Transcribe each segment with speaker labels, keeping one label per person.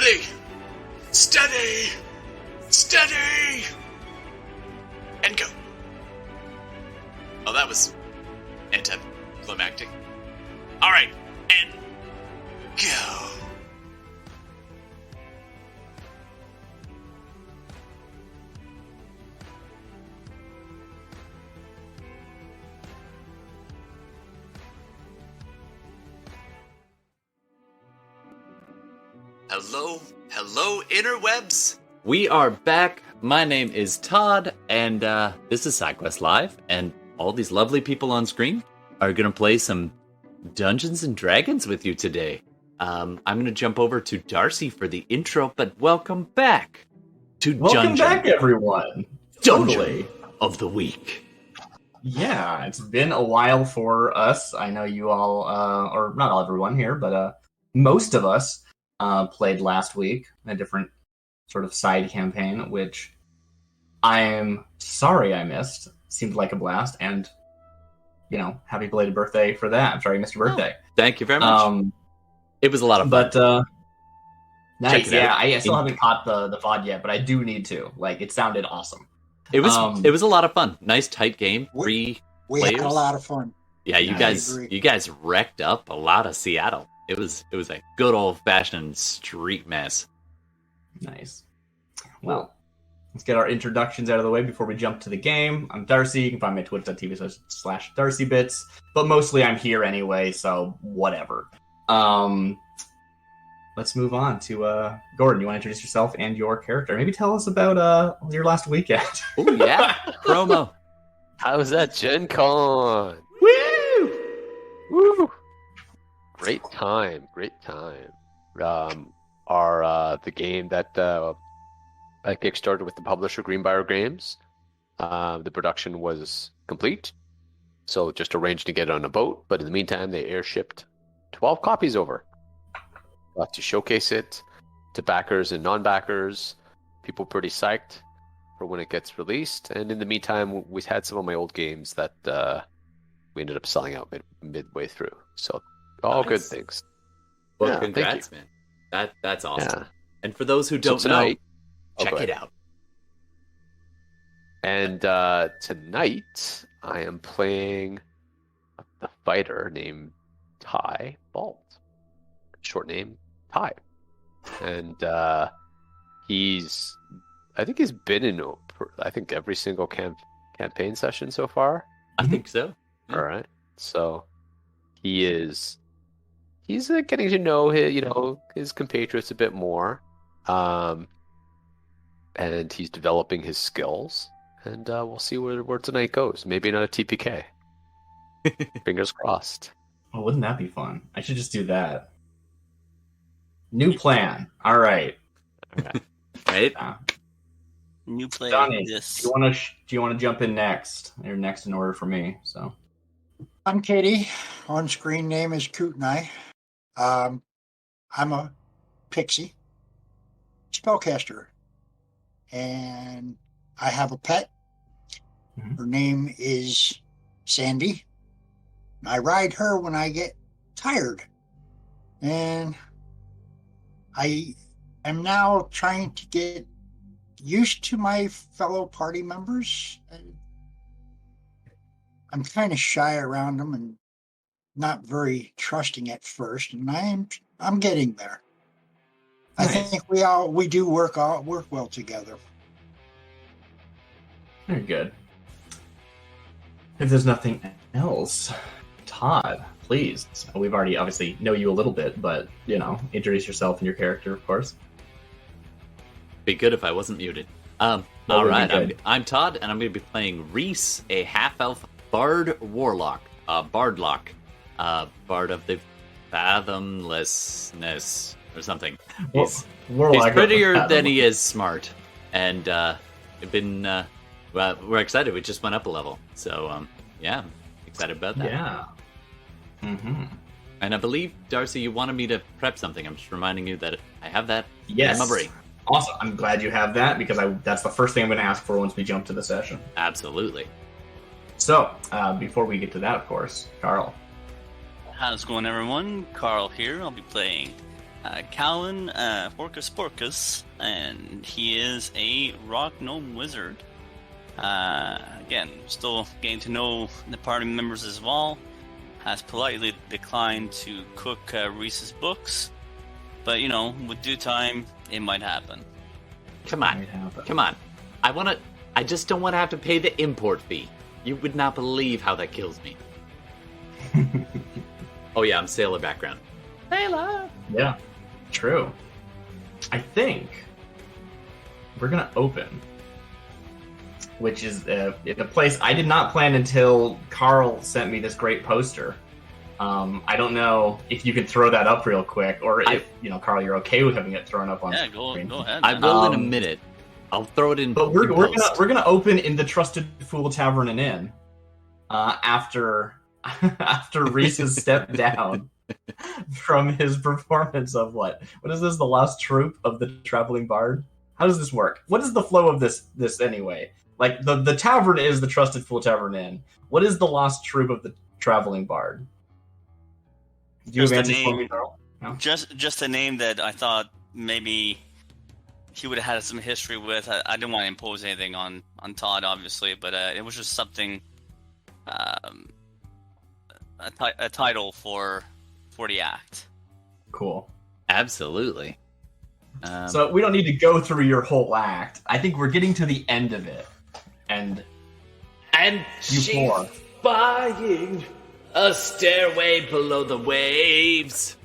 Speaker 1: Steady! Steady! Steady! And go. Oh, that was anticlimactic. Alright, and go. Hello, interwebs.
Speaker 2: We are back. My name is Todd, and this is SideQuest Live, and all these lovely people on screen are going to play some Dungeons and Dragons with you today. I'm going to jump over to Darcy for the intro, but welcome back to
Speaker 3: Welcome back, everyone.
Speaker 2: Dungeon of the Week.
Speaker 3: Yeah, it's been a while for us. I know you all, or not all everyone here, but most of us played last week in a different sort of side campaign, which I'm sorry I missed. Seemed like a blast, and, you know, happy belated birthday for that. I'm sorry you missed your birthday.
Speaker 2: Thank you very much. It was a lot of fun.
Speaker 3: But, nice, yeah. I still haven't caught the VOD yet, but I do need to. Like, it sounded awesome.
Speaker 2: It was a lot of fun. Nice tight game.
Speaker 4: We
Speaker 2: players.
Speaker 4: had a lot of fun.
Speaker 2: Yeah, you guys wrecked up a lot of Seattle. It was a good old fashioned street mess.
Speaker 3: Nice. Well, let's get our introductions out of the way before we jump to the game. I'm Darcy. You can find me at twitch.tv/DarcyBits. But mostly I'm here anyway, so whatever. Let's move on to Gordon. You want to introduce yourself and your character? Maybe tell us about your last weekend.
Speaker 2: Oh yeah, promo.
Speaker 5: How was that Gen Con?
Speaker 3: Woo!
Speaker 5: Woo! Great time. The game that I kickstarted with the publisher Greenbrier Games. The production was complete, so just arranged to get on a boat. But in the meantime, they airshipped 12 copies over. Got to showcase it to backers and non-backers. People pretty psyched for when it gets released. And in the meantime, we had some of my old games that we ended up selling out midway through. So all
Speaker 2: Nice.
Speaker 5: Good things.
Speaker 2: Well,
Speaker 5: Yeah,
Speaker 2: congrats, man. That's awesome.
Speaker 5: Yeah.
Speaker 2: And for those who
Speaker 5: So
Speaker 2: don't
Speaker 5: tonight-
Speaker 2: know, check
Speaker 5: go
Speaker 2: it
Speaker 5: ahead.
Speaker 2: out.
Speaker 5: And tonight I am playing a fighter named Tybalt. Short name, Ty. And I think he's been in every single campaign session so far.
Speaker 2: I think so. Yeah.
Speaker 5: All right. So he's getting to know his compatriots a bit more. And he's developing his skills. And we'll see where tonight goes. Maybe not a TPK. Fingers crossed.
Speaker 3: Oh, wouldn't that be fun? I should just do that. New plan. All right.
Speaker 5: Okay.
Speaker 2: Right?
Speaker 1: New play.
Speaker 3: Donnie,
Speaker 1: This.
Speaker 3: do you want to jump in next? You're next in order for me. So
Speaker 4: I'm Kittie. On-screen name is Kootenai. I'm a pixie spellcaster, and I have a pet.
Speaker 3: Mhm.
Speaker 4: Her name is Sandy. I ride her when I get tired, and I am now trying to get used to my fellow party members. I'm kind of shy around them and not very trusting at first, and I'm getting there.
Speaker 3: Nice.
Speaker 4: I think we do work well together.
Speaker 3: very good. If there's nothing else, Todd, please. We've already obviously know you a little bit, but introduce yourself and your character, of course.
Speaker 2: Be good if I wasn't muted. All
Speaker 3: would be
Speaker 2: right,
Speaker 3: good?
Speaker 2: I'm Todd, and I'm going to be playing Reese, a half-elf bard warlock, bardlock, bard of the Fathomlessness or something. He's prettier than he is smart, and we're excited. We just went up a level, so yeah, excited about that.
Speaker 3: Yeah. Mm-hmm.
Speaker 2: And I believe, Darcy, you wanted me to prep something. I'm just reminding you that I have that
Speaker 3: Yes.
Speaker 2: in my brain.
Speaker 3: Awesome. I'm glad you have that because that's the first thing I'm going to ask for once we jump to the session.
Speaker 2: Absolutely.
Speaker 3: So, before we get to that, of course, Carl.
Speaker 1: How's it going, everyone? Carl here. I'll be playing
Speaker 6: Callen Porcus Porcus, and he is a rock gnome wizard. Again, still getting to know the party members as well. Has politely declined to cook Reese's books, but with due time, it might happen.
Speaker 2: Come on. I just don't want to have to pay the import fee. You would not believe how that kills me. Oh yeah, I'm sailor background. Sailor!
Speaker 3: Yeah, true. I think we're gonna open, which is a place I did not plan until Carl sent me this great poster. I don't know if you could throw that up real quick, or if Carl, you're okay with having it thrown up on screen.
Speaker 6: Go ahead.
Speaker 2: I will in a minute. I'll throw it in.
Speaker 3: But we're gonna open in the Trusted Fool Tavern and Inn after Reese has stepped down from his performance of what is this? The Lost Troupe of the Traveling Bard? How does this work? What is the flow of this anyway? Like the tavern is the Trusted Fool Tavern Inn. What is the Lost Troupe of the Traveling Bard? Do you have answers for me, Carl? No?
Speaker 6: Just a name that I thought maybe he would have had some history with. I didn't want to impose anything on Todd, obviously, but it was just something, a title for the act.
Speaker 3: Cool.
Speaker 2: Absolutely.
Speaker 3: So we don't need to go through your whole act. I think we're getting to the end of it, and
Speaker 2: she's
Speaker 3: four.
Speaker 2: buying a stairway below the waves.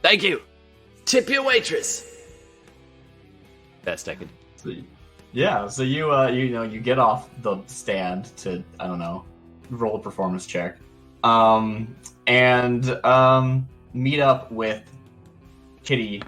Speaker 2: Thank you. Tip your waitress. Best I could.
Speaker 3: So you get off the stand to, I don't know, roll a performance check, and meet up with Kittie.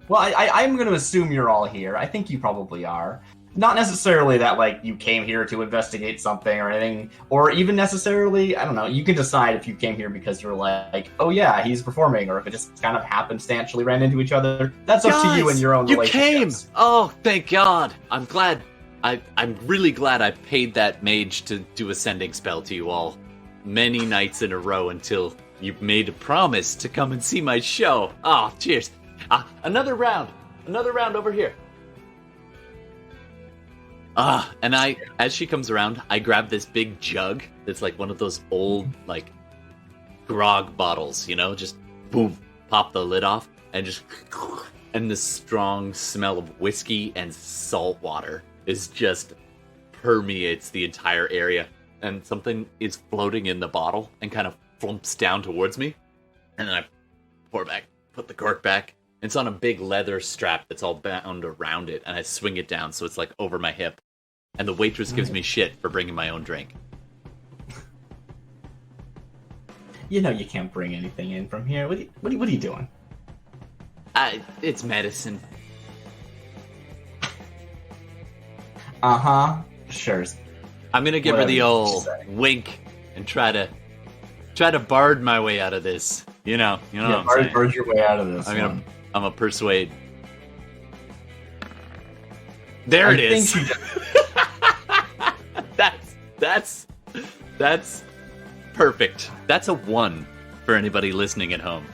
Speaker 3: Well, I'm going to assume you're all here. I think you probably are. Not necessarily that, like, you came here to investigate something or anything, or even necessarily, I don't know, you can decide if you came here because you're like, oh yeah, he's performing, or if it just kind of happenstantially ran into each other. That's up to you and your own relationships.
Speaker 2: You came! Oh, thank God. I'm glad. I'm really glad I paid that mage to do a sending spell to you all many nights in a row until you made a promise to come and see my show. Oh, cheers. Another round over here. And as she comes around, I grab this big jug that's like one of those old, like, grog bottles, just boom, pop the lid off, and and the strong smell of whiskey and salt water is just permeates the entire area, and something is floating in the bottle and kind of flumps down towards me, and then I pour back, put the cork back. It's on a big leather strap that's all bound around it, and I swing it down so it's like over my hip. And the waitress gives me shit for bringing my own drink.
Speaker 3: You can't bring anything in from here. What are you doing?
Speaker 2: It's medicine.
Speaker 3: Sure.
Speaker 2: I'm gonna give her the old wink and try to bard my way out of this. You know what I'm saying?
Speaker 3: Bard your way out of this.
Speaker 2: I'm a persuade. There it is. That's perfect. That's a 1 for anybody listening at home.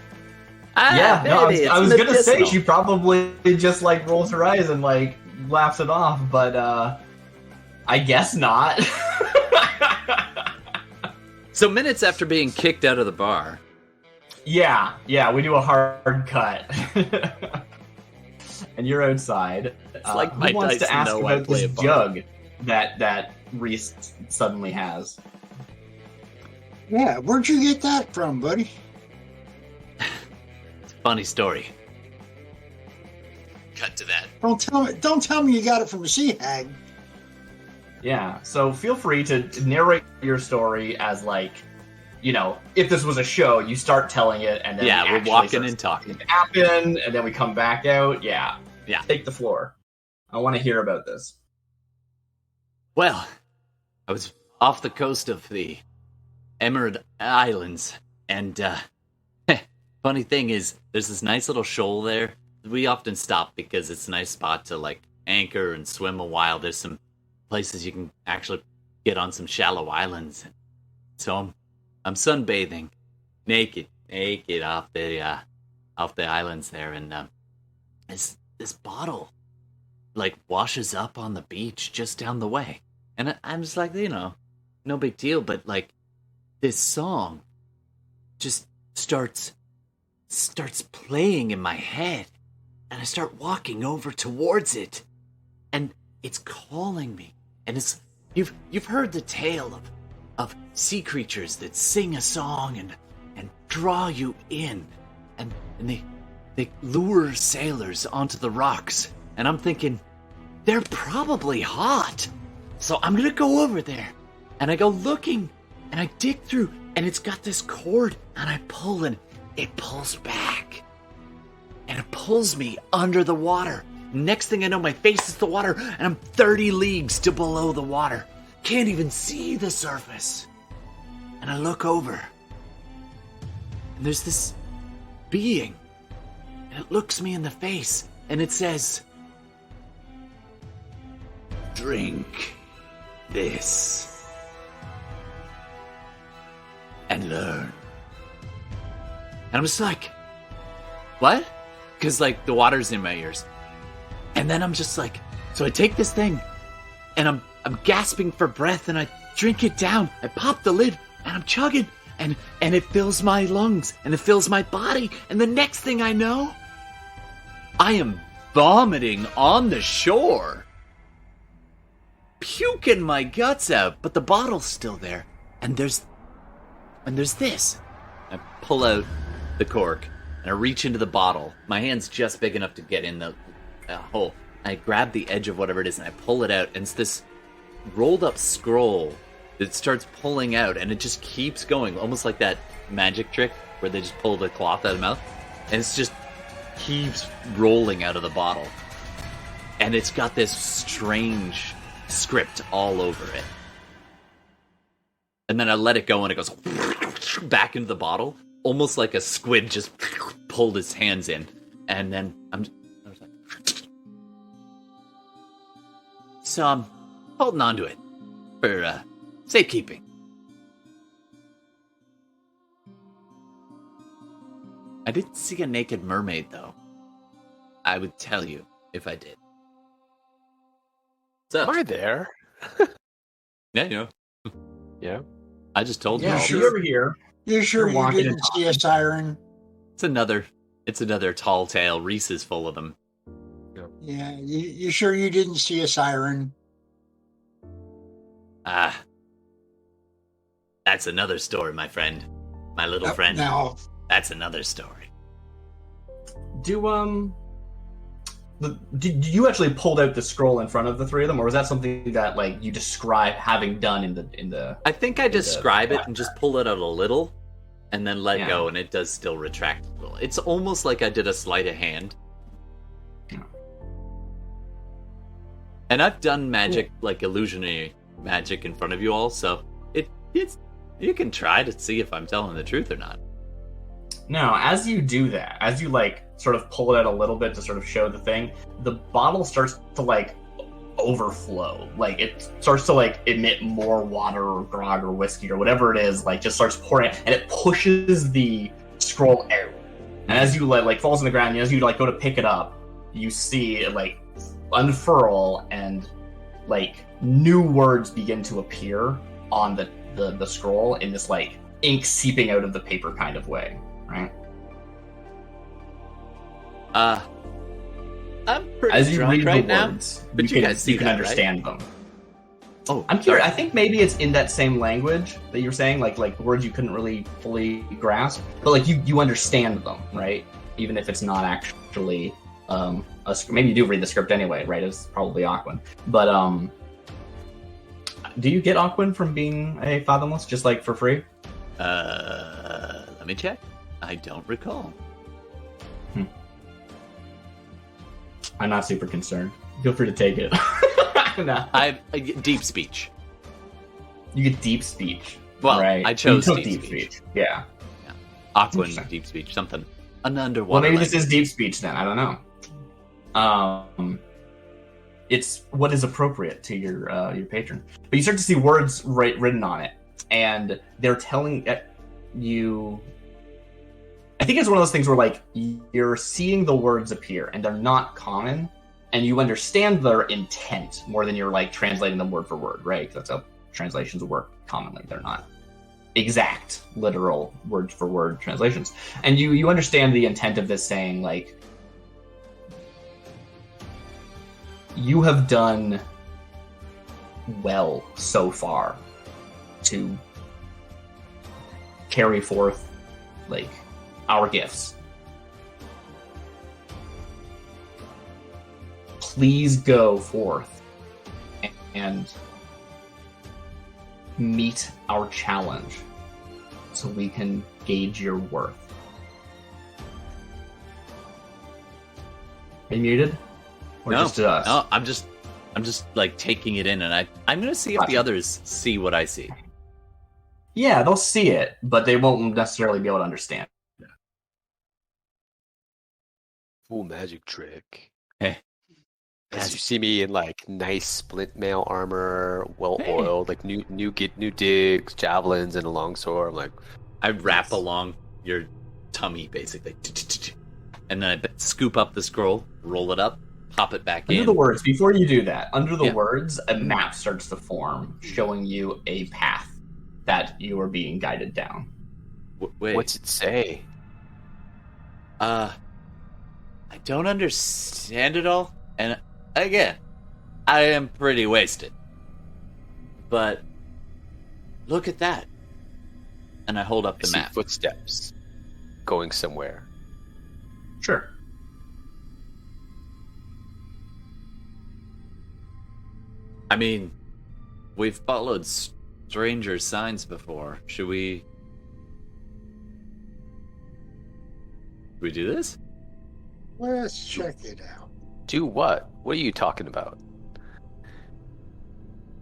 Speaker 3: I was gonna say she probably just like rolls her eyes and like laughs it off, but I guess not.
Speaker 2: So minutes after being kicked out of the bar.
Speaker 3: Yeah, we do a hard cut. And you're outside.
Speaker 2: It's like my
Speaker 3: who wants
Speaker 2: dice
Speaker 3: to ask
Speaker 2: know I
Speaker 3: about
Speaker 2: play
Speaker 3: this
Speaker 2: a
Speaker 3: jug that Reese suddenly has?
Speaker 4: Yeah, where'd you get that from, buddy?
Speaker 2: It's a funny story. Cut to that.
Speaker 4: Don't tell me you got it from a sea hag.
Speaker 3: Yeah, so feel free to narrate your story as, like, if this was a show, you start telling it, and then
Speaker 2: we're walking and talking.
Speaker 3: Happen, and then we come back out. Yeah. Take the floor. I want to hear about this.
Speaker 2: Well, I was off the coast of the Emerald Islands, and funny thing is, there's this nice little shoal there. We often stop because it's a nice spot to, like, anchor and swim a while. There's some places you can actually get on some shallow islands. So I'm sunbathing, naked off off the islands there, and this bottle like washes up on the beach just down the way, and I'm just like, no big deal, but like this song just starts playing in my head, and I start walking over towards it, and it's calling me, and it's you've heard the tale of sea creatures that sing a song and draw you in, and they lure sailors onto the rocks, and I'm thinking they're probably hot, so I'm gonna go over there, and I go looking, and I dig through, and it's got this cord, and I pull, and it pulls back, and it pulls me under the water. Next thing I know, my face is the water, and I'm 30 leagues to below the water. Can't even see the surface. And I look over, and there's this being, and it looks me in the face, and it says, "Drink this and learn." And I'm just like, what? Because like the water's in my ears. And then I'm just like, so I take this thing, and I'm gasping for breath, and I drink it down. I pop the lid, and I'm chugging, and it fills my lungs, and it fills my body, and the next thing I know, I am vomiting on the shore, puking my guts out, but the bottle's still there, and there's this. I pull out the cork, and I reach into the bottle. My hand's just big enough to get in the hole. I grab the edge of whatever it is, and I pull it out, and it's this rolled up scroll that starts pulling out, and it just keeps going, almost like that magic trick where they just pull the cloth out of the mouth, and it's just keeps rolling out of the bottle, and it's got this strange script all over it. And then I let it go, and it goes back into the bottle, almost like a squid just pulled its hands in, and then I was like, so I'm holding on to it for safekeeping. I didn't see a naked mermaid, though. I would tell you if I did. So,
Speaker 5: Am I there?
Speaker 2: yeah,
Speaker 5: Yeah.
Speaker 2: I just told
Speaker 3: Yeah,
Speaker 2: you.
Speaker 3: you're here.
Speaker 4: You sure
Speaker 3: You're
Speaker 4: you
Speaker 3: walking
Speaker 4: didn't see a siren?
Speaker 2: It's another tall tale. Reese is full of them.
Speaker 4: Yeah, you sure you didn't see a siren?
Speaker 2: That's another story, my friend. My little friend.
Speaker 4: Now,
Speaker 2: That's another story.
Speaker 3: Did you actually pulled out the scroll in front of the three of them, or was that something that like you describe having done in the?
Speaker 2: I think I describe it and just pull it out a little, and then let go, and it does still retract a little. It's almost like I did a sleight of hand.
Speaker 3: Yeah.
Speaker 2: And I've done magic, like illusionary magic, in front of you all, so it's you can try to see if I'm telling the truth or not.
Speaker 3: Now, as you do that, as you like sort of pull it out a little bit to sort of show the thing, the bottle starts to like overflow. Like it starts to like emit more water or grog or whiskey or whatever it is, like just starts pouring, and it pushes the scroll out. And as you like falls on the ground, and as you like go to pick it up, you see it like unfurl, and like new words begin to appear on the scroll in this like ink seeping out of the paper kind of way, right?
Speaker 2: I'm pretty
Speaker 3: As you
Speaker 2: drunk
Speaker 3: read
Speaker 2: right
Speaker 3: the
Speaker 2: now,
Speaker 3: words,
Speaker 2: but you guys see
Speaker 3: you can
Speaker 2: that,
Speaker 3: understand them.
Speaker 2: Oh,
Speaker 3: I'm curious. I think maybe it's in that same language that you're saying, like words you couldn't really fully grasp, but like you understand them, right? Even if it's not actually maybe you do read the script anyway, right? It's probably Aquin, but do you get Aquin from being a Fathomless just like for free?
Speaker 2: Let me check. I don't recall.
Speaker 3: I'm not super concerned. Feel free to take it. No.
Speaker 2: I deep speech.
Speaker 3: You get deep speech.
Speaker 2: Well,
Speaker 3: right?
Speaker 2: I chose
Speaker 3: You took
Speaker 2: deep speech.
Speaker 3: Yeah.
Speaker 2: Aquin
Speaker 3: Interesting.
Speaker 2: deep speech, something an underwater.
Speaker 3: Well, maybe
Speaker 2: language.
Speaker 3: this is deep speech then. I don't know. It's what is appropriate to your patron. But you start to see words written on it, and they're telling you. I think it's one of those things where like you're seeing the words appear and they're not common, and you understand their intent more than you're like translating them word for word, right? That's how translations work commonly. They're not exact, literal word for word translations. And you understand the intent of this saying, like, you have done well so far to carry forth, like, our gifts. Please go forth and meet our challenge so we can gauge your worth. Are you muted? Or
Speaker 2: No,
Speaker 3: just to us?
Speaker 2: no, I'm just like taking it in, and I'm gonna see if the
Speaker 3: Gotcha.
Speaker 2: others see what I see.
Speaker 3: Yeah, they'll see it, but they won't necessarily be able to understand.
Speaker 5: Full magic trick.
Speaker 2: Hey.
Speaker 5: As you see me in like nice splint mail armor, well oiled, like new digs, javelins, and a longsword. I'm like,
Speaker 2: I wrap along your tummy, basically, and then I scoop up the scroll, roll it up, pop it back
Speaker 3: Under
Speaker 2: in.
Speaker 3: the words, before you do that, under the
Speaker 2: Yeah.
Speaker 3: words, a map starts to form, showing you a path that you are being guided down.
Speaker 2: Wait,
Speaker 5: what's it say?
Speaker 2: I don't understand it all, and again, I am pretty wasted. But look at that, and I hold up
Speaker 5: I
Speaker 2: the
Speaker 5: see
Speaker 2: map.
Speaker 5: footsteps going somewhere.
Speaker 3: Sure.
Speaker 2: I mean, we've followed stranger signs before. Should we do this?
Speaker 4: Let's check it out.
Speaker 5: Do what? What are you talking about?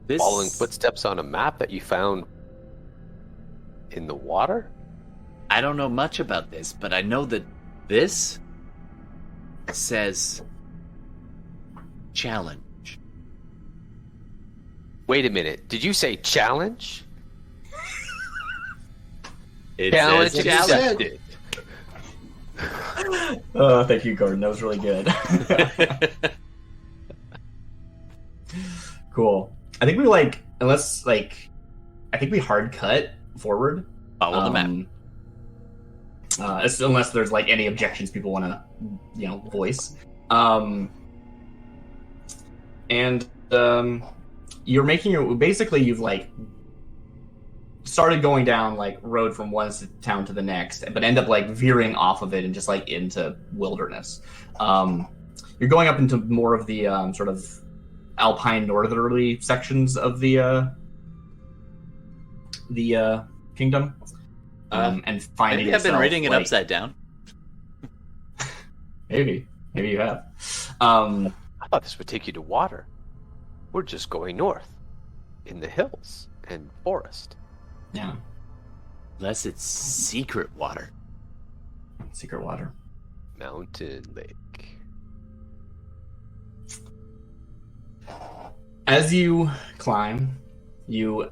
Speaker 2: This
Speaker 5: Following footsteps on a map that you found in the water?
Speaker 2: I don't know much about this, but I know that this says challenge.
Speaker 5: Wait a minute. Did you say challenge?
Speaker 2: It
Speaker 5: Challenge
Speaker 2: says
Speaker 5: accepted.
Speaker 3: Oh, thank you, Gordon. That was really good. Cool. I think we I think we hard cut forward.
Speaker 2: Follow the map.
Speaker 3: Unless there's like any objections people want to, voice. You're making you've like started going down like road from one town to the next, but end up like veering off of it and just like into wilderness. You're going up into more of the sort of alpine northerly sections of the kingdom, and finding.
Speaker 2: Maybe I've been
Speaker 3: yourself,
Speaker 2: reading it
Speaker 3: like,
Speaker 2: upside down.
Speaker 3: Maybe you have.
Speaker 5: I thought this would take you to water. We're just going north, in the hills and forest.
Speaker 3: Yeah,
Speaker 2: Unless it's secret water.
Speaker 3: secret water.
Speaker 5: Mountain lake.
Speaker 3: As you climb, you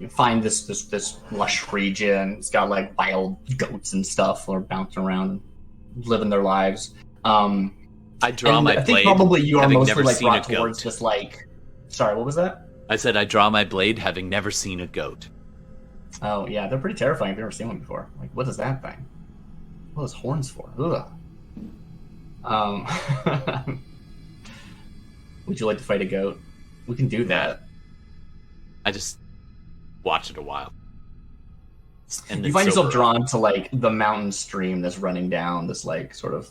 Speaker 3: find this lush region. It's got like wild goats and stuff that are bouncing around, living their lives.
Speaker 2: I draw my
Speaker 3: I think
Speaker 2: blade.
Speaker 3: probably you are
Speaker 2: having
Speaker 3: mostly
Speaker 2: never
Speaker 3: like
Speaker 2: seen
Speaker 3: brought
Speaker 2: a goat.
Speaker 3: towards just like. Sorry, what was that?
Speaker 2: I said I draw my blade having never seen a goat.
Speaker 3: Oh yeah, they're pretty terrifying if you've never seen one before. Like, what is that thing? What are those horns for? Ugh. Would you like to fight a goat? We can do that.
Speaker 2: I just watch it a while. And
Speaker 3: You
Speaker 2: then
Speaker 3: find yourself
Speaker 2: sober.
Speaker 3: drawn to like the mountain stream that's running down this like sort of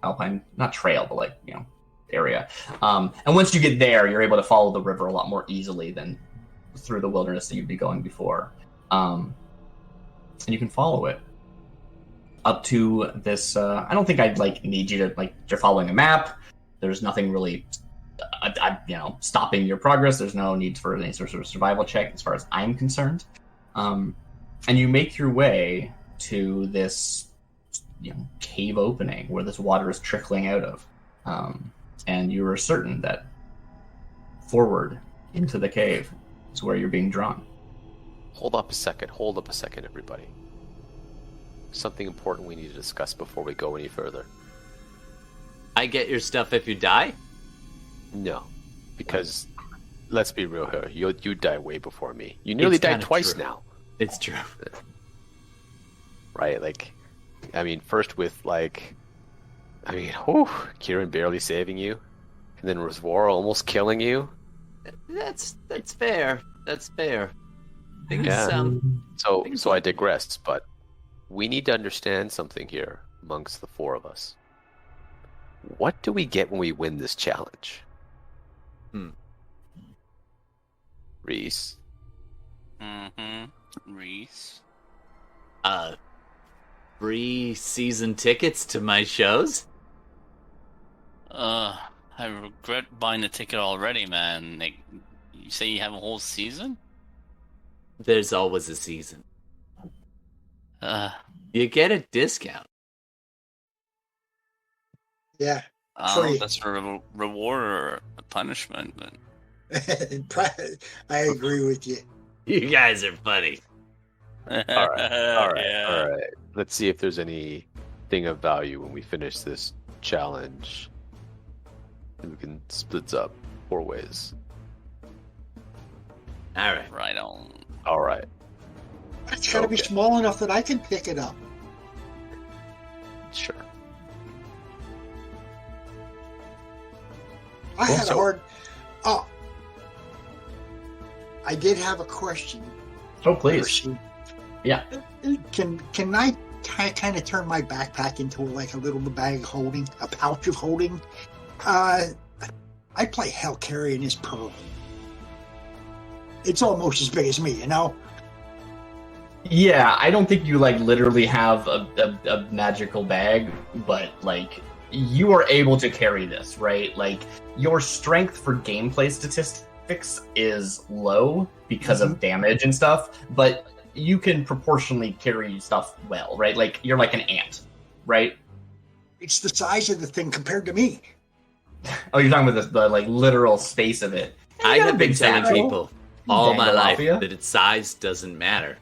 Speaker 3: alpine, not trail, but like area. And once you get there, you're able to follow the river a lot more easily than through the wilderness that you'd be going before. And you can follow it up to this. I don't think I'd like need you to like. You're following a map. There's nothing really, stopping your progress. There's no need for any sort of survival check as far as I'm concerned. And you make your way to this, cave opening where this water is trickling out of. And you are certain that forward into the cave is where you're being drawn.
Speaker 5: Hold up a second, everybody. something important we need to discuss before we go any further?
Speaker 2: I get your stuff if you die?
Speaker 5: No, because let's be real here. You die way before me. You nearly
Speaker 2: It's
Speaker 5: died
Speaker 2: kinda
Speaker 5: twice
Speaker 2: true.
Speaker 5: now,
Speaker 2: It's true.
Speaker 5: right? Like, I mean, first with whew, Kieran barely saving you, and then Resvora almost killing you.
Speaker 2: That's fair. That's fair. Things,
Speaker 5: Yeah. So
Speaker 2: Things
Speaker 5: I
Speaker 2: like-
Speaker 5: digress, but we need to understand something here amongst the four of us. What do we get when we win this challenge? Reese.
Speaker 6: Reese.
Speaker 2: Free season tickets to my shows?
Speaker 6: I regret buying the ticket already, man. Like, you say you have a whole season?
Speaker 2: There's always a season. You get a discount.
Speaker 4: Yeah.
Speaker 6: I don't know
Speaker 4: Free.
Speaker 6: if that's a reward or a punishment, but
Speaker 4: I agree with you.
Speaker 2: You guys are funny.
Speaker 5: All right.
Speaker 6: Yeah.
Speaker 5: Let's see if there's anything of value when we finish this challenge. And we can split up 4 ways.
Speaker 2: All right.
Speaker 6: Right on.
Speaker 5: All right.
Speaker 4: It's got to be
Speaker 5: Okay.
Speaker 4: small enough that I can pick it up.
Speaker 5: Sure.
Speaker 4: I had a
Speaker 5: So-
Speaker 4: hard. Oh, I did have a question.
Speaker 3: Oh, please.
Speaker 4: Darcy.
Speaker 3: Yeah.
Speaker 4: Can I kind of turn my backpack into like a little bag holding, a pouch of holding? I play Hellcarrion as Pearl. It's almost as big as me, you know.
Speaker 3: Yeah, I don't think you like literally have a magical bag, but like you are able to carry this, right? Like your strength for gameplay statistics is low because of damage and stuff, but you can proportionally carry stuff well, right? Like you're like an ant, right?
Speaker 4: It's the size of the thing compared to me.
Speaker 3: Oh, you're talking about the like literal space of it.
Speaker 2: I
Speaker 3: You got a
Speaker 2: have been
Speaker 3: big
Speaker 2: telling
Speaker 3: saddle.
Speaker 2: people all my
Speaker 3: Dangle off
Speaker 2: life
Speaker 3: ya.
Speaker 2: that its size doesn't matter.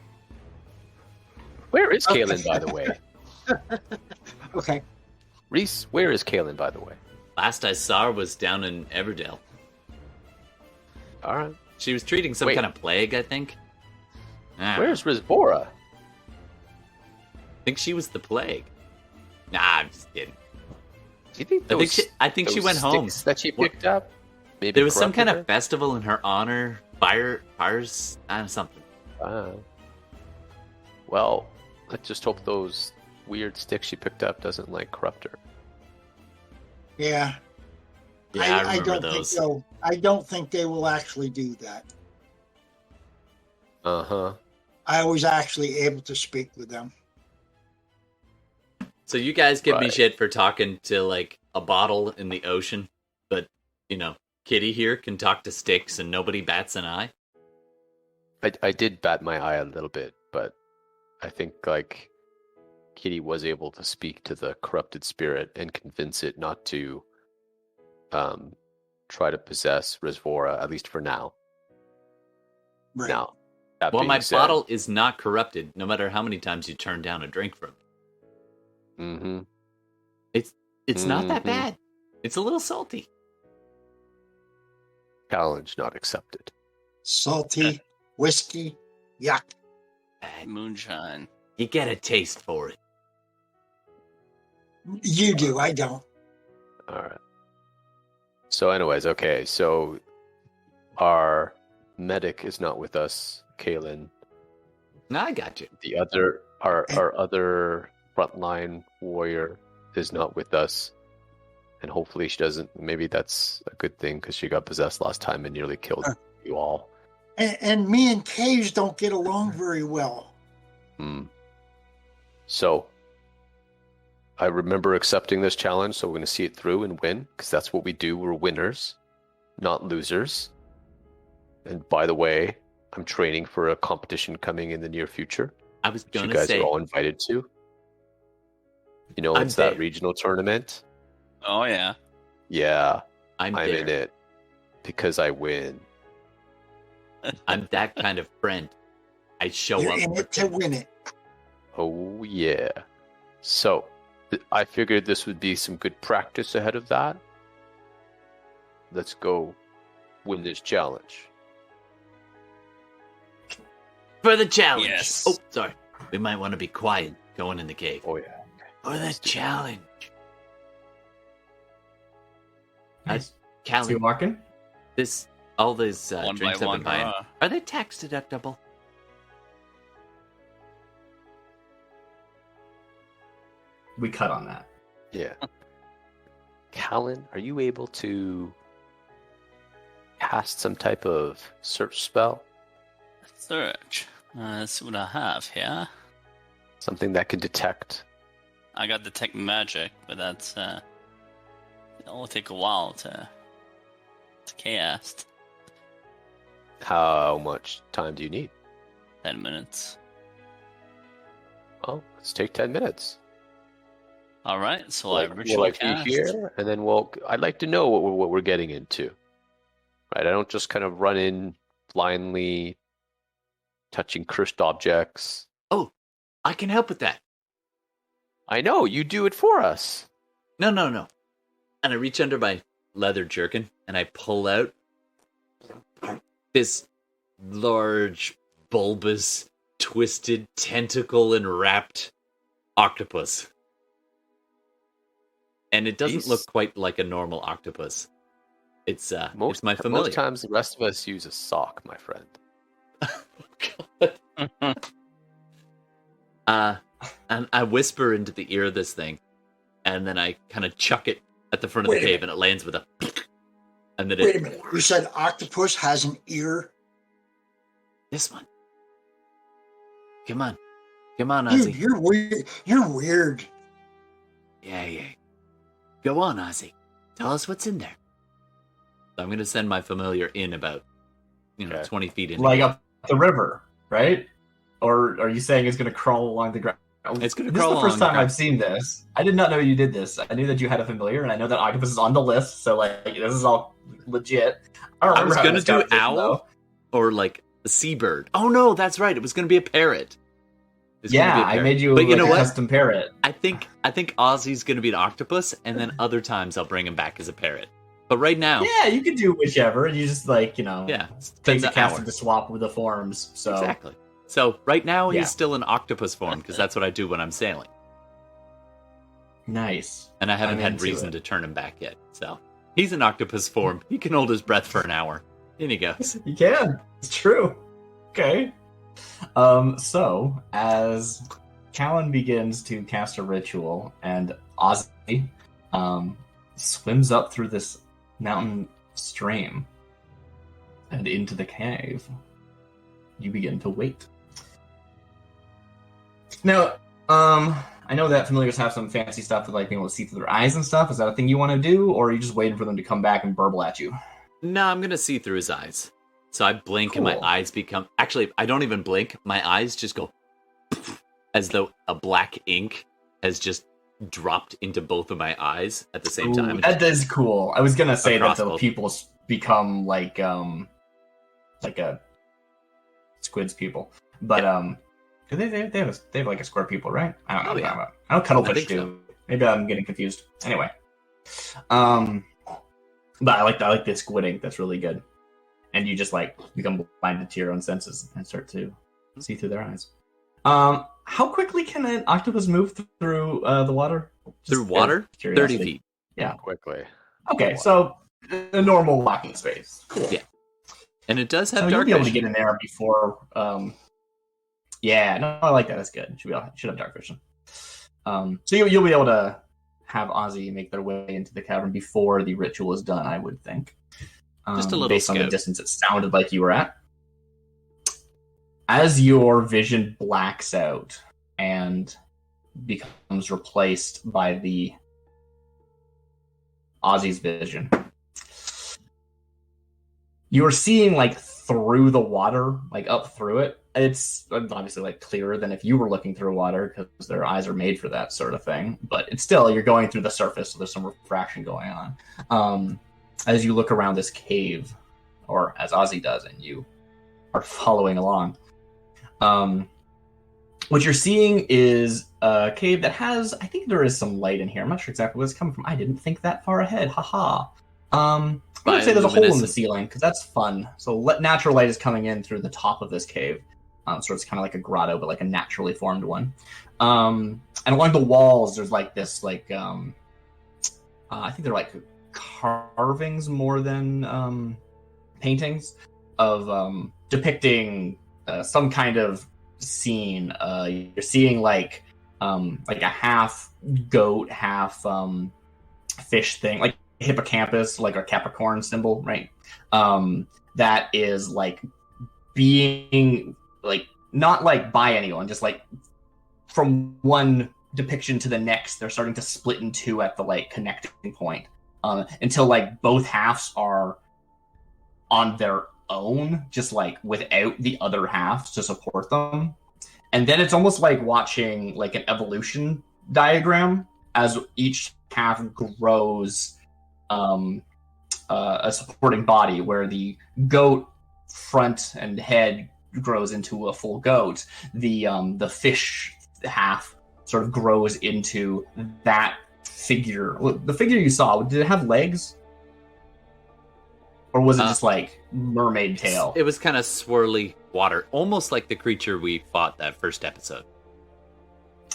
Speaker 5: Where is Callen, by the way?
Speaker 4: Okay.
Speaker 5: Reese, where is Callen, by the way?
Speaker 2: Last I saw her was down in Everdale.
Speaker 5: All right.
Speaker 2: She was treating some
Speaker 5: Wait.
Speaker 2: kind of plague, I think. I
Speaker 5: Where's Resvora?
Speaker 2: think she was the plague. Nah, I'm just kidding.
Speaker 5: Do you think
Speaker 2: I think she
Speaker 5: those
Speaker 2: went home.
Speaker 5: sticks that she
Speaker 2: What-
Speaker 5: picked up? Maybe
Speaker 2: There was some kind
Speaker 5: corrupted
Speaker 2: of festival in her honor. Fires, something.
Speaker 5: her? Well, let's just hope those weird sticks she picked up doesn't like corrupt her.
Speaker 4: Yeah.
Speaker 2: Yeah, I remember
Speaker 4: don't
Speaker 2: those.
Speaker 4: think so. I don't think they will actually do that.
Speaker 5: Uh-huh.
Speaker 4: I was actually able to speak with them.
Speaker 2: So you guys give me
Speaker 5: Right.
Speaker 2: shit for talking to like a bottle in the ocean, but Kittie here can talk to sticks and nobody bats an eye.
Speaker 5: I did bat my eye a little bit, but I think like Kittie was able to speak to the corrupted spirit and convince it not to try to possess Resvora, at least for now.
Speaker 4: Right.
Speaker 5: Now, that
Speaker 2: Well,
Speaker 5: being
Speaker 2: my
Speaker 5: said,
Speaker 2: bottle is not corrupted, no matter how many times you turn down a drink from it.
Speaker 5: Mhm.
Speaker 2: It's not that
Speaker 5: Mhm.
Speaker 2: bad. It's a little salty.
Speaker 5: Challenge not accepted.
Speaker 4: Salty whiskey. Yuck.
Speaker 6: Moonshine.
Speaker 2: You get a taste for it.
Speaker 4: You do. I don't.
Speaker 5: All right. So, anyways, okay. So, our medic is not with us, Callen.
Speaker 2: No, I got you.
Speaker 5: The other, our other frontline warrior is not with us, and hopefully she doesn't. Maybe that's a good thing because she got possessed last time and nearly killed you all.
Speaker 4: And me and Caves don't get along very well.
Speaker 5: So, I remember accepting this challenge, so we're going to see it through and win, because that's what we do. We're winners, not losers. And by the way, I'm training for a competition coming in the near future,
Speaker 2: I was
Speaker 5: which you
Speaker 2: gonna
Speaker 5: guys
Speaker 2: say
Speaker 5: are all invited to. You know,
Speaker 2: I'm
Speaker 5: it's that
Speaker 2: there.
Speaker 5: regional tournament.
Speaker 6: Oh, yeah.
Speaker 5: Yeah,
Speaker 2: I'm
Speaker 5: I'm
Speaker 2: there.
Speaker 5: in it because I win.
Speaker 2: I'm that kind of friend. I show
Speaker 4: You're
Speaker 2: up.
Speaker 4: in
Speaker 2: for
Speaker 4: it to win it.
Speaker 5: Oh, yeah. So, I figured this would be some good practice ahead of that. Let's go win this challenge.
Speaker 2: For the challenge.
Speaker 6: Yes.
Speaker 2: Oh, sorry. We might want to be quiet going in the cave.
Speaker 5: Oh, yeah.
Speaker 2: For the challenge.
Speaker 3: Nice.
Speaker 2: Callen,
Speaker 3: So you walking?
Speaker 2: all these
Speaker 6: One
Speaker 2: drinks
Speaker 6: by
Speaker 2: I've
Speaker 6: one.
Speaker 2: been buying, are they tax deductible?
Speaker 3: We cut on that.
Speaker 5: Yeah. Callen, are you able to cast some type of search spell?
Speaker 6: Search. Let's see what I have here.
Speaker 5: Something that can detect.
Speaker 6: I got detect magic, but that's it'll take a while to cast.
Speaker 5: How much time do you need?
Speaker 6: 10 minutes.
Speaker 5: Oh, let's take 10 minutes.
Speaker 6: All right, so
Speaker 5: Like,
Speaker 6: I
Speaker 5: will
Speaker 6: ritual
Speaker 5: I be
Speaker 6: cast.
Speaker 5: here, and then I'd like to know what we're getting into. Right, I don't just kind of run in blindly, touching cursed objects.
Speaker 2: Oh, I can help with that.
Speaker 5: I know, you do it for us.
Speaker 2: No. And I reach under my leather jerkin and I pull out this large, bulbous, twisted, tentacle enwrapped octopus. And it doesn't
Speaker 5: Jeez.
Speaker 2: look quite like a normal octopus. It's my familiar.
Speaker 5: Most times the rest of us use a sock, my friend.
Speaker 2: And I whisper into the ear of this thing, and then I kind of chuck it at the front of
Speaker 4: Wait
Speaker 2: the
Speaker 4: a
Speaker 2: cave, and it lands with a and then
Speaker 4: Wait a minute. You said octopus has an ear?
Speaker 2: This one. Come on,
Speaker 4: Dude,
Speaker 2: Ozzy.
Speaker 4: you're weird. You're weird.
Speaker 2: Yeah. Go on, Ozzy. Tell us what's in there. So I'm gonna send my familiar in about,
Speaker 5: Okay.
Speaker 2: 20 feet in.
Speaker 3: Like up the river, right? Or are you saying it's going to crawl along the ground?
Speaker 2: It's gonna
Speaker 3: This
Speaker 2: crawl
Speaker 3: is the first
Speaker 2: along the
Speaker 3: time
Speaker 2: ground.
Speaker 3: I've seen this. I did not know you did this. I knew that you had a familiar, and I know that octopus is on the list, so like this is all legit. I don't
Speaker 2: I was
Speaker 3: remember how
Speaker 2: gonna
Speaker 3: this
Speaker 2: do
Speaker 3: conversation,
Speaker 2: owl
Speaker 3: though.
Speaker 2: or like a seabird. Oh no, that's right. It was gonna be a parrot. It's gonna be
Speaker 3: Yeah,
Speaker 2: a
Speaker 3: I
Speaker 2: parrot.
Speaker 3: made you
Speaker 2: But you
Speaker 3: like,
Speaker 2: know
Speaker 3: a
Speaker 2: what?
Speaker 3: custom parrot.
Speaker 2: I think Ozzy's gonna be an octopus, and then other times I'll bring him back as a parrot. But right now,
Speaker 3: Yeah, you could do whichever. You just like
Speaker 2: yeah,
Speaker 3: take
Speaker 2: spend
Speaker 3: the
Speaker 2: the
Speaker 3: cast
Speaker 2: hour.
Speaker 3: to swap with the forms. So
Speaker 2: Exactly. So right now
Speaker 3: Yeah.
Speaker 2: he's still in octopus form because that's what I do when I'm sailing,
Speaker 3: nice.
Speaker 2: and I haven't
Speaker 3: I'm
Speaker 2: had
Speaker 3: into
Speaker 2: reason
Speaker 3: it.
Speaker 2: to turn him back yet. So he's in octopus form. He can hold his breath for an hour. In he goes.
Speaker 3: You can. It's true. Okay. So as Callen begins to cast a ritual, and Ozzy swims up through this mountain stream and into the cave, you begin to wait. Now, I know that familiars have some fancy stuff with like being able to see through their eyes and stuff. Is that a thing you want to do, or are you just waiting for them to come back and burble at you?
Speaker 2: No, I'm gonna see through his eyes. So I blink and my
Speaker 3: Cool.
Speaker 2: eyes become. Actually, I don't even blink. My eyes just go as though a black ink has just dropped into both of my eyes at the same time.
Speaker 3: Ooh, that is cool. I was gonna say that
Speaker 2: Across
Speaker 3: the
Speaker 2: both.
Speaker 3: pupils become like a squid's pupil, but do they have like a square pupil, right? I don't know.
Speaker 2: Oh,
Speaker 3: What I'm
Speaker 2: yeah.
Speaker 3: talking about. I know cuttlefish
Speaker 2: think
Speaker 3: do.
Speaker 2: so.
Speaker 3: Maybe I'm getting confused. Anyway, but I like the squid that's really good, and you just like become blinded to your own senses and start to see through their eyes. How quickly can an octopus move through the water?
Speaker 2: Through
Speaker 3: Just
Speaker 2: water?
Speaker 3: out of curiosity.
Speaker 2: 30 feet.
Speaker 3: Yeah.
Speaker 5: Quickly.
Speaker 3: Okay, so a normal walking space. Cool.
Speaker 2: Yeah. And it does have
Speaker 3: So you'll
Speaker 2: dark
Speaker 3: be able to
Speaker 2: vision.
Speaker 3: get in there before. Yeah, no, I like that. That's good. Should have dark vision. So you'll be able to have Ozzy make their way into the cavern before the ritual is done. I would think.
Speaker 2: Just a little
Speaker 3: based on the
Speaker 2: scout.
Speaker 3: distance it sounded like you were at. As your vision blacks out and becomes replaced by the Ozzy's vision, you are seeing like through the water, like up through it. It's obviously like clearer than if you were looking through water because their eyes are made for that sort of thing. But it's still, you're going through the surface, so there's some refraction going on. As you look around this cave, or as Ozzy does, and you are following along, what you're seeing is a cave that has, I think there is some light in here. I'm not sure exactly where it's coming from. I didn't think that far ahead. Haha. I'm going to say there's a hole in the ceiling, because that's fun. So natural light is coming in through the top of this cave. So it's kind of like a grotto, but like a naturally formed one. And along the walls, there's like this, like, I think they're like carvings more than paintings of depicting some kind of scene. You're seeing like a half goat, half fish thing, like hippocampus, like a Capricorn symbol, right? That is like being like not like by anyone, just like from one depiction to the next, they're starting to split in two at the like connecting point, until like both halves are on their own, just like without the other half to support them. And then it's almost like watching like an evolution diagram as each half grows a supporting body, where the goat front and head grows into a full goat. The fish half sort of grows into that figure. The figure you saw, did it have legs? Or was it just like mermaid tail?
Speaker 2: It was kind of swirly water, almost like the creature we fought that first episode.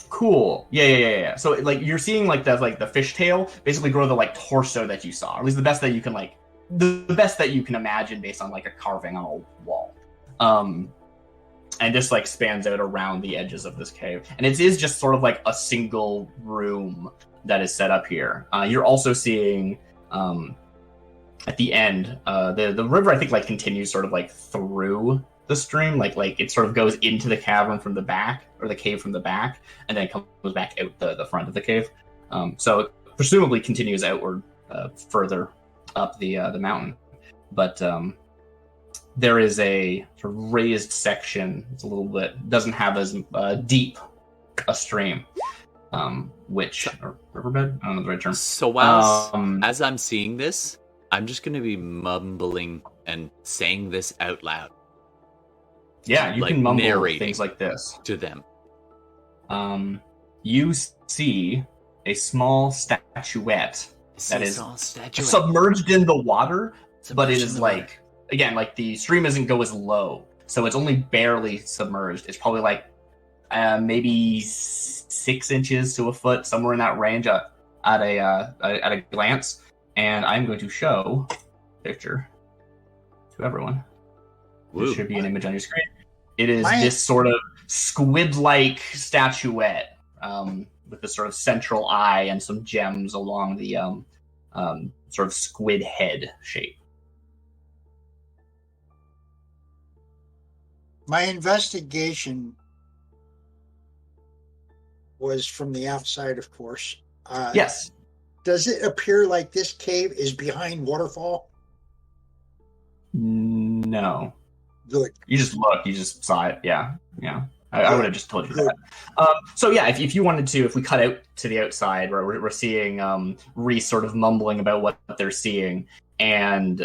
Speaker 3: Cool. Yeah. So like you're seeing like the fish tail basically grow the like torso that you saw, or at least the best that you can like the best that you can imagine based on like a carving on a wall. And just like spans out around the edges of this cave. And it is just sort of like a single room that is set up here. You're also seeing at the end, the river I think like continues sort of like through the stream, like it sort of goes into the cavern from the back, or the cave from the back, and then comes back out the front of the cave. So it presumably continues outward further up the mountain. But there is a sort of raised section. It's a little bit, doesn't have as deep a stream, which, or riverbed? I don't know the right term.
Speaker 2: So as I'm seeing this, I'm just going to be mumbling and saying this out loud.
Speaker 3: Yeah, you
Speaker 2: like
Speaker 3: can mumble things like this
Speaker 2: to them.
Speaker 3: You see a small statuette that is
Speaker 2: statuette.
Speaker 3: submerged in the water,
Speaker 2: Submerged
Speaker 3: but it
Speaker 2: in
Speaker 3: is
Speaker 2: the
Speaker 3: like,
Speaker 2: water.
Speaker 3: again, like the stream doesn't go as low, so it's only barely submerged. It's probably like maybe 6 inches to a foot, somewhere in that range at a glance. And I'm going to show a picture to everyone. There should be an image on your screen. It is this sort of squid-like statuette with this sort of central eye and some gems along the sort of squid head shape.
Speaker 4: My investigation was from the outside, of course.
Speaker 3: Yes.
Speaker 4: Does it appear like this cave is behind waterfall?
Speaker 3: No.
Speaker 4: Good.
Speaker 3: You just looked. You just saw it. Yeah. I would have just told you that. So yeah, if you wanted to, if we cut out to the outside where we're seeing Reese sort of mumbling about what they're seeing, and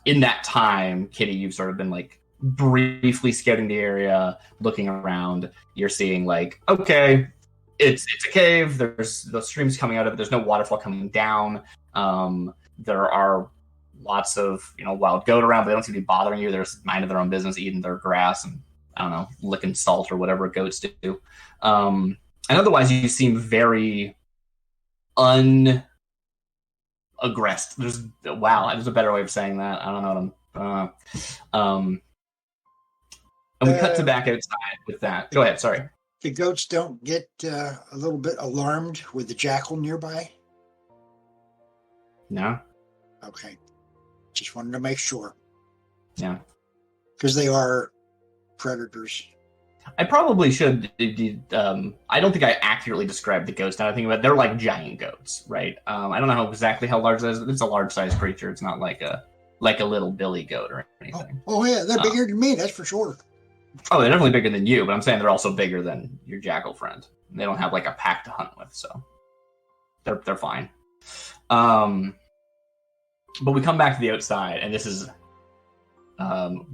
Speaker 3: in that time, Kittie, you've sort of been like briefly scouting the area, looking around. You're seeing like, okay, it's a cave. There's the streams coming out of it. There's no waterfall coming down. There are lots of wild goat around, but they don't seem to be bothering you. They're minding their own business, eating their grass, and I don't know, licking salt or whatever goats do. And otherwise, you seem very unaggressed. There's a better way of saying that. I don't know what I'm. And we cut to back outside with that. Go ahead. Sorry.
Speaker 4: The goats don't get a little bit alarmed with the jackal nearby?
Speaker 3: No.
Speaker 4: Okay. Just wanted to make sure.
Speaker 3: Yeah.
Speaker 4: Because they are predators.
Speaker 3: I probably should. I don't think I accurately described the goats. Now I think about it, they're like giant goats, right? I don't know exactly how large that is. It's a large-sized creature. It's not like a little billy goat or anything.
Speaker 4: Oh yeah, they're bigger than me. That's for sure.
Speaker 3: Oh, they're definitely bigger than you, but I'm saying they're also bigger than your jackal friend. They don't have like a pack to hunt with, so they're fine. But we come back to the outside, and this is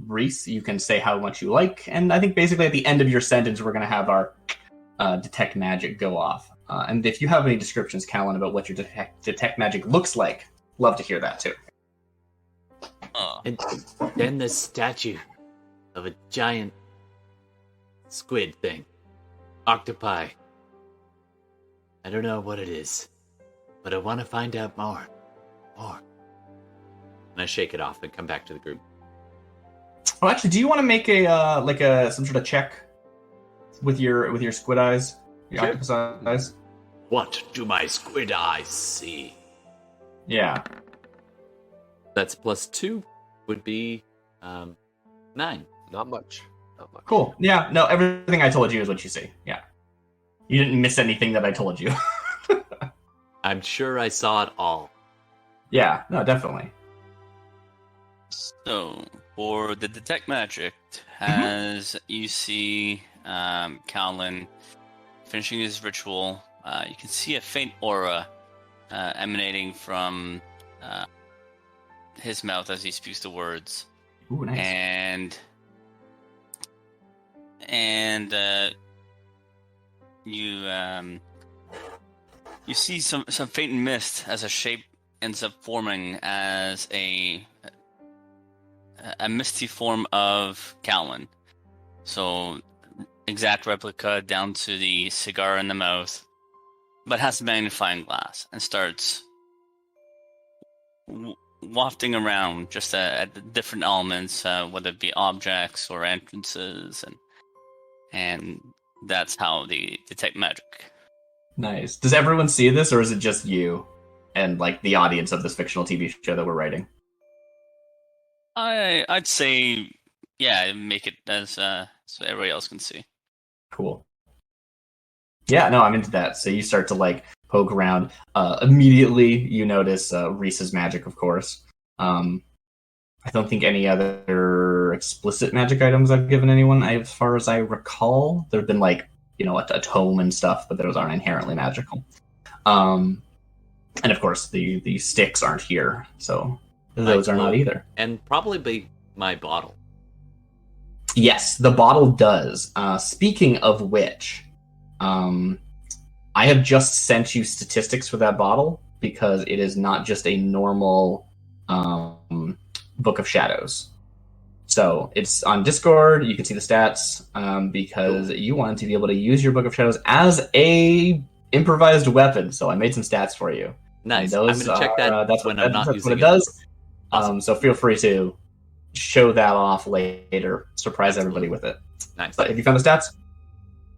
Speaker 3: Reese, you can say how much you like, and I think basically at the end of your sentence, we're going to have our detect magic go off. And if you have any descriptions, Callen, about what your detect magic looks like, love to hear that too.
Speaker 2: And then the statue of a giant squid thing. Octopi. I don't know what it is, but I want to find out more. And I shake it off and come back to the group.
Speaker 3: Oh, actually, do you want to make a some sort of check with your squid eyes, your octopus eyes?
Speaker 2: What do my squid eyes see?
Speaker 3: Yeah.
Speaker 2: That's +2 would be 9.
Speaker 5: Not much.
Speaker 3: Cool. Yeah. No, everything I told you is what you see. Yeah. You didn't miss anything that I told you.
Speaker 2: I'm sure I saw it all.
Speaker 3: Yeah. No, definitely.
Speaker 6: So, for the detect magic, as you see Callen finishing his ritual, you can see a faint aura emanating from his mouth as he speaks the words.
Speaker 3: Ooh, nice.
Speaker 6: And you see some faint mist as a shape ends up forming as a misty form of Callen. So exact replica down to the cigar in the mouth, but has a magnifying glass and starts wafting around just at the different elements, whether it be objects or entrances, and that's how they detect magic.
Speaker 3: Nice. Does everyone see this, or is it just you and like the audience of this fictional TV show that we're writing?
Speaker 6: I'd say, yeah, make it as so everybody else can see.
Speaker 3: Cool. Yeah, no, I'm into that. So you start to like poke around. Immediately, you notice Reese's magic, of course. I don't think any other explicit magic items I've given anyone, as far as I recall. There have been like, a tome and stuff, but those aren't inherently magical. And of course, the sticks aren't here, so those are not either.
Speaker 2: And probably my bottle.
Speaker 3: Yes, the bottle does. Speaking of which, I have just sent you statistics for that bottle because it is not just a normal Book of Shadows. So it's on Discord. You can see the stats because you wanted to be able to use your Book of Shadows as a improvised weapon. So I made some stats for you.
Speaker 2: Nice. I'm going to check that
Speaker 3: that's
Speaker 2: when
Speaker 3: what,
Speaker 2: I'm not
Speaker 3: that's
Speaker 2: using
Speaker 3: what it
Speaker 2: it.
Speaker 3: does.
Speaker 2: Awesome.
Speaker 3: So feel free to show that off later. Surprise everybody with it.
Speaker 2: Nice.
Speaker 3: But have you found the stats?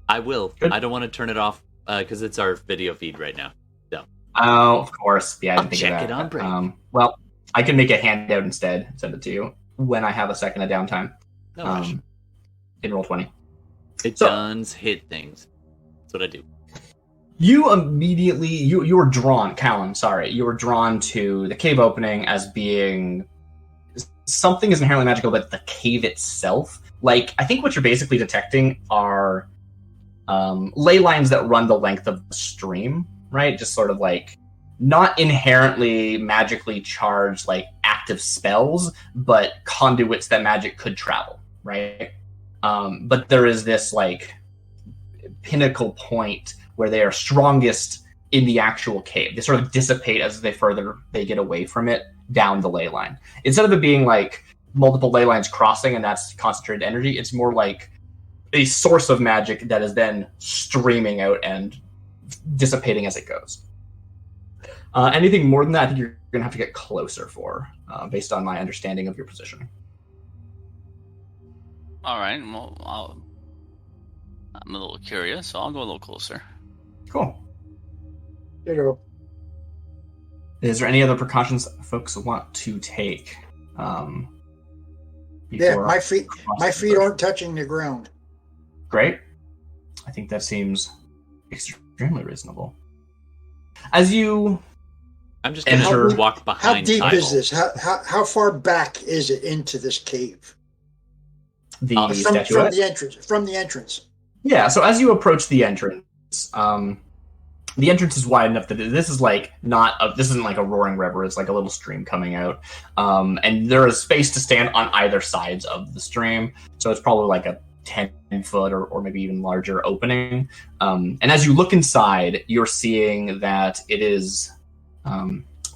Speaker 2: I will.
Speaker 3: Good.
Speaker 2: I don't want to turn it off because it's our video feed right now. So.
Speaker 3: Oh, of course. Yeah, I didn't
Speaker 2: I'll
Speaker 3: think
Speaker 2: check
Speaker 3: of that.
Speaker 2: it on break.
Speaker 3: Well, I can make a handout instead and send it to you when I have a second of downtime.
Speaker 2: No rush.
Speaker 3: In Roll20.
Speaker 2: It does hit things. That's what I do.
Speaker 3: You immediately you were drawn, Callen, sorry. You were drawn to the cave opening as being something is inherently magical, but the cave itself. Like, I think what you're basically detecting are ley lines that run the length of the stream, right? Just sort of like not inherently magically charged like active spells, but conduits that magic could travel, right? But there is this like pinnacle point where they are strongest in the actual cave. They sort of dissipate as they get away from it down the ley line. Instead of it being like multiple ley lines crossing and that's concentrated energy, it's more like a source of magic that is then streaming out and dissipating as it goes. Anything more than that, I think you're going to have to get closer for, based on my understanding of your position.
Speaker 6: All right. Well, I'm a little curious, so I'll go a little closer.
Speaker 3: Cool.
Speaker 4: There you go.
Speaker 3: Is there any other precautions folks want to take?
Speaker 4: Yeah, my feet aren't touching the ground.
Speaker 3: Great. I think that seems extremely reasonable. As you
Speaker 2: I'm just going to walk
Speaker 4: How
Speaker 2: behind
Speaker 4: deep
Speaker 2: Tybalt.
Speaker 4: is this? How far back is it into this cave?
Speaker 3: the statuette?
Speaker 4: From the entrance.
Speaker 3: Yeah, so as you approach the entrance, the entrance is wide enough that this is like this isn't like a roaring river. It's like a little stream coming out, and there is space to stand on either sides of the stream. So it's probably like a 10-foot or maybe even larger opening. And as you look inside, you're seeing that it is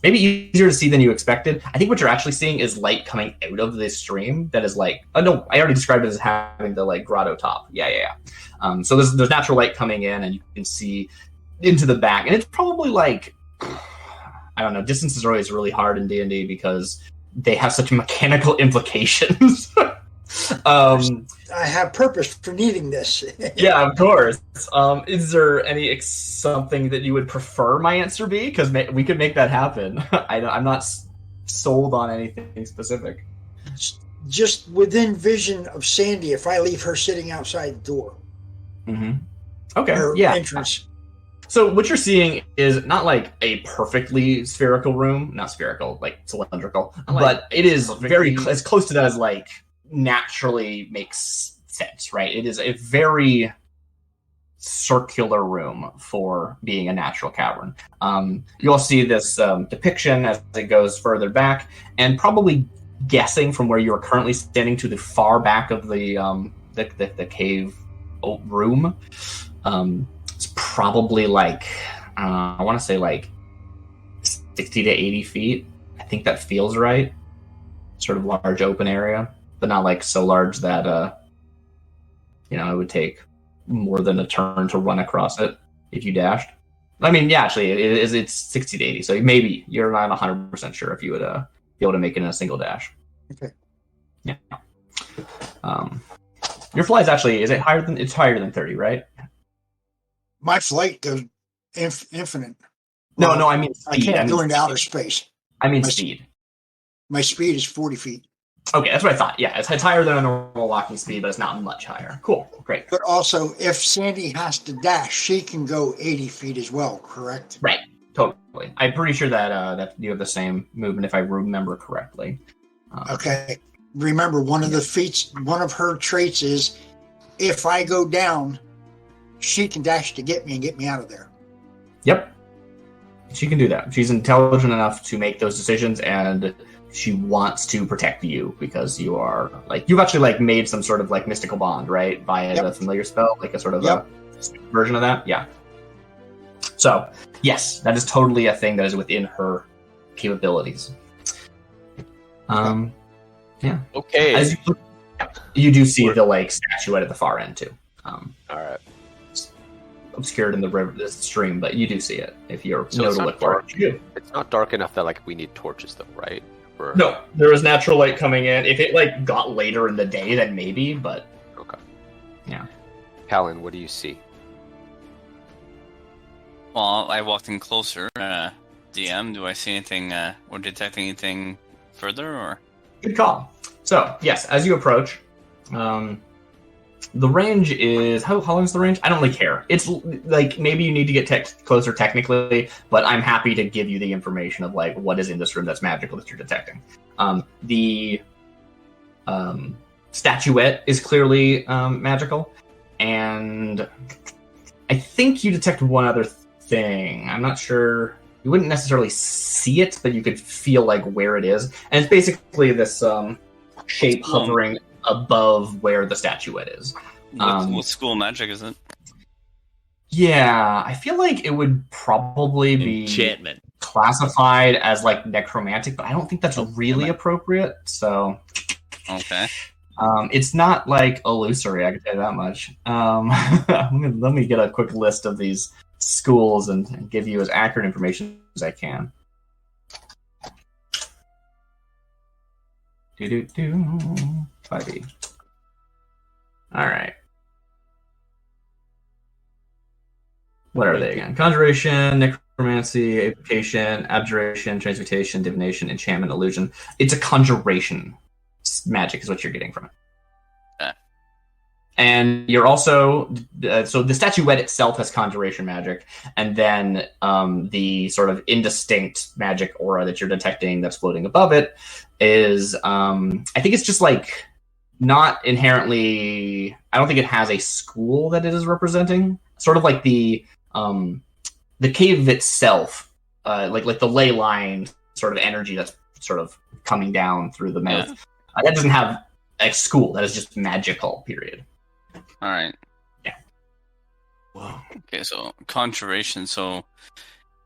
Speaker 3: maybe easier to see than you expected. I think what you're actually seeing is light coming out of this stream that is like, oh no, I already described it as having the like grotto top. Yeah. So there's natural light coming in, and you can see into the back, and it's probably like, I don't know, distances are always really hard in D&D because they have such mechanical implications.
Speaker 4: I have purpose for needing this.
Speaker 3: Yeah, of course. Is there something that you would prefer my answer be? Because we could make that happen. I'm not sold on anything specific.
Speaker 4: Just within vision of Sandy, if I leave her sitting outside the door.
Speaker 3: Mm-hmm. Okay,
Speaker 4: her entrance.
Speaker 3: So what you're seeing is not like a perfectly spherical room, not spherical, like cylindrical, but it is very as close to that as like naturally makes sense, right? It is a very circular room for being a natural cavern. You'll see this depiction as it goes further back, and probably guessing from where you are currently standing to the far back of the cave room. It's probably like, I want to say like 60 to 80 feet. I think that feels right. Sort of large open area, but not like so large that, it would take more than a turn to run across it if you dashed. I mean, yeah, actually, it's 60 to 80. So maybe you're not 100% sure if you would be able to make it in a single dash.
Speaker 4: Okay.
Speaker 3: Yeah. Your fly is actually, it's higher than 30, right?
Speaker 4: My flight goes infinite.
Speaker 3: No, I mean speed.
Speaker 4: I can't go into outer space.
Speaker 3: I mean speed.
Speaker 4: My speed is 40 feet.
Speaker 3: Okay, that's what I thought. Yeah, it's higher than a normal walking speed, but it's not much higher. Cool, great.
Speaker 4: But also, if Sandy has to dash, she can go 80 feet as well, correct?
Speaker 3: Right, totally. I'm pretty sure that you have the same movement if I remember correctly.
Speaker 4: Okay. Remember, one of her traits is, if I go down, she can dash to get me and get me out of there.
Speaker 3: Yep. She can do that. She's intelligent enough to make those decisions, and she wants to protect you because you are you've actually made some sort of mystical bond, right? Via the familiar spell, like a sort of a version of that. Yeah. So yes, that is totally a thing that is within her capabilities. Yeah.
Speaker 5: Okay.
Speaker 3: As you do see the statuette at the far end too.
Speaker 5: All right.
Speaker 3: Obscured in the stream, but you do see it if you're
Speaker 5: so
Speaker 3: know to look for it.
Speaker 5: It's not dark enough that we need torches though, right?
Speaker 3: No, there is natural light coming in. If it got later in the day, then maybe, but
Speaker 5: okay.
Speaker 3: Yeah.
Speaker 5: Callen, what do you see?
Speaker 6: Well, I walked in closer. DM, do I see anything or detect anything further, or?
Speaker 3: Good call. So yes, as you approach, the range is how long is the range? I don't really care. It's maybe you need to get closer technically, but I'm happy to give you the information of what is in this room that's magical that you're detecting. The statuette is clearly magical, and I think you detect one other thing. I'm not sure. You wouldn't necessarily see it, but you could feel where it is, and it's basically this shape hovering above where the statuette is.
Speaker 6: What school magic is it?
Speaker 3: Yeah, I feel like it would probably be
Speaker 2: enchantment
Speaker 3: classified as necromantic, but I don't think that's really appropriate. So,
Speaker 6: okay,
Speaker 3: it's not illusory. I can tell you that much. Let me get a quick list of these schools and give you as accurate information as I can. Do 5e. All right. What are they again? Conjuration, necromancy, evocation, abjuration, transmutation, divination, enchantment, illusion. It's a conjuration magic is what you're getting from it. And you're also so the statuette itself has conjuration magic, and then the sort of indistinct magic aura that you're detecting that's floating above it is I think it's just not inherently. I don't think it has a school that it is representing. Sort of like the the cave itself, like the ley line sort of energy that's sort of coming down through the mouth, that doesn't have a school. That is just magical. Period.
Speaker 6: All right.
Speaker 3: Yeah.
Speaker 2: Whoa.
Speaker 6: Okay, so conjuration. So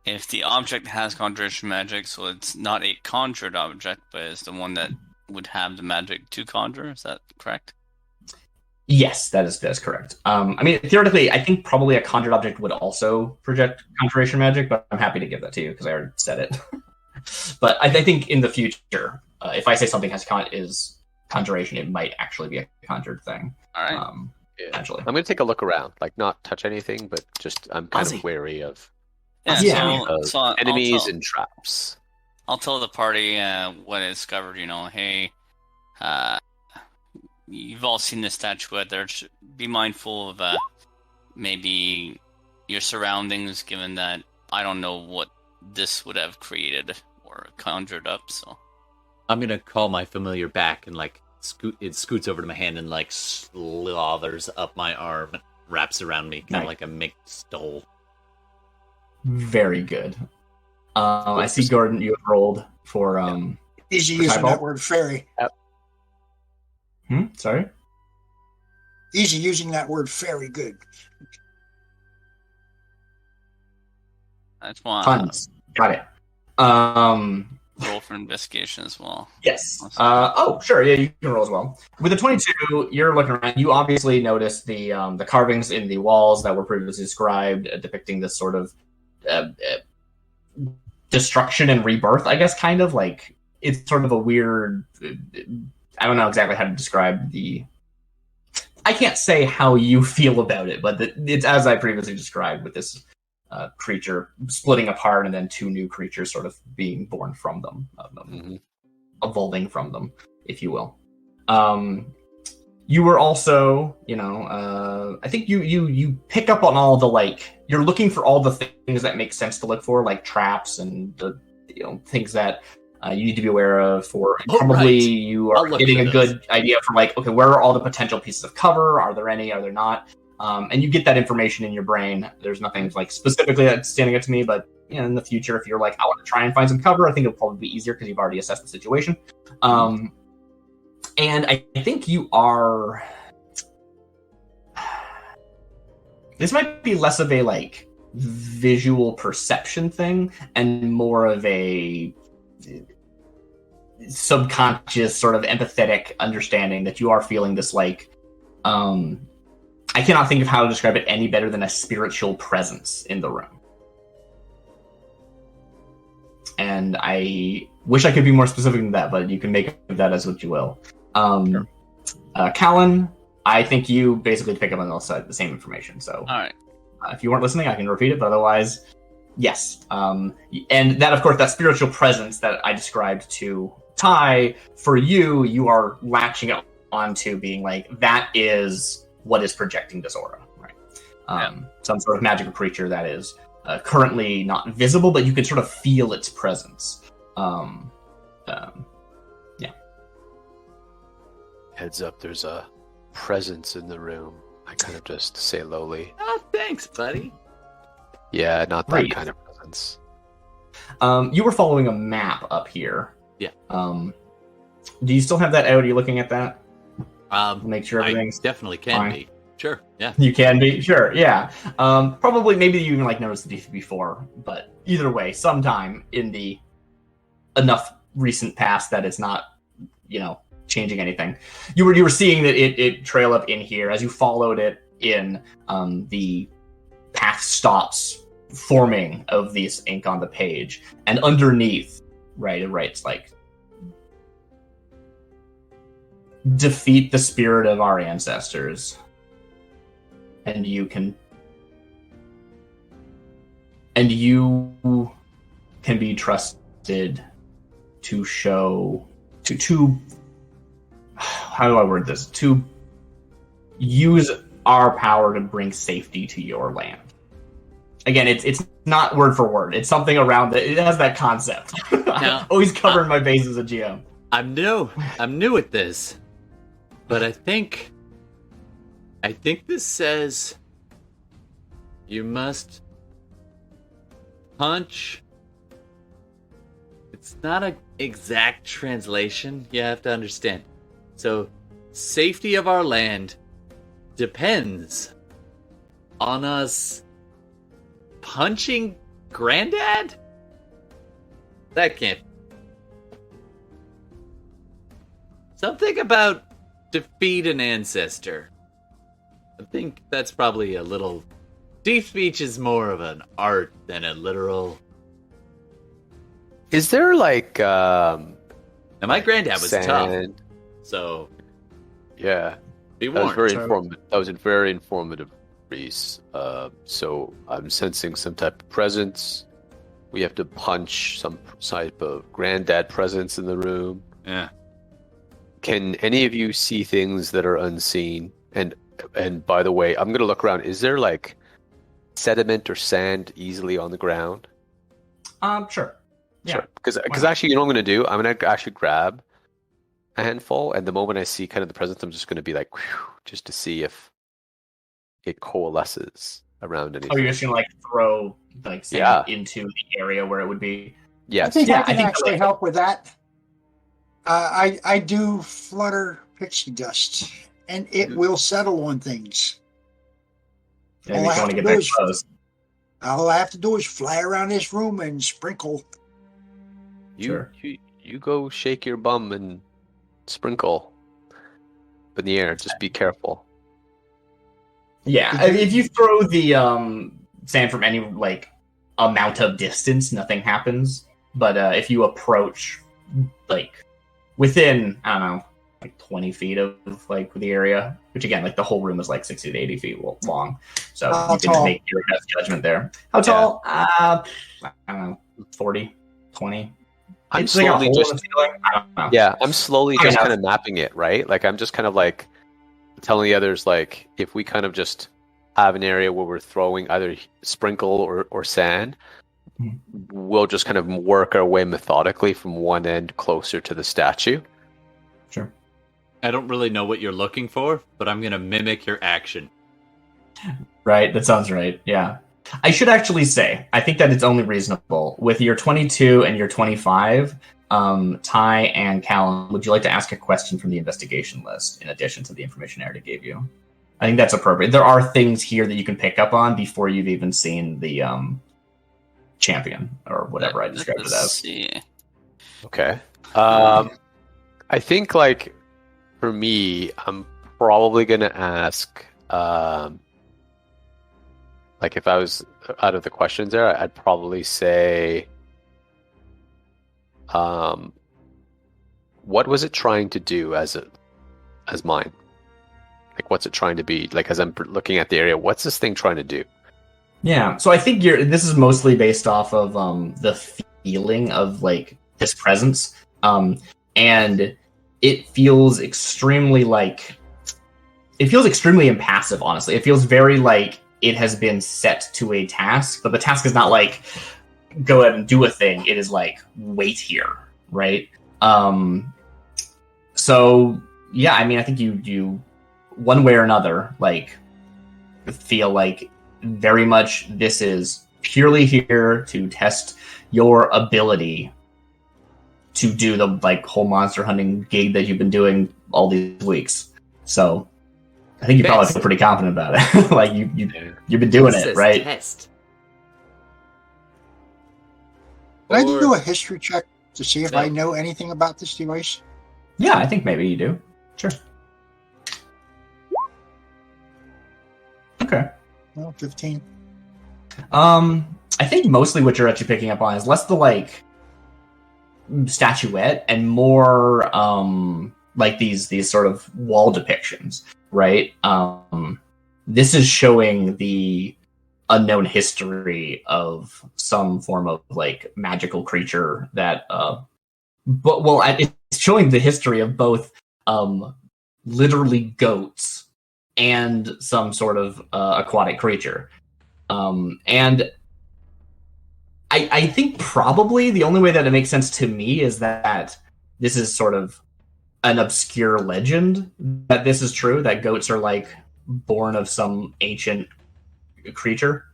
Speaker 6: if the object has conjuration magic, so it's not a conjured object, but it's the one that would have the magic to conjure. Is that correct?
Speaker 3: Yes, that's correct. I mean, theoretically, I think probably a conjured object would also project conjuration magic, but I'm happy to give that to you because I already said it. But I think in the future, if I say something is conjuration, it might actually be a conjured thing.
Speaker 6: All right.
Speaker 3: Actually,
Speaker 5: I'm going to take a look around, like not touch anything, but just I'm kind
Speaker 2: Ozzy.
Speaker 5: of wary of
Speaker 6: I'll
Speaker 5: enemies
Speaker 6: tell,
Speaker 5: and traps.
Speaker 6: I'll tell the party when it's discovered. Hey, you've all seen this statuette. There, be mindful of maybe your surroundings, given that I don't know what this would have created or conjured up. So
Speaker 2: I'm gonna call my familiar back and it scoots over to my hand and slothers up my arm, wraps around me, kind of like a mixed stole.
Speaker 3: very good. I see, Gordon, you have rolled for
Speaker 4: Easy
Speaker 3: for
Speaker 4: using
Speaker 3: Tybalt?
Speaker 4: that word fairy.
Speaker 3: Sorry.
Speaker 4: Easy using that word fairy. Good.
Speaker 6: that's why
Speaker 3: Tons. Got it.
Speaker 6: roll for investigation as well.
Speaker 3: Yes. Sure. Yeah, you can roll as well. With the 22, you're looking around. You obviously notice the carvings in the walls that were previously described, depicting this sort of destruction and rebirth. I guess, kind of like it's sort of a weird. I don't know exactly how to describe the. I can't say how you feel about it, but it's as I previously described, with this creature splitting apart and then two new creatures sort of being born from them, evolving from them, if you will. You were also, I think you pick up on all the you're looking for all the things that make sense to look for, like traps and the things that you need to be aware of. You are getting a good idea for okay, where are all the potential pieces of cover? Are there any? Are there not? And you get that information in your brain. There's nothing specifically that's standing out to me, but in the future, if you're I want to try and find some cover, I think it'll probably be easier because you've already assessed the situation. And I think you are. This might be less of a visual perception thing and more of a subconscious sort of empathetic understanding that you are feeling this I cannot think of how to describe it any better than a spiritual presence in the room. And I wish I could be more specific than that, but you can make of that as what you will.
Speaker 6: Sure.
Speaker 3: Callen, I think you basically pick up on the same information. So
Speaker 6: All right.
Speaker 3: If you weren't listening, I can repeat it, but otherwise, yes. And that, of course, that spiritual presence that I described to Ty, for you are latching onto being that is what is projecting this aura, right? Some sort of magical creature that is currently not visible, but you can sort of feel its presence.
Speaker 5: Heads up, there's a presence in the room. I kind of just say lowly.
Speaker 2: Oh, thanks, buddy.
Speaker 5: Yeah, not that
Speaker 3: Great.
Speaker 5: kind of presence.
Speaker 3: You were following a map up here.
Speaker 2: Yeah.
Speaker 3: Do you still have that out? Are you looking at that? Make sure
Speaker 2: I
Speaker 3: everything's
Speaker 2: definitely can
Speaker 3: fine.
Speaker 2: be. Sure. Yeah.
Speaker 3: You can be, sure, yeah. Probably, maybe you even noticed the before, but either way, sometime in the enough recent past that it's not, changing anything. You were seeing that it trail up in here as you followed it in. The path stops forming of this ink on the page, and underneath, right, it writes defeat the spirit of our ancestors. And you can be trusted to show to how do I word this? To use our power to bring safety to your land. Again, it's not word for word. It's something around it. It has that concept.
Speaker 2: Now,
Speaker 3: Always covering my bases as a GM.
Speaker 2: I'm new at this, but I think this says you must punch. It's not an exact translation, you have to understand. So, safety of our land depends on us punching Granddad? That can't. Something about defeat an ancestor. I think that's probably a little. Deep speech is more of an art than a literal.
Speaker 5: Is there like
Speaker 2: Now, my granddad was
Speaker 5: sand?
Speaker 2: tough, so
Speaker 5: Yeah,
Speaker 2: be
Speaker 5: that was
Speaker 2: warned.
Speaker 5: very informative. That was very informative, Reese. So I'm sensing some type of presence. We have to punch some type of granddad presence in the room.
Speaker 2: Yeah.
Speaker 5: Can any of you see things that are unseen? And by the way, I'm gonna look around. Is there like sediment or sand easily on the ground?
Speaker 3: Sure. Yeah.
Speaker 5: Sure. Because actually, you know what I'm gonna do? I'm gonna actually grab a handful, and the moment I see kind of the presence, I'm just gonna be like, whew, just to see if it coalesces around anything.
Speaker 3: Oh, you're just gonna like throw like sand into the area where it would be.
Speaker 5: Yes.
Speaker 4: I think
Speaker 3: Yeah,
Speaker 4: I can
Speaker 3: I think
Speaker 4: actually
Speaker 3: like-
Speaker 4: help with that. I do flutter pixie dust, and it will settle on things.
Speaker 3: Maybe
Speaker 4: All
Speaker 3: you
Speaker 4: I have
Speaker 3: want to
Speaker 4: to
Speaker 3: get
Speaker 4: do
Speaker 3: that
Speaker 4: is-
Speaker 3: close.
Speaker 4: All I have to do is fly around this room and sprinkle.
Speaker 3: Sure.
Speaker 5: You go shake your bum and sprinkle up in the air. Just be careful.
Speaker 3: Yeah, I mean, if you throw the sand from any like amount of distance, nothing happens. But if you approach like within, I don't know, like 20 feet of like the area, which again, like the whole room is like 60 to 80 feet long, so
Speaker 4: How
Speaker 3: you can
Speaker 4: tall?
Speaker 3: make your best judgment there. How tall? I don't know, 40, 20.
Speaker 5: I'm
Speaker 3: It's like a
Speaker 5: slowly
Speaker 3: hole in
Speaker 5: just
Speaker 3: the ceiling. I don't know.
Speaker 5: Yeah, I'm slowly
Speaker 3: High
Speaker 5: just
Speaker 3: enough.
Speaker 5: kind of mapping it, right? Like I'm just kind of like telling the others, like if we kind of just have an area where we're throwing either sprinkle or sand,
Speaker 3: Mhm.
Speaker 5: we'll just kind of work our way methodically from one end closer to the statue.
Speaker 3: Sure.
Speaker 2: I don't really know what you're looking for, but I'm gonna mimic your action.
Speaker 3: Right, that sounds right. Yeah. I should actually say, I think that it's only reasonable. With your 22 and your 25, Ty and Callen, would you like to ask a question from the investigation list in addition to the information I already gave you? I think that's appropriate. There are things here that you can pick up on before you've even seen the champion, or whatever I described it
Speaker 6: Let's
Speaker 3: as.
Speaker 6: see.
Speaker 5: Okay. I think like for me, I'm probably gonna ask like if I was out of the questions there, I'd probably say what was it trying to do as mine? Like what's it trying to be? Like as I'm looking at the area, what's this thing trying to do?
Speaker 3: Yeah, so I think this is mostly based off of the feeling of like this presence, and it feels extremely impassive. Honestly, it feels very like it has been set to a task, but the task is not like go ahead and do a thing. It is like wait here, right? So yeah, I mean, I think you one way or another like feel like very much this is purely here to test your ability to do the like whole monster hunting gig that you've been doing all these weeks. So I think you probably feel pretty confident about it. Like you've been doing it, right?
Speaker 2: Test.
Speaker 4: Can I
Speaker 2: Or-
Speaker 4: do a history check to see if
Speaker 2: No.
Speaker 4: I know anything about this device?
Speaker 3: Yeah, I think maybe you do. Sure. Okay.
Speaker 4: Well, 15.
Speaker 3: I think mostly what you're actually picking up on is less the like statuette and more like these sort of wall depictions, right? This is showing the unknown history of some form of like magical creature that it's showing the history of both literally goats and some sort of aquatic creature. And I think probably the only way that it makes sense to me is that this is sort of an obscure legend that this is true, that goats are like born of some ancient creature.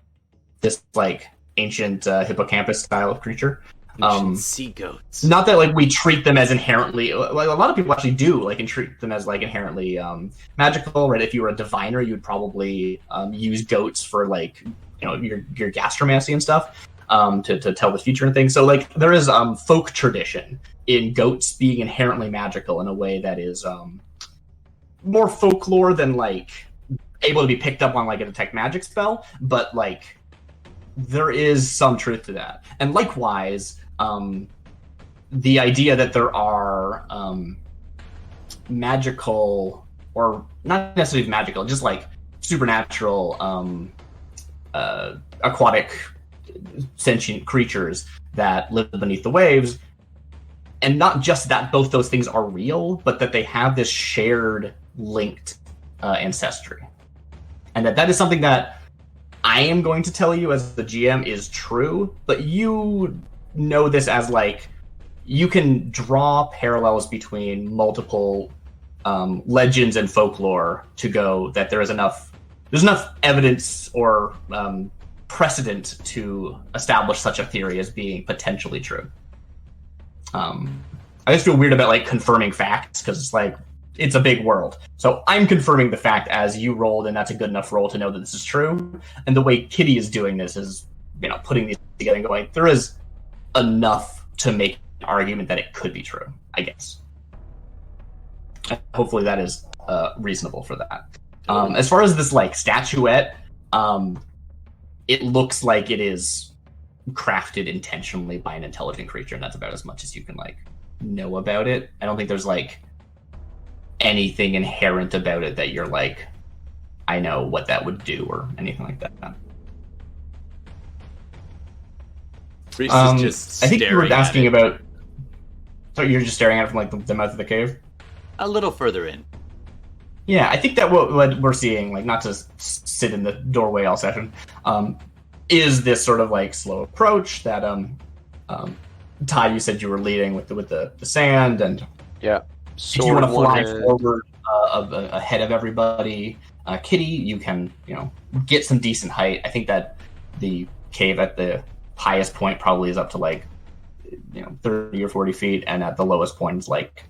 Speaker 3: This like ancient hippocampus style of creature.
Speaker 2: Sea goats.
Speaker 3: Not that like we treat them as inherently, like a lot of people actually do, like, and treat them as like inherently magical. Right? If you were a diviner, you would probably use goats for like your gastromancy and stuff to tell the future and things. So like there is folk tradition in goats being inherently magical in a way that is more folklore than like able to be picked up on like a detect magic spell, but like there is some truth to that. And likewise, the idea that there are magical, or not necessarily magical, just like supernatural aquatic sentient creatures that live beneath the waves, and not just that both those things are real, but that they have this shared linked ancestry. And that is something that I am going to tell you as the GM is true, but you know this as like, you can draw parallels between multiple legends and folklore to go that there's enough evidence or precedent to establish such a theory as being potentially true. I just feel weird about like confirming facts because it's like, it's a big world. So I'm confirming the fact as you rolled, and that's a good enough roll to know that this is true. And the way Kittie is doing this is, putting these together and going, there is enough to make an argument that it could be true, I guess. Hopefully that is reasonable for that. As far as this like statuette, it looks like it is crafted intentionally by an intelligent creature, and that's about as much as you can like know about it. I don't think there's like anything inherent about it that you're like, I know what that would do or anything like that.
Speaker 2: Reese is just
Speaker 3: I think you were
Speaker 2: staring
Speaker 3: asking
Speaker 2: at it.
Speaker 3: about. So you're just staring at it from like the mouth of the cave.
Speaker 2: A little further in.
Speaker 3: Yeah, I think that what we're seeing, like not to sit in the doorway all session, is this sort of like slow approach that Ty, you said you were leading with the sand, and
Speaker 5: Yeah.
Speaker 3: if you want to fly forward ahead of everybody, Kittie, you can get some decent height. I think that the cave at the highest point probably is up to like 30 or 40 feet, and at the lowest point is like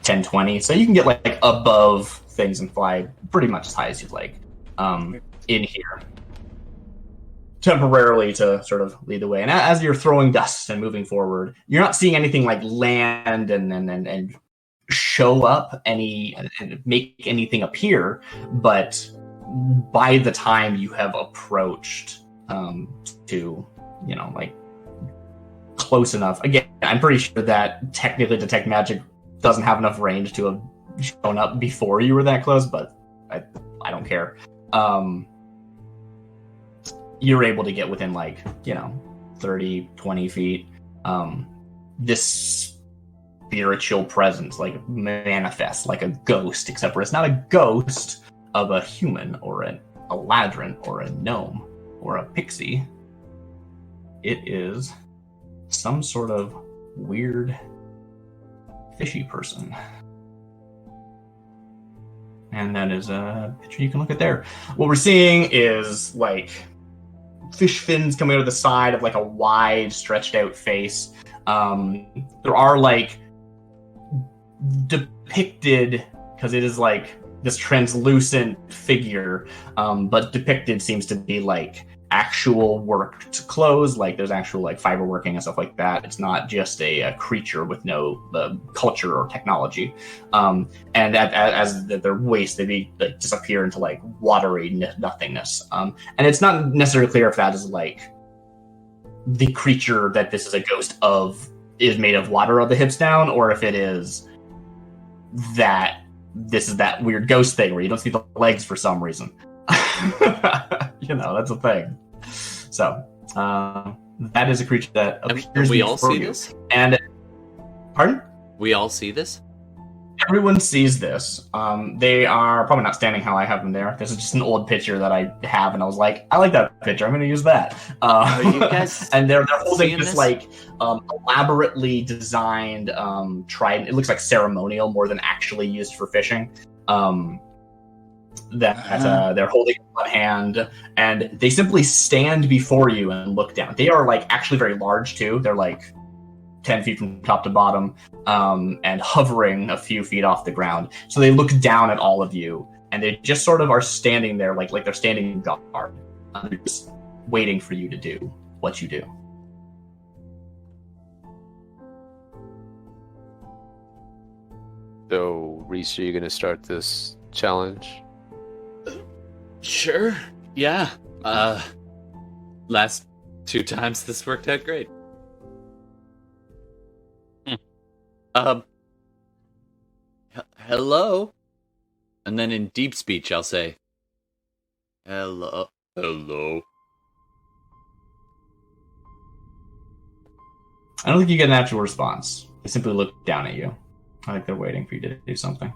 Speaker 3: 10, 20. So you can get like above things and fly pretty much as high as you'd like in here temporarily to sort of lead the way. And as you're throwing dust and moving forward, you're not seeing anything like land and show up and make anything appear. But by the time you have approached to like close enough, again, I'm pretty sure that technically detect magic doesn't have enough range to have shown up before you were that close, but I don't care. You're able to get within like 30, 20 feet. This spiritual presence like manifests like a ghost, except for it's not a ghost of a human or a ladrin or a gnome or a pixie. It is some sort of weird fishy person. And that is a picture you can look at there. What we're seeing is like fish fins coming out of the side of like a wide stretched out face. There are like depicted, because it is like this translucent figure, but depicted seems to be like actual worked clothes, like there's actual like fiber working and stuff like that. It's not just a creature with no culture or technology. And as their waist, they disappear into like watery nothingness. And it's not necessarily clear if that is like the creature that this is a ghost of is made of water of the hips down, or if it is that this is that weird ghost thing where you don't see the legs for some reason. That's a thing. So that is a creature that appears
Speaker 2: we all see
Speaker 3: you.
Speaker 2: this.
Speaker 3: And pardon?
Speaker 2: We all see this.
Speaker 3: Everyone sees this. They are probably not standing how I have them there. This is just an old picture that I have, and I was like, I like that picture. I'm going to use that.
Speaker 2: Are you guys
Speaker 3: and they're holding this
Speaker 2: this
Speaker 3: like elaborately designed trident. It looks like ceremonial more than actually used for fishing. that they're holding in one hand, and they simply stand before you and look down. They are like actually very large too. They're like 10 feet from top to bottom, and hovering a few feet off the ground. So they look down at all of you, and they just sort of are standing there like they're standing guard, just waiting for you to do what you do.
Speaker 5: So, Reese, are you going to start this challenge?
Speaker 2: Sure. Yeah. Last 2 times this worked out great. Hello? And then in deep speech, I'll say, hello. Hello.
Speaker 3: I don't think you get an actual response. They simply look down at you. I think they're waiting for you to do something.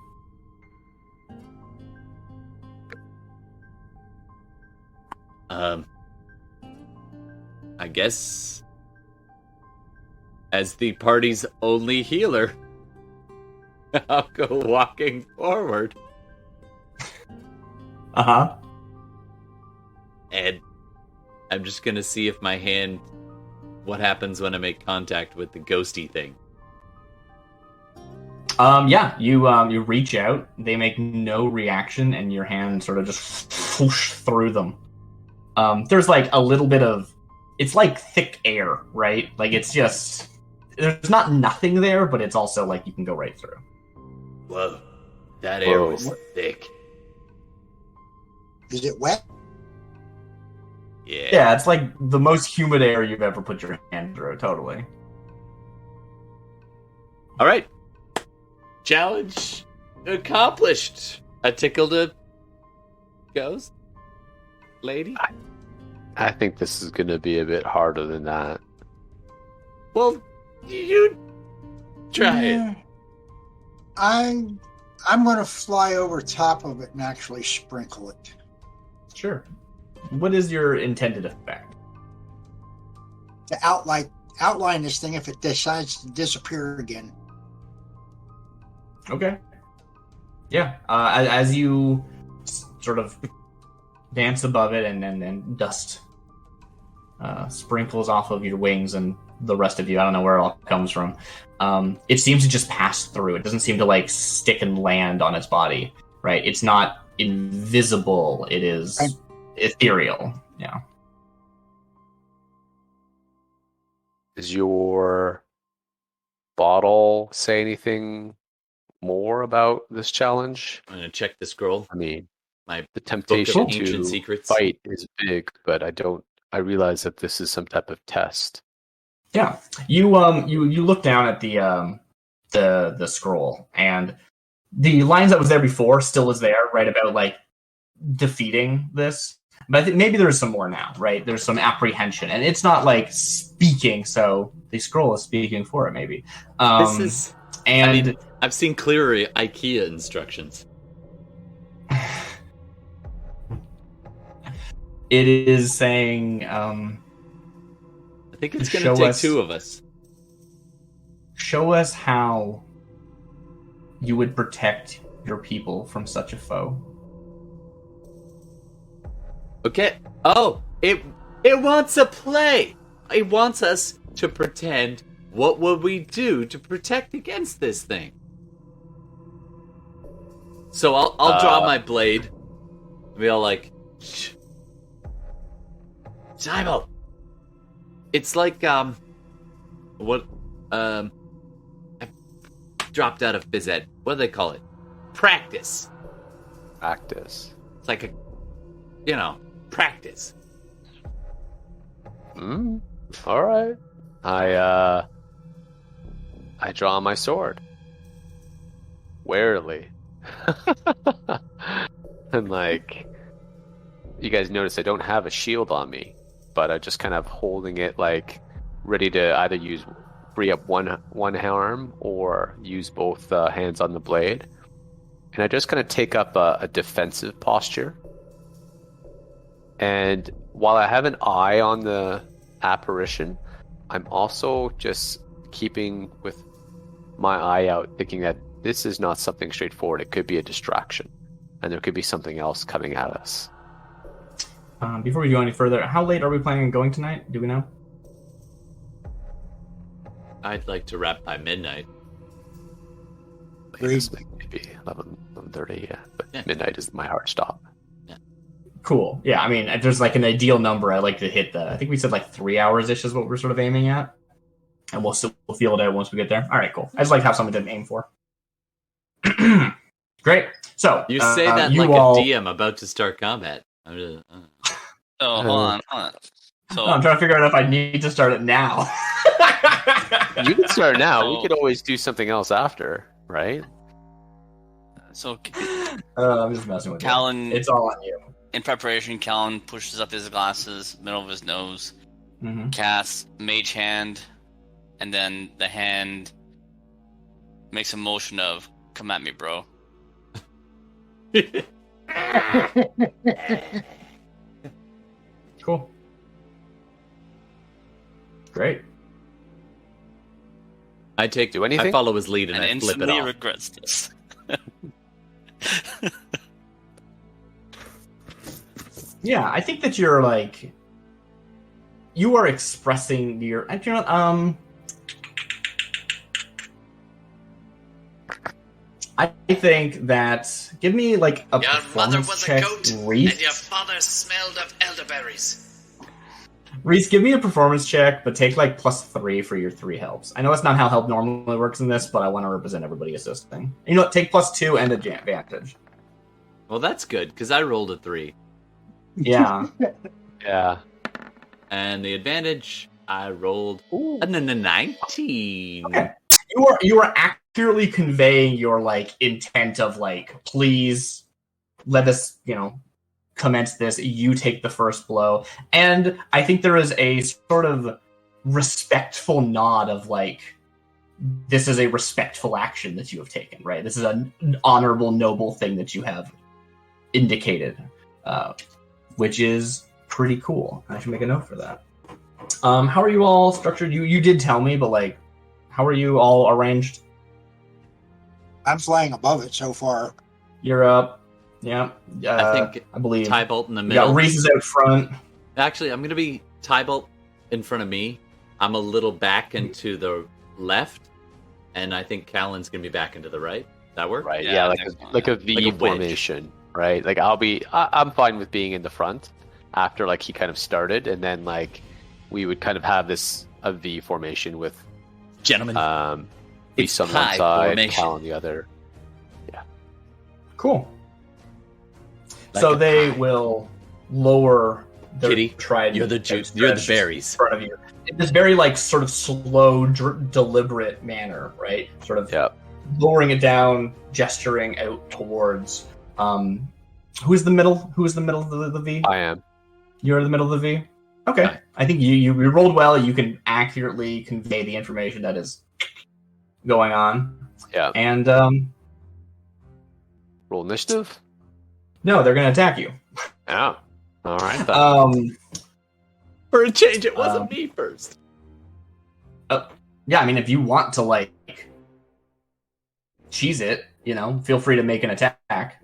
Speaker 2: I guess as the party's only healer, I'll go walking forward.
Speaker 3: Uh-huh.
Speaker 2: And I'm just gonna see if my hand, what happens when I make contact with the ghosty thing.
Speaker 3: Yeah, you reach out, they make no reaction, and your hand sort of just whoosh through them. There's like a little bit of, it's like thick air, right? Like it's just, there's not nothing there, but it's also like you can go right through.
Speaker 2: Whoa, that air was thick.
Speaker 4: Is it wet?
Speaker 2: Yeah.
Speaker 3: Yeah, it's like the most humid air you've ever put your hand through, totally.
Speaker 2: All right. Challenge accomplished. I tickled a ghost lady.
Speaker 5: I think this is going to be a bit harder than that.
Speaker 2: Well, you try it.
Speaker 4: Yeah. I'm going to fly over top of it and actually sprinkle it.
Speaker 3: Sure. What is your intended effect?
Speaker 4: To outline this thing if it decides to disappear again.
Speaker 3: Okay. Yeah. As you sort of dance above it, and then dust sprinkles off of your wings and the rest of you. I don't know where it all comes from. It seems to just pass through. It doesn't seem to like stick and land on its body. Right? It's not invisible. It is ethereal. Yeah.
Speaker 5: Does your bottle say anything more about this challenge?
Speaker 2: I'm gonna check the scroll.
Speaker 5: I mean,
Speaker 2: My
Speaker 5: the temptation
Speaker 2: Book of Ancient
Speaker 5: to
Speaker 2: Secrets.
Speaker 5: fight is big, but I realize that this is some type of test.
Speaker 3: Yeah. You look down at the scroll, and the lines that was there before still is there, right, about like defeating this. But I think maybe there's some more now, right? There's some apprehension, and it's not like speaking, so the scroll is speaking for it, maybe.
Speaker 2: This is,
Speaker 3: and
Speaker 2: I mean, I've seen clearer IKEA instructions.
Speaker 3: it is saying,
Speaker 2: I think it's going
Speaker 3: show
Speaker 2: to take
Speaker 3: us-
Speaker 2: 2 of us.
Speaker 3: show us how you would protect your people from such a foe.
Speaker 2: Okay. Oh, it wants a play. It wants us to pretend. What would we do to protect against this thing? So I'll draw my blade. Be all like, Tybalt. It's like what I dropped out of phys ed. What do they call it? Practice.
Speaker 5: Practice.
Speaker 2: It's like practice.
Speaker 5: All right. I draw my sword warily, and like you guys notice, I don't have a shield on me, but I'm just kind of holding it, like ready to either free up one arm or use both hands on the blade, and I just kind of take up a defensive posture. And while I have an eye on the apparition, I'm also just keeping with my eye out, thinking that this is not something straightforward. It could be a distraction. and there could be something else coming at us.
Speaker 3: Before we go any further, how late are we planning on going tonight? Do we know?
Speaker 2: I'd like to wrap by midnight.
Speaker 4: Agreed.
Speaker 5: Maybe 11:30, yeah. But
Speaker 2: Yeah.
Speaker 5: midnight is my hard stop.
Speaker 3: Cool. Yeah, I mean, if there's like an ideal number, I like to hit I think we said like 3 hours-ish is what we're sort of aiming at. And we'll feel it out once we get there. All right, cool. I just like to have something to aim for. Great. So,
Speaker 2: You say that
Speaker 3: you
Speaker 2: like
Speaker 3: all...
Speaker 2: a DM about to start combat. I'm just,
Speaker 6: Oh, hold on. So
Speaker 3: I'm trying to figure out if I need to start it now.
Speaker 5: You can start now. We
Speaker 6: So-
Speaker 5: could always do something else after, right?
Speaker 3: I'm just messing with you.
Speaker 6: Callen,
Speaker 3: It's all on you.
Speaker 6: in preparation, Callen pushes up his glasses, middle of his nose,
Speaker 3: Mm-hmm.
Speaker 6: casts Mage Hand, and then the hand makes a motion of "Come at me, bro."
Speaker 3: Cool. Great.
Speaker 2: I take.
Speaker 5: Do anything?
Speaker 2: I follow his lead and
Speaker 6: And
Speaker 2: I flip it
Speaker 6: instantly
Speaker 2: off.
Speaker 6: regrets this.
Speaker 3: Yeah, I think that you're like... You are expressing your... You know, I think that... Give me like a
Speaker 1: Your mother
Speaker 3: performance
Speaker 1: was a
Speaker 3: check,
Speaker 1: goat,
Speaker 3: Reese.
Speaker 1: and your father smelled of elderberries.
Speaker 3: Reese, give me a performance check, but take like +3 for your 3 helps. I know that's not how help normally works in this, but I want to represent everybody assisting. You know what? Take +2 and advantage.
Speaker 2: Well, that's good because I rolled a 3,
Speaker 3: Yeah.
Speaker 5: Yeah.
Speaker 2: and the advantage I rolled a 19.
Speaker 3: Okay. You are accurately conveying your like intent of like, please let us, commence this. You take the first blow, and I think there is a sort of respectful nod of like, this is a respectful action that you have taken, right? This is an honorable, noble thing that you have indicated, which is pretty cool. I should make a note for that. How are you all structured? You did tell me, but like, how are you all arranged?
Speaker 4: I'm flying above it so far.
Speaker 3: You're up. Yeah.
Speaker 2: I think
Speaker 3: I believe.
Speaker 2: Tybalt in the
Speaker 3: You
Speaker 2: middle.
Speaker 3: got Reese is out front.
Speaker 2: Actually, I'm going to be Tybalt in front of me. I'm a little back into the left, and I think Callen's going to be back into the right. That work?
Speaker 5: Right.
Speaker 6: Yeah,
Speaker 5: Yeah,
Speaker 6: next one,
Speaker 5: like a
Speaker 6: yeah.
Speaker 5: V
Speaker 2: Like a wedge.
Speaker 5: formation, right? Like I'm fine with being in the front after like he kind of started, and then like we would kind of have a V formation with
Speaker 2: Gentlemen,
Speaker 5: Reese on one
Speaker 2: pie
Speaker 5: side,
Speaker 2: formation.
Speaker 5: Cal on the other.
Speaker 3: Cool.
Speaker 2: Like
Speaker 3: So
Speaker 2: a
Speaker 3: they
Speaker 2: pie.
Speaker 3: will lower their
Speaker 2: Kitty,
Speaker 3: trident.
Speaker 2: you're the juice. You're the
Speaker 3: outstretched
Speaker 2: berries.
Speaker 3: in front of you. In this very like sort of slow, deliberate manner, right? Sort of
Speaker 5: Yeah.
Speaker 3: lowering it down, gesturing out towards. Who's the middle? Who is the middle of the V?
Speaker 5: I am.
Speaker 3: You're in the middle of the V. Okay,
Speaker 2: Right.
Speaker 3: I think you rolled well. You can accurately convey the information that is going on,
Speaker 5: Yeah.
Speaker 3: and
Speaker 5: Roll initiative.
Speaker 3: no, they're going to attack you.
Speaker 5: Yeah. All right. Then.
Speaker 2: For a change, it wasn't
Speaker 3: Um,
Speaker 2: me first.
Speaker 3: Yeah, I mean, if you want to like cheese it, feel free to make an attack.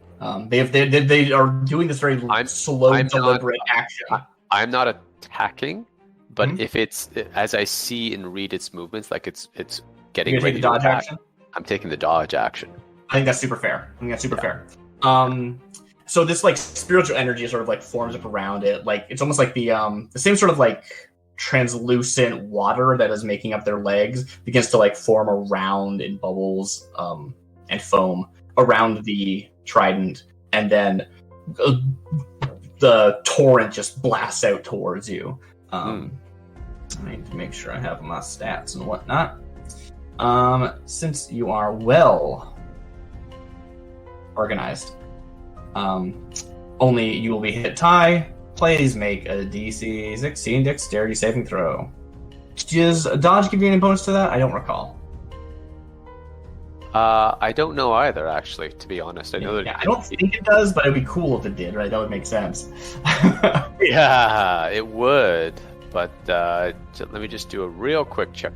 Speaker 3: They are doing this very slow,
Speaker 5: I'm not-
Speaker 3: deliberate action.
Speaker 5: I'm not attacking, but
Speaker 3: Mhm.
Speaker 5: if it's as I see and read its movements, like it's
Speaker 3: You're
Speaker 5: getting
Speaker 3: gonna take
Speaker 5: ready
Speaker 3: the
Speaker 5: to
Speaker 3: dodge
Speaker 5: attack,
Speaker 3: action.
Speaker 5: I'm taking the dodge action.
Speaker 3: I think that's super fair. Fair. So this like spiritual energy sort of like forms up around it. Like it's almost like the same sort of like translucent water that is making up their legs begins to like form around in bubbles and foam around the trident, and then the torrent just blasts out towards you. I need to make sure I have my stats and whatnot. Since you are well organized, only you will be hit tie. Please make a DC 16 dexterity saving throw. Does dodge give you any bonus to that? I don't recall.
Speaker 5: I don't know either, actually. To be honest, I know that.
Speaker 3: Yeah, I don't think it does, but it'd be cool if it did, right? That would make sense.
Speaker 5: Yeah, it would. But let me just do a real quick check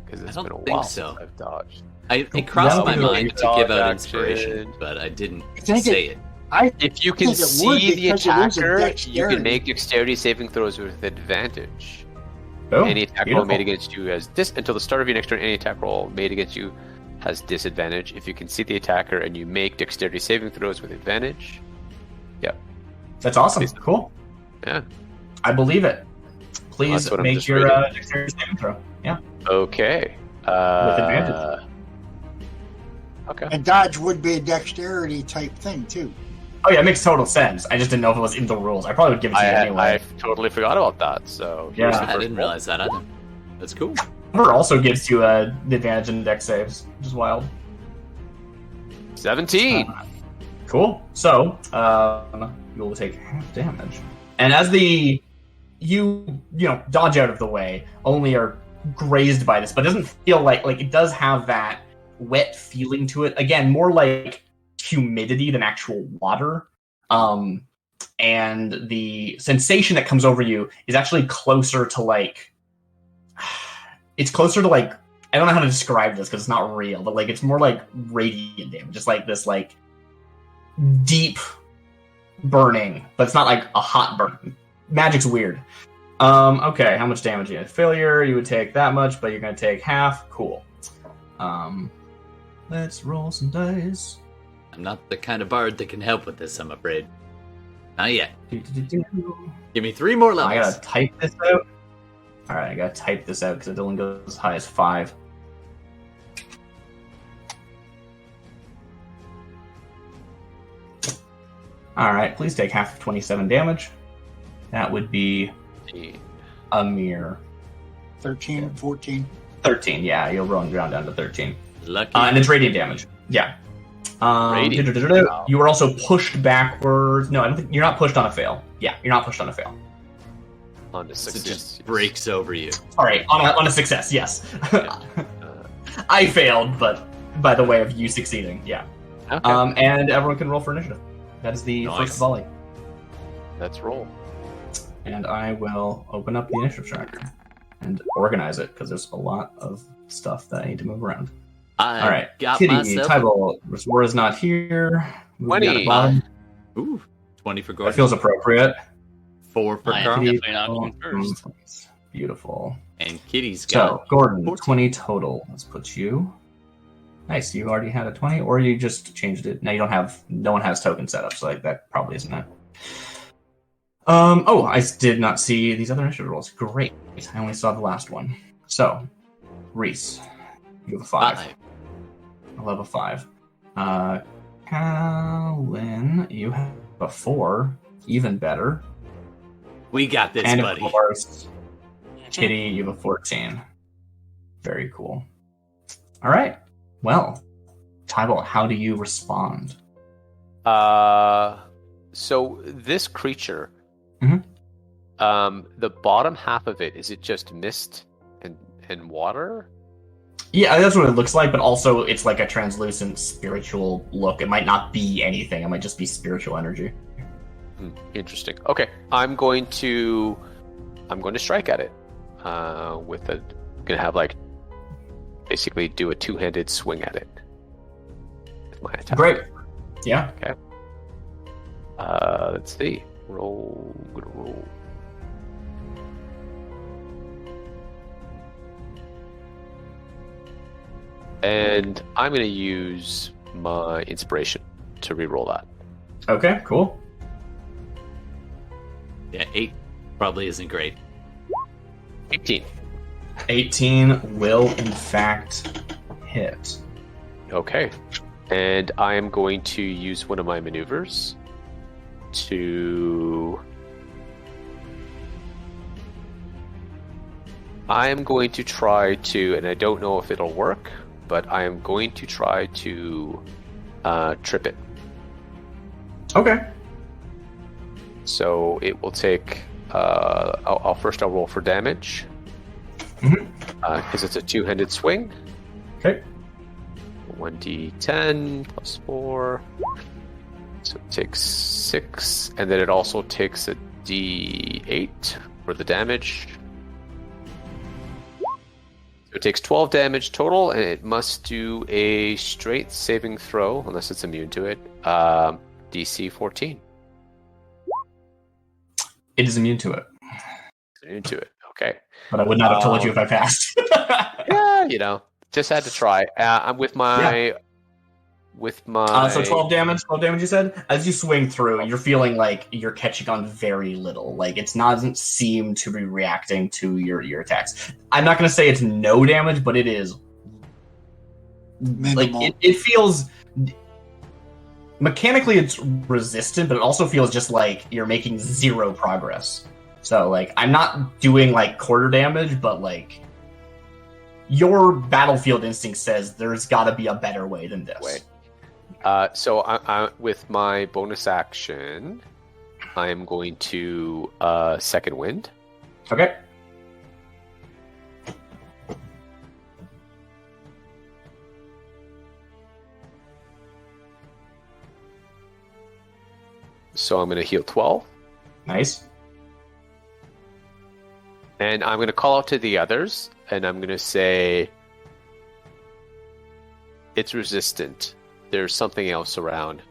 Speaker 5: because it's
Speaker 2: I
Speaker 5: been a
Speaker 2: don't think
Speaker 5: while
Speaker 2: so.
Speaker 5: since I've dodged.
Speaker 2: It crossed my
Speaker 3: Yeah,
Speaker 2: mind to give out
Speaker 5: dodge
Speaker 2: inspiration,
Speaker 5: action.
Speaker 2: but I didn't
Speaker 4: I think
Speaker 2: say it.
Speaker 5: If you can
Speaker 4: think it would
Speaker 5: see the
Speaker 4: because it is a
Speaker 5: attacker, you
Speaker 4: dexterity.
Speaker 5: can make dexterity saving throws with advantage.
Speaker 3: Oh,
Speaker 5: Any attack roll
Speaker 3: beautiful.
Speaker 5: made against you has until the start of your next turn. Any attack roll made against you has disadvantage. If you can see the attacker and you make dexterity saving throws with advantage,
Speaker 3: That's awesome. Cool.
Speaker 5: yeah.
Speaker 3: I believe it. Please
Speaker 5: That's what I'm
Speaker 3: make
Speaker 5: just
Speaker 3: your
Speaker 5: reading.
Speaker 3: dexterity saving throw. Yeah.
Speaker 5: Okay.
Speaker 3: With advantage.
Speaker 5: Okay.
Speaker 4: And dodge would be a dexterity type thing too.
Speaker 3: Oh yeah, it makes total sense. I just didn't know if it was in the rules. I probably would give it to you anyway.
Speaker 5: I totally forgot about that. So here's
Speaker 3: Yeah.
Speaker 5: the
Speaker 2: I
Speaker 5: first
Speaker 2: didn't
Speaker 5: roll.
Speaker 2: realize that either. That's cool.
Speaker 3: Cover also gives you the advantage in dex saves, which is wild.
Speaker 5: 17.
Speaker 3: Cool. So, you will take half damage. And as you dodge out of the way, only are grazed by this, but it doesn't feel like it does have that wet feeling to it. Again, more like humidity than actual water. And the sensation that comes over you is actually closer to it's closer to I don't know how to describe this because it's not real, but it's more like radiant damage, just like this deep burning, but it's not like a hot burn. Magic's weird. Okay, how much damage you had? Failure, you would take that much, but you're gonna take half. Cool. Let's roll some dice.
Speaker 2: I'm not the kind of bard that can help with this, I'm afraid. Not yet. Give me 3 more
Speaker 3: I
Speaker 2: levels.
Speaker 3: gotta type this out. Alright, I gotta type this out because it only goes as high as 5. Alright, please take half of 27 damage. That would be a mere
Speaker 4: 13, 14.
Speaker 3: 13. Yeah, you'll run down to 13.
Speaker 2: Lucky.
Speaker 3: And it's radiant damage. Yeah.
Speaker 5: Radiant.
Speaker 3: You were also pushed backwards. No, I don't think you're not pushed on a fail. Yeah, you're not pushed on a fail.
Speaker 5: On to
Speaker 2: So it
Speaker 5: success.
Speaker 2: just breaks over you.
Speaker 3: Sorry, on a success. Yes. I failed, but by the way of you succeeding. Yeah.
Speaker 5: Okay.
Speaker 3: And everyone can roll for initiative. That is the
Speaker 2: Nice.
Speaker 3: first volley.
Speaker 5: Let's roll.
Speaker 3: And I will open up the initiative tracker and organize it because there's a lot of stuff that I need to move around.
Speaker 2: I
Speaker 3: All right,
Speaker 2: got
Speaker 3: Kittie,
Speaker 2: myself.
Speaker 3: Tybalt, Restora's not here. Moving down to
Speaker 5: 20.
Speaker 3: bottom.
Speaker 2: Ooh, 20 for
Speaker 3: That
Speaker 2: Gordon.
Speaker 3: feels appropriot.
Speaker 2: 4 for
Speaker 6: I am
Speaker 2: Carl.
Speaker 6: definitely not going first.
Speaker 3: Beautiful.
Speaker 2: And Kitty's
Speaker 3: So,
Speaker 2: got
Speaker 3: Gordon,
Speaker 2: 14.
Speaker 3: 20 total. Let's put you. Nice. You already had a 20, or you just changed it. Now you don't have. No one has token set up, so that probably isn't it. Oh, I did not see these other initiative rolls. Great. I only saw the last one. So, Reese, you have a 5.
Speaker 2: 5.
Speaker 3: I love a 5. Callen, you have a 4. Even better.
Speaker 2: We got this,
Speaker 3: And
Speaker 2: buddy.
Speaker 3: of course, Kitty, you have a 14. Very cool. All right. Well, Tybalt, how do you respond?
Speaker 5: So this creature,
Speaker 3: Mhm.
Speaker 5: The bottom half of it, is it just mist and water?
Speaker 3: Yeah, that's what it looks like, but also it's like a translucent spiritual look. It might not be anything. It might just be spiritual energy.
Speaker 5: Interesting. Okay, I'm going to strike at it. Gonna have basically do a 2-handed swing at it with my attack.
Speaker 3: Great. Yeah.
Speaker 5: Let's see. Roll. And I'm going to use my inspiration to reroll that.
Speaker 3: Okay, cool.
Speaker 2: Yeah, 8 probably isn't great.
Speaker 5: 18.
Speaker 3: 18 will, in fact, hit.
Speaker 5: Okay. And I am going to use one of my maneuvers to... I am going to try to, and I don't know if it'll work, but I am going to try to trip it.
Speaker 3: Okay.
Speaker 5: So it will take. I'll roll for damage
Speaker 3: Mhm.
Speaker 5: because it's a 2-handed swing.
Speaker 3: Okay.
Speaker 5: 1d10 plus 4. So it takes 6, and then it also takes a d8 for the damage. So it takes 12 damage total, and it must do a straight saving throw, unless it's immune to it. DC 14.
Speaker 3: It is immune to it,
Speaker 5: Into it. Okay.
Speaker 3: but I would not have told you if I passed.
Speaker 5: Yeah, just had to try. I'm with my
Speaker 3: So 12 damage. 12 damage. You said as you swing through, you're feeling like you're catching on very little. Like doesn't seem to be reacting to your attacks. I'm not going to say it's no damage, but it is
Speaker 4: Minimal.
Speaker 3: like it feels. Mechanically, it's resistant, but it also feels just like you're making zero progress. So, like, I'm not doing, like, quarter damage, but, like, your battlefield instinct says there's gotta be a better way than this.
Speaker 5: So, I with my bonus action, I am going to second wind.
Speaker 3: Okay.
Speaker 5: So, I'm going to heal 12.
Speaker 3: Nice.
Speaker 5: And I'm going to call out to the others, and I'm going to say, it's resistant. There's something else around.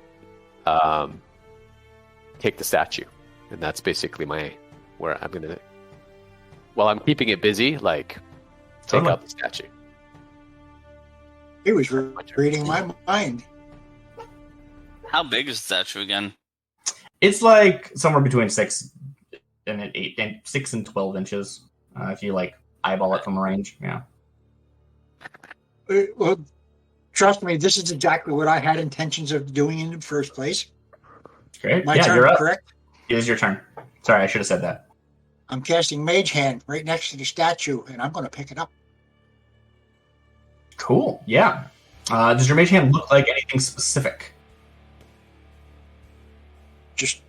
Speaker 5: Take the statue. And that's basically where I'm going to... While I'm keeping it busy, like, take out the statue.
Speaker 4: He was reading my mind.
Speaker 6: How big is the statue again?
Speaker 3: It's like somewhere between 6 and 12 inches. If you like eyeball it from range, yeah.
Speaker 4: Well, trust me, this is exactly what I had intentions of doing in the first place.
Speaker 3: Great.
Speaker 4: My
Speaker 3: yeah,
Speaker 4: turn,
Speaker 3: you're up.
Speaker 4: correct?
Speaker 3: It is your turn. Sorry, I should have said that.
Speaker 4: I'm casting Mage Hand right next to the statue, and I'm going to pick it up.
Speaker 3: Cool. Yeah. Does your mage hand look like anything specific?
Speaker 4: Just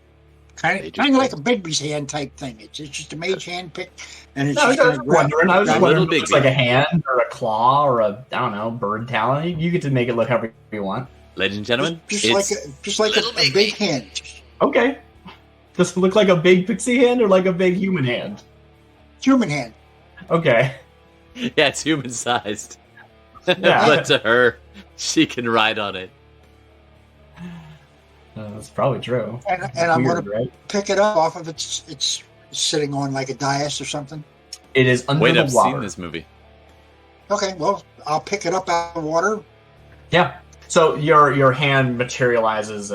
Speaker 4: kind of like a Bigby's hand type thing. It's just a Mage Hand pick, and it's
Speaker 3: No,
Speaker 4: just
Speaker 3: I was just wondering. I was just wondering if it
Speaker 2: Little
Speaker 3: looks like a hand or a claw or a bird talon. You get to make it look however you want.
Speaker 2: Ladies and gentlemen,
Speaker 4: just like a big hand.
Speaker 3: Okay. Does it look like a big pixie hand or like a big human hand?
Speaker 4: Human hand.
Speaker 3: Okay.
Speaker 2: yeah, it's human sized.
Speaker 3: Yeah.
Speaker 2: But to her, she can ride on it.
Speaker 3: That's probably true.
Speaker 4: And I'm going to
Speaker 3: right?
Speaker 4: pick it up off of it's sitting on like a dais or something.
Speaker 3: It is under
Speaker 2: Wait,
Speaker 3: the
Speaker 2: I've
Speaker 3: water.
Speaker 2: seen this movie.
Speaker 4: Okay, well, I'll pick it up out of the water.
Speaker 3: Yeah. So your hand materializes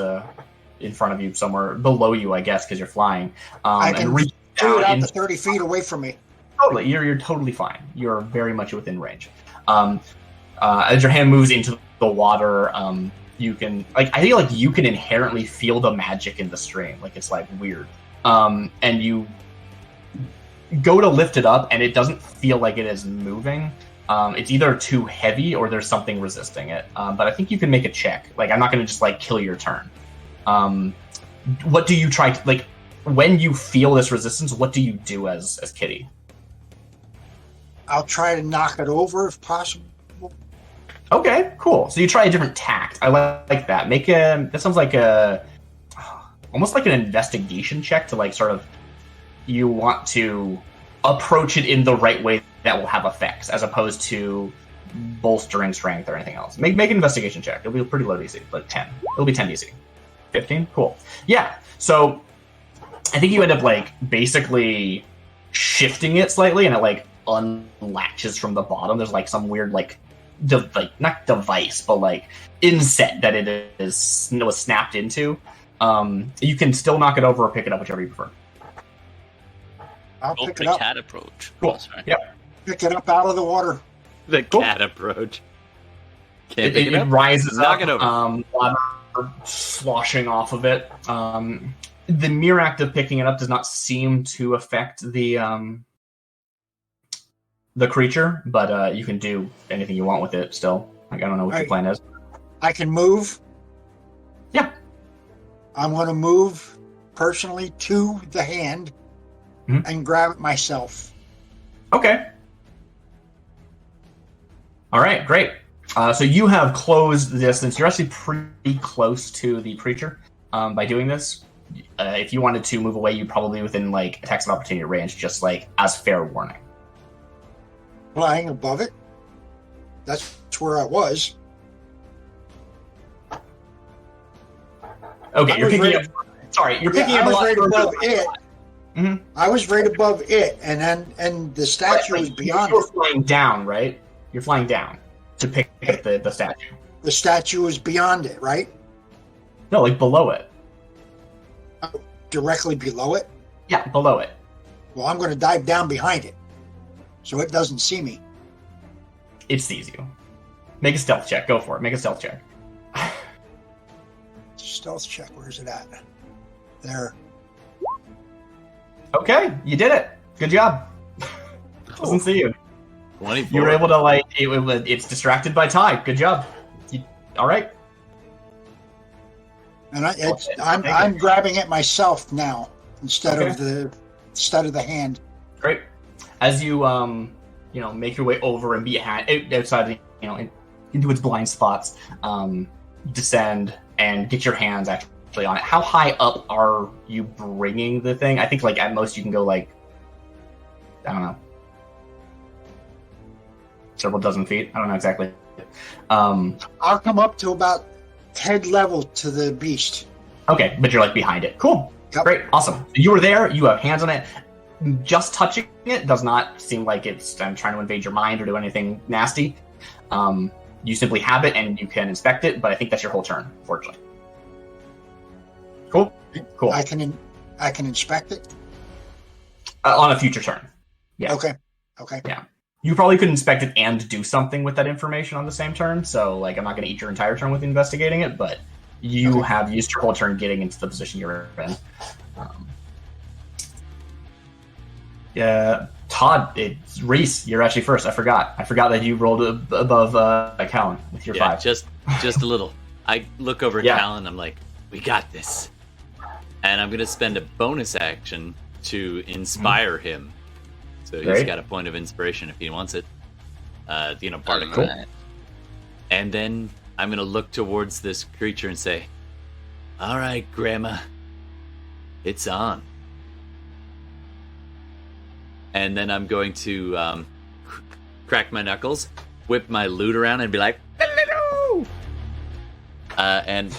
Speaker 3: in front of you, somewhere below you, I guess, because you're flying.
Speaker 4: I can
Speaker 3: and reach
Speaker 4: shoot it
Speaker 3: down
Speaker 4: out to 30 feet away from me.
Speaker 3: Totally, you're totally fine. You're very much within range. As your hand moves into the water, you can I feel like you can inherently feel the magic in the stream. Like it's like weird. And you go to lift it up, and it doesn't feel like it is moving. It's either too heavy or there's something resisting it. But I think you can make a check. Like I'm not going to just like kill your turn. What do you try to like when you feel this resistance? What do you do as Kittie?
Speaker 4: I'll try to knock it over if possible.
Speaker 3: Okay, cool. So you try a different tact. I like that. That sounds like almost like an investigation check to like sort of you want to approach it in the right way that will have effects, as opposed to bolstering strength or anything else. Make an investigation check. It'll be a pretty low DC, like 10. It'll be 10 DC. 15? Cool. Yeah. So I think you end up like basically shifting it slightly, and it like unlatches from the bottom. There's like some weird like not device, but like inset that it was snapped into. You can still knock it over or pick it up, whichever you prefer.
Speaker 4: I'll
Speaker 6: Go
Speaker 4: pick
Speaker 6: the
Speaker 4: it up.
Speaker 6: cat approach.
Speaker 3: Cool.
Speaker 6: Oh, sorry.
Speaker 3: Yep.
Speaker 4: Pick it up out of the water.
Speaker 2: The
Speaker 3: Cool.
Speaker 2: cat approach. Can't
Speaker 3: It rises
Speaker 2: Knock
Speaker 3: up,
Speaker 2: it over.
Speaker 3: water sloshing off of it. The mere act of picking it up does not seem to affect the creature, but you can do anything you want with it still. Like, I don't know what your
Speaker 4: Right.
Speaker 3: plan is.
Speaker 4: I can move.
Speaker 3: Yeah.
Speaker 4: I'm going to move personally to the hand and grab it myself.
Speaker 3: Okay. All right, great. So you have closed the distance. You're actually pretty close to the creature by doing this. If you wanted to move away, you'd probably be within like attacks of opportunity range, just like as fair warning.
Speaker 4: Flying above it. That's where I was.
Speaker 3: Okay, you're picking up. Sorry, you're picking up a lot
Speaker 4: right
Speaker 3: further
Speaker 4: above
Speaker 3: than
Speaker 4: it.
Speaker 3: Mhm.
Speaker 4: I was right above it, and the statue was beyond
Speaker 3: You're
Speaker 4: it.
Speaker 3: flying down, right? You're flying down to pick up the statue.
Speaker 4: The statue was beyond it, right?
Speaker 3: No, like below it.
Speaker 4: Directly below it.
Speaker 3: Yeah, below it.
Speaker 4: Well, I'm going to dive down behind it, so it doesn't see me.
Speaker 3: It sees you. Make a stealth check. Go for it. Make a stealth check.
Speaker 4: Stealth check. Where's it at? There.
Speaker 3: Okay, you did it. Good job. Doesn't see you.
Speaker 2: 24.
Speaker 3: You were able to it's distracted by Ty. Good job. All right.
Speaker 4: And I'm grabbing it myself now instead of the hand.
Speaker 3: Great. As you make your way over and behind outside into its blind spots, descend and get your hands actually on it. How high up are you bringing the thing? I think at most you can go I don't know, several dozen feet. I don't know exactly.
Speaker 4: I'll come up to about head level to the beast.
Speaker 3: Okay, but you're behind it. Cool.
Speaker 4: Yep.
Speaker 3: Great. Awesome. You were there. You have hands on it. Just touching it does not seem like it's trying to invade your mind or do anything nasty. You simply have it and you can inspect it, but I think that's your whole turn, fortunately. Cool. Cool.
Speaker 4: I can inspect it.
Speaker 3: On a future turn. Yeah.
Speaker 4: Okay.
Speaker 3: Yeah. You probably could inspect it and do something with that information on the same turn. So, I'm not going to eat your entire turn with investigating it, but you have used your whole turn getting into the position you're in. Todd, it's Reese. You're actually first. I forgot that you rolled above Callen with your 5.
Speaker 2: Just a little. I look over at Callen. I'm like, we got this. And I'm going to spend a bonus action to inspire him. So he's got a point of inspiration if he wants it. Bardic.
Speaker 3: Cool.
Speaker 2: And then I'm going to look towards this creature and say, all right, Grandma, it's on. And then I'm going to crack my knuckles, whip my lute around, and be like, hello! And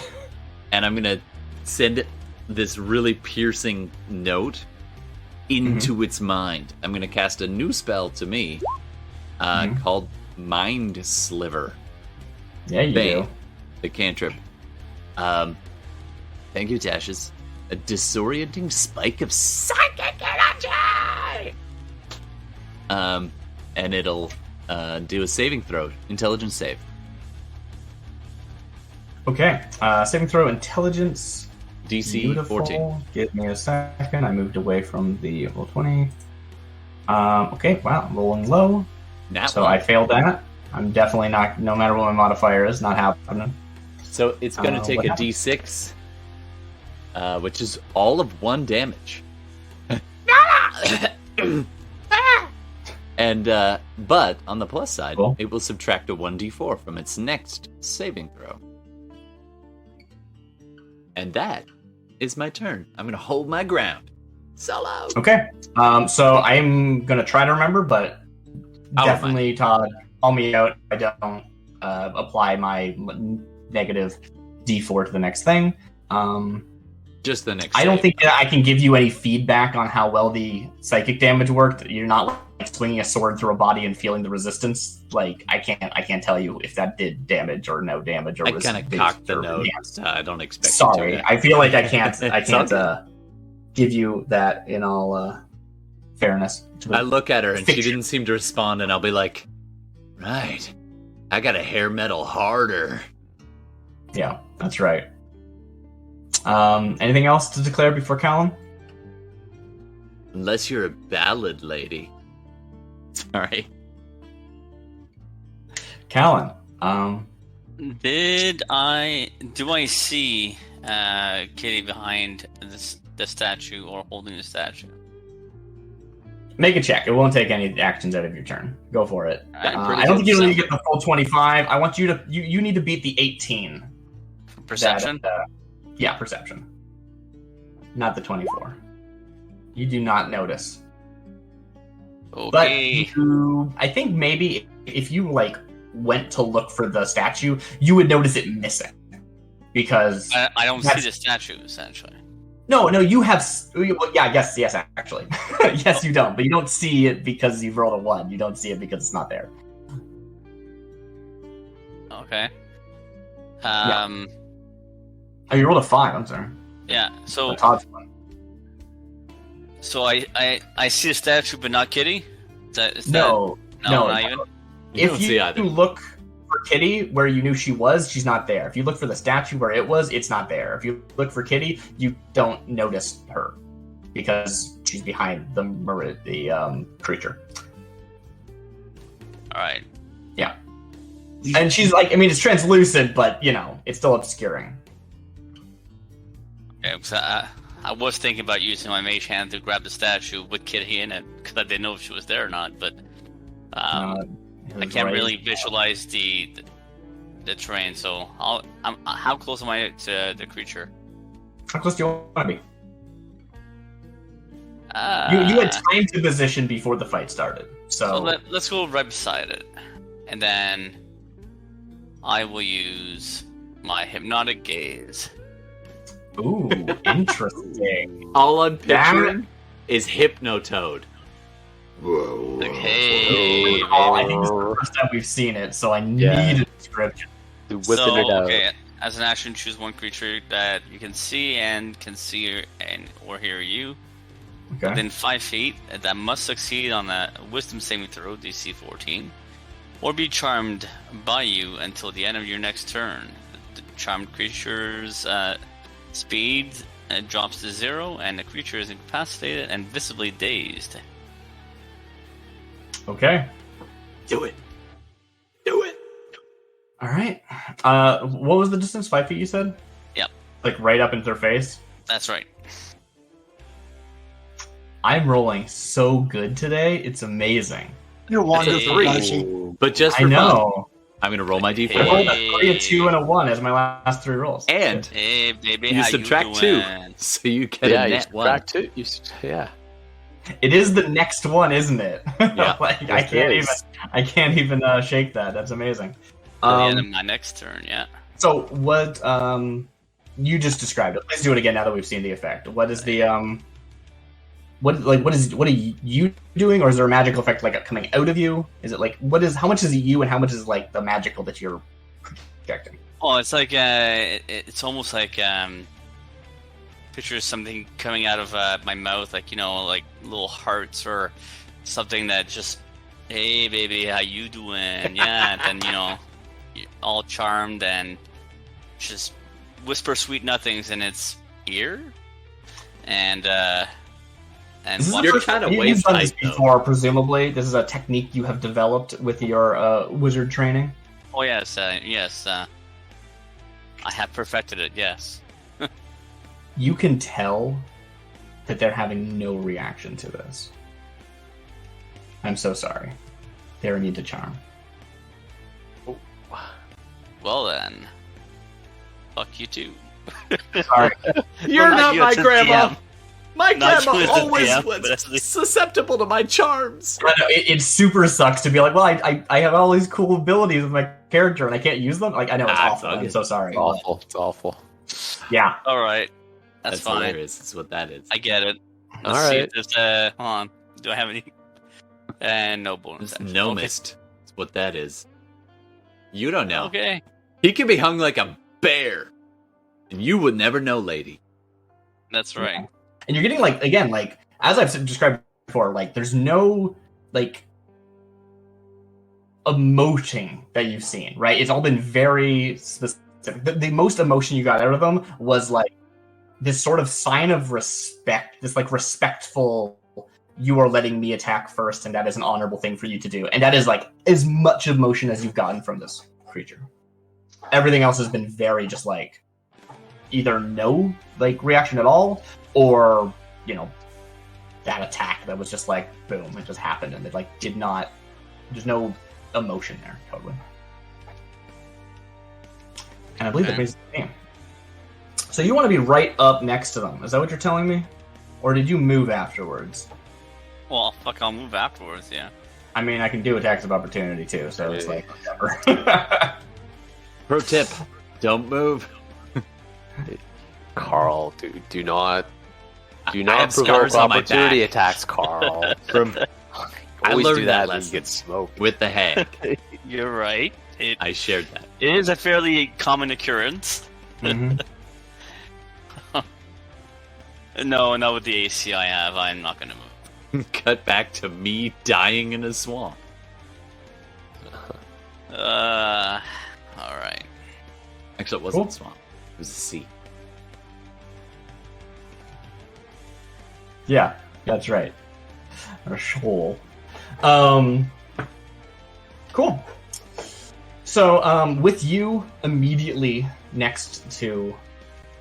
Speaker 2: I'm going to send this really piercing note into its mind. I'm going to cast a new spell to me called Mind Sliver.
Speaker 3: Yeah, you do.
Speaker 2: The cantrip. Thank you, Tashes. A disorienting spike of psychic energy! And it'll do a saving throw. Intelligence save.
Speaker 3: Okay. Saving throw, intelligence.
Speaker 2: DC
Speaker 3: Beautiful.
Speaker 2: 14.
Speaker 3: Give me a second. I moved away from the roll 20. Okay, wow. Rolling low. I failed that. I'm definitely not, no matter what my modifier is, not happening.
Speaker 2: So it's going to take a D6, which is all of 1 damage. And but on the plus side, it will subtract a 1d4 from its next saving throw. And that is my turn. I'm going to hold my ground. Solo.
Speaker 3: Okay. So I'm going to try to remember, but definitely, Todd, call me out. I don't apply my negative D4 to the next thing.
Speaker 2: Just the next.
Speaker 3: I don't think that I can give you any feedback on how well the psychic damage worked. You're not swinging a sword through a body and feeling the resistance. I can't tell you if that did damage or no damage. Or
Speaker 2: I kind of cocked the note. I don't expect.
Speaker 3: Sorry,
Speaker 2: you to.
Speaker 3: I feel like I can't. I can't give you that in all fairness.
Speaker 2: I look at her and she didn't seem to respond, and I'll be like, "Right, I got a hair metal harder."
Speaker 3: Yeah, that's right. Anything else to declare before Callen?
Speaker 2: Unless you're a ballad lady. Sorry.
Speaker 3: Callen,
Speaker 6: do I see Kittie behind the statue or holding the statue?
Speaker 3: Make a check. It won't take any actions out of your turn. Go for it.
Speaker 6: Right,
Speaker 3: I don't think you need to get the full 25. I want you to you need to beat the 18.
Speaker 6: Perception?
Speaker 3: Yeah, perception. Not the 24. You do not notice.
Speaker 6: Okay.
Speaker 3: But I think maybe if you went to look for the statue, you would notice it missing. because
Speaker 6: I don't see
Speaker 3: that's-
Speaker 6: the statue essentially.
Speaker 3: No, you have. Well, yeah, yes, actually, yes, you don't, but you don't see it because you've rolled a 1. You don't see it because it's not there.
Speaker 6: Okay.
Speaker 3: Oh, you rolled a 5. I'm sorry.
Speaker 6: Yeah. So
Speaker 3: Todd's 1.
Speaker 6: so I see the statue, but not Kittie. Is
Speaker 3: No,
Speaker 6: that, no, not even.
Speaker 2: You don't
Speaker 3: If
Speaker 2: see either.
Speaker 3: you look for Kittie where you knew she was, she's not there. If you look for the statue where it was, it's not there. If you look for Kittie, you don't notice her because she's behind the creature.
Speaker 6: All right.
Speaker 3: Yeah, and she's like, I mean, it's translucent, but it's still obscuring.
Speaker 6: Okay. So I was thinking about using my mage hand to grab the statue with Kittie in it because I didn't know if she was there or not, but. I can't really visualize the terrain, so how close am I to the creature?
Speaker 3: How close do you want to be? You had time to position before the fight started, so
Speaker 6: let's go right beside it, and then I will use my hypnotic gaze.
Speaker 3: Ooh, interesting.
Speaker 2: All I'm picturing is Hypnotoad.
Speaker 6: Like, hey,
Speaker 3: I think this is the first time we've seen it, so I need a description.
Speaker 5: Whipping it out.
Speaker 6: Okay, as an action, choose one creature that you can see and or hear you
Speaker 3: Okay.
Speaker 6: within 5 feet that must succeed on a Wisdom saving throw, DC 14, or be charmed by you until the end of your next turn. The charmed creature's speed drops to 0, and the creature is incapacitated and visibly dazed.
Speaker 3: Okay.
Speaker 2: Do it. Do it.
Speaker 3: All right. What was the distance? 5 feet, you said?
Speaker 6: Yep.
Speaker 3: Like right up into their face?
Speaker 6: That's right.
Speaker 3: I'm rolling so good today. It's amazing.
Speaker 4: You're wonderful,
Speaker 6: Hey.
Speaker 4: Darcy.
Speaker 2: But just
Speaker 3: I
Speaker 2: for fun,
Speaker 3: know.
Speaker 2: I'm going to roll my
Speaker 3: I
Speaker 2: d4.
Speaker 3: rolled a 3, a 2, and a 1 as my last 3 rolls.
Speaker 2: And
Speaker 6: Hey, baby,
Speaker 2: you
Speaker 6: how
Speaker 2: subtract
Speaker 6: you
Speaker 2: 2,
Speaker 6: doing?
Speaker 2: so you get
Speaker 5: Yeah,
Speaker 2: a
Speaker 5: you
Speaker 2: net 1.
Speaker 5: subtract 2. Yeah.
Speaker 3: It is the next one, isn't it?
Speaker 2: Yeah.
Speaker 3: Like,
Speaker 5: Yes, it
Speaker 3: I can't even shake that. That's amazing.
Speaker 6: At the end of my next turn, yeah.
Speaker 3: So what you just described it. Let's do it again now that we've seen the effect. What is the what are you doing, or is there a magical effect like coming out of you? Is it like how much is it you and how much is like the magical that you're projecting?
Speaker 6: Oh, it's like it's almost like picture something coming out of my mouth, like like little hearts or something that just, hey baby, how you doing? Yeah, and then you're all charmed and just whisper sweet nothings in its ear, and
Speaker 3: This is
Speaker 6: watch-
Speaker 3: the
Speaker 2: You're
Speaker 3: first-
Speaker 2: kinda
Speaker 3: you've done this
Speaker 2: waist-height, though.
Speaker 3: before, presumably. This is a technique you have developed with your wizard training.
Speaker 6: oh yes, I have perfected it. Yes.
Speaker 3: You can tell that they're having no reaction to this. I'm so sorry. They're immune to charm.
Speaker 6: Well then, fuck you too.
Speaker 3: Sorry.
Speaker 2: You're
Speaker 6: Well,
Speaker 2: not
Speaker 6: you
Speaker 2: my
Speaker 6: as a
Speaker 2: grandma.
Speaker 6: DM.
Speaker 2: My
Speaker 6: Not
Speaker 2: grandma
Speaker 6: you as a
Speaker 2: always
Speaker 6: DM, but
Speaker 2: was
Speaker 6: as a-
Speaker 2: susceptible to my charms.
Speaker 3: I know, it super sucks to be like, well, I have all these cool abilities with my character and I can't use them. Like, I know it's
Speaker 2: Ah,
Speaker 3: awful.
Speaker 2: it's
Speaker 3: I'm so sorry.
Speaker 5: It's awful. It's awful.
Speaker 3: Yeah.
Speaker 6: All right, that's fine.
Speaker 2: hilarious. That's what that is.
Speaker 6: I get it.
Speaker 5: All
Speaker 6: Let's see
Speaker 5: right.
Speaker 6: if there's hold on. Do I have any? And no bonus.
Speaker 2: It's
Speaker 6: action.
Speaker 2: Gnomist. That's what that is. You don't know.
Speaker 6: Okay.
Speaker 2: He can be hung like a bear. And you would never know, lady.
Speaker 6: That's right.
Speaker 3: And you're getting like, again, like, as I've described before, like, there's no, like, emoting that you've seen, right? It's all been very specific. The most emotion you got out of them was, like, this sort of sign of respect, this, like, respectful, you are letting me attack first, and that is an honorable thing for you to do. And that is, like, as much emotion as you've gotten from this creature. Everything else has been very just, like, either no, like, reaction at all, or, that attack that was just like, boom, it just happened, and it, like, did not, there's no emotion there, totally. And I believe that brings the game. So you want to be right up next to them, is that what you're telling me? Or did you move afterwards?
Speaker 6: Well, fuck, I'll move afterwards. Yeah.
Speaker 3: I mean, I can do attacks of opportunity, too, so it's like, whatever.
Speaker 2: Pro tip: don't move.
Speaker 5: Carl, do not
Speaker 2: I
Speaker 5: provoke
Speaker 2: have scars on my
Speaker 5: opportunity
Speaker 2: back.
Speaker 5: attacks, Carl.
Speaker 2: From I
Speaker 5: Always
Speaker 2: learned
Speaker 5: do
Speaker 2: that
Speaker 5: that when you
Speaker 2: lesson
Speaker 5: get smoked.
Speaker 2: with the hag.
Speaker 6: You're right.
Speaker 2: I shared that.
Speaker 6: It is a fairly common occurrence.
Speaker 3: Mhm.
Speaker 6: No, not with the AC I have. I'm not going to move.
Speaker 2: Cut back to me dying in a swamp.
Speaker 6: All right.
Speaker 2: Actually, it wasn't
Speaker 3: Cool.
Speaker 2: a swamp. It was a sea.
Speaker 3: Yeah, that's right. Or a shoal. Cool. So, with you immediately next to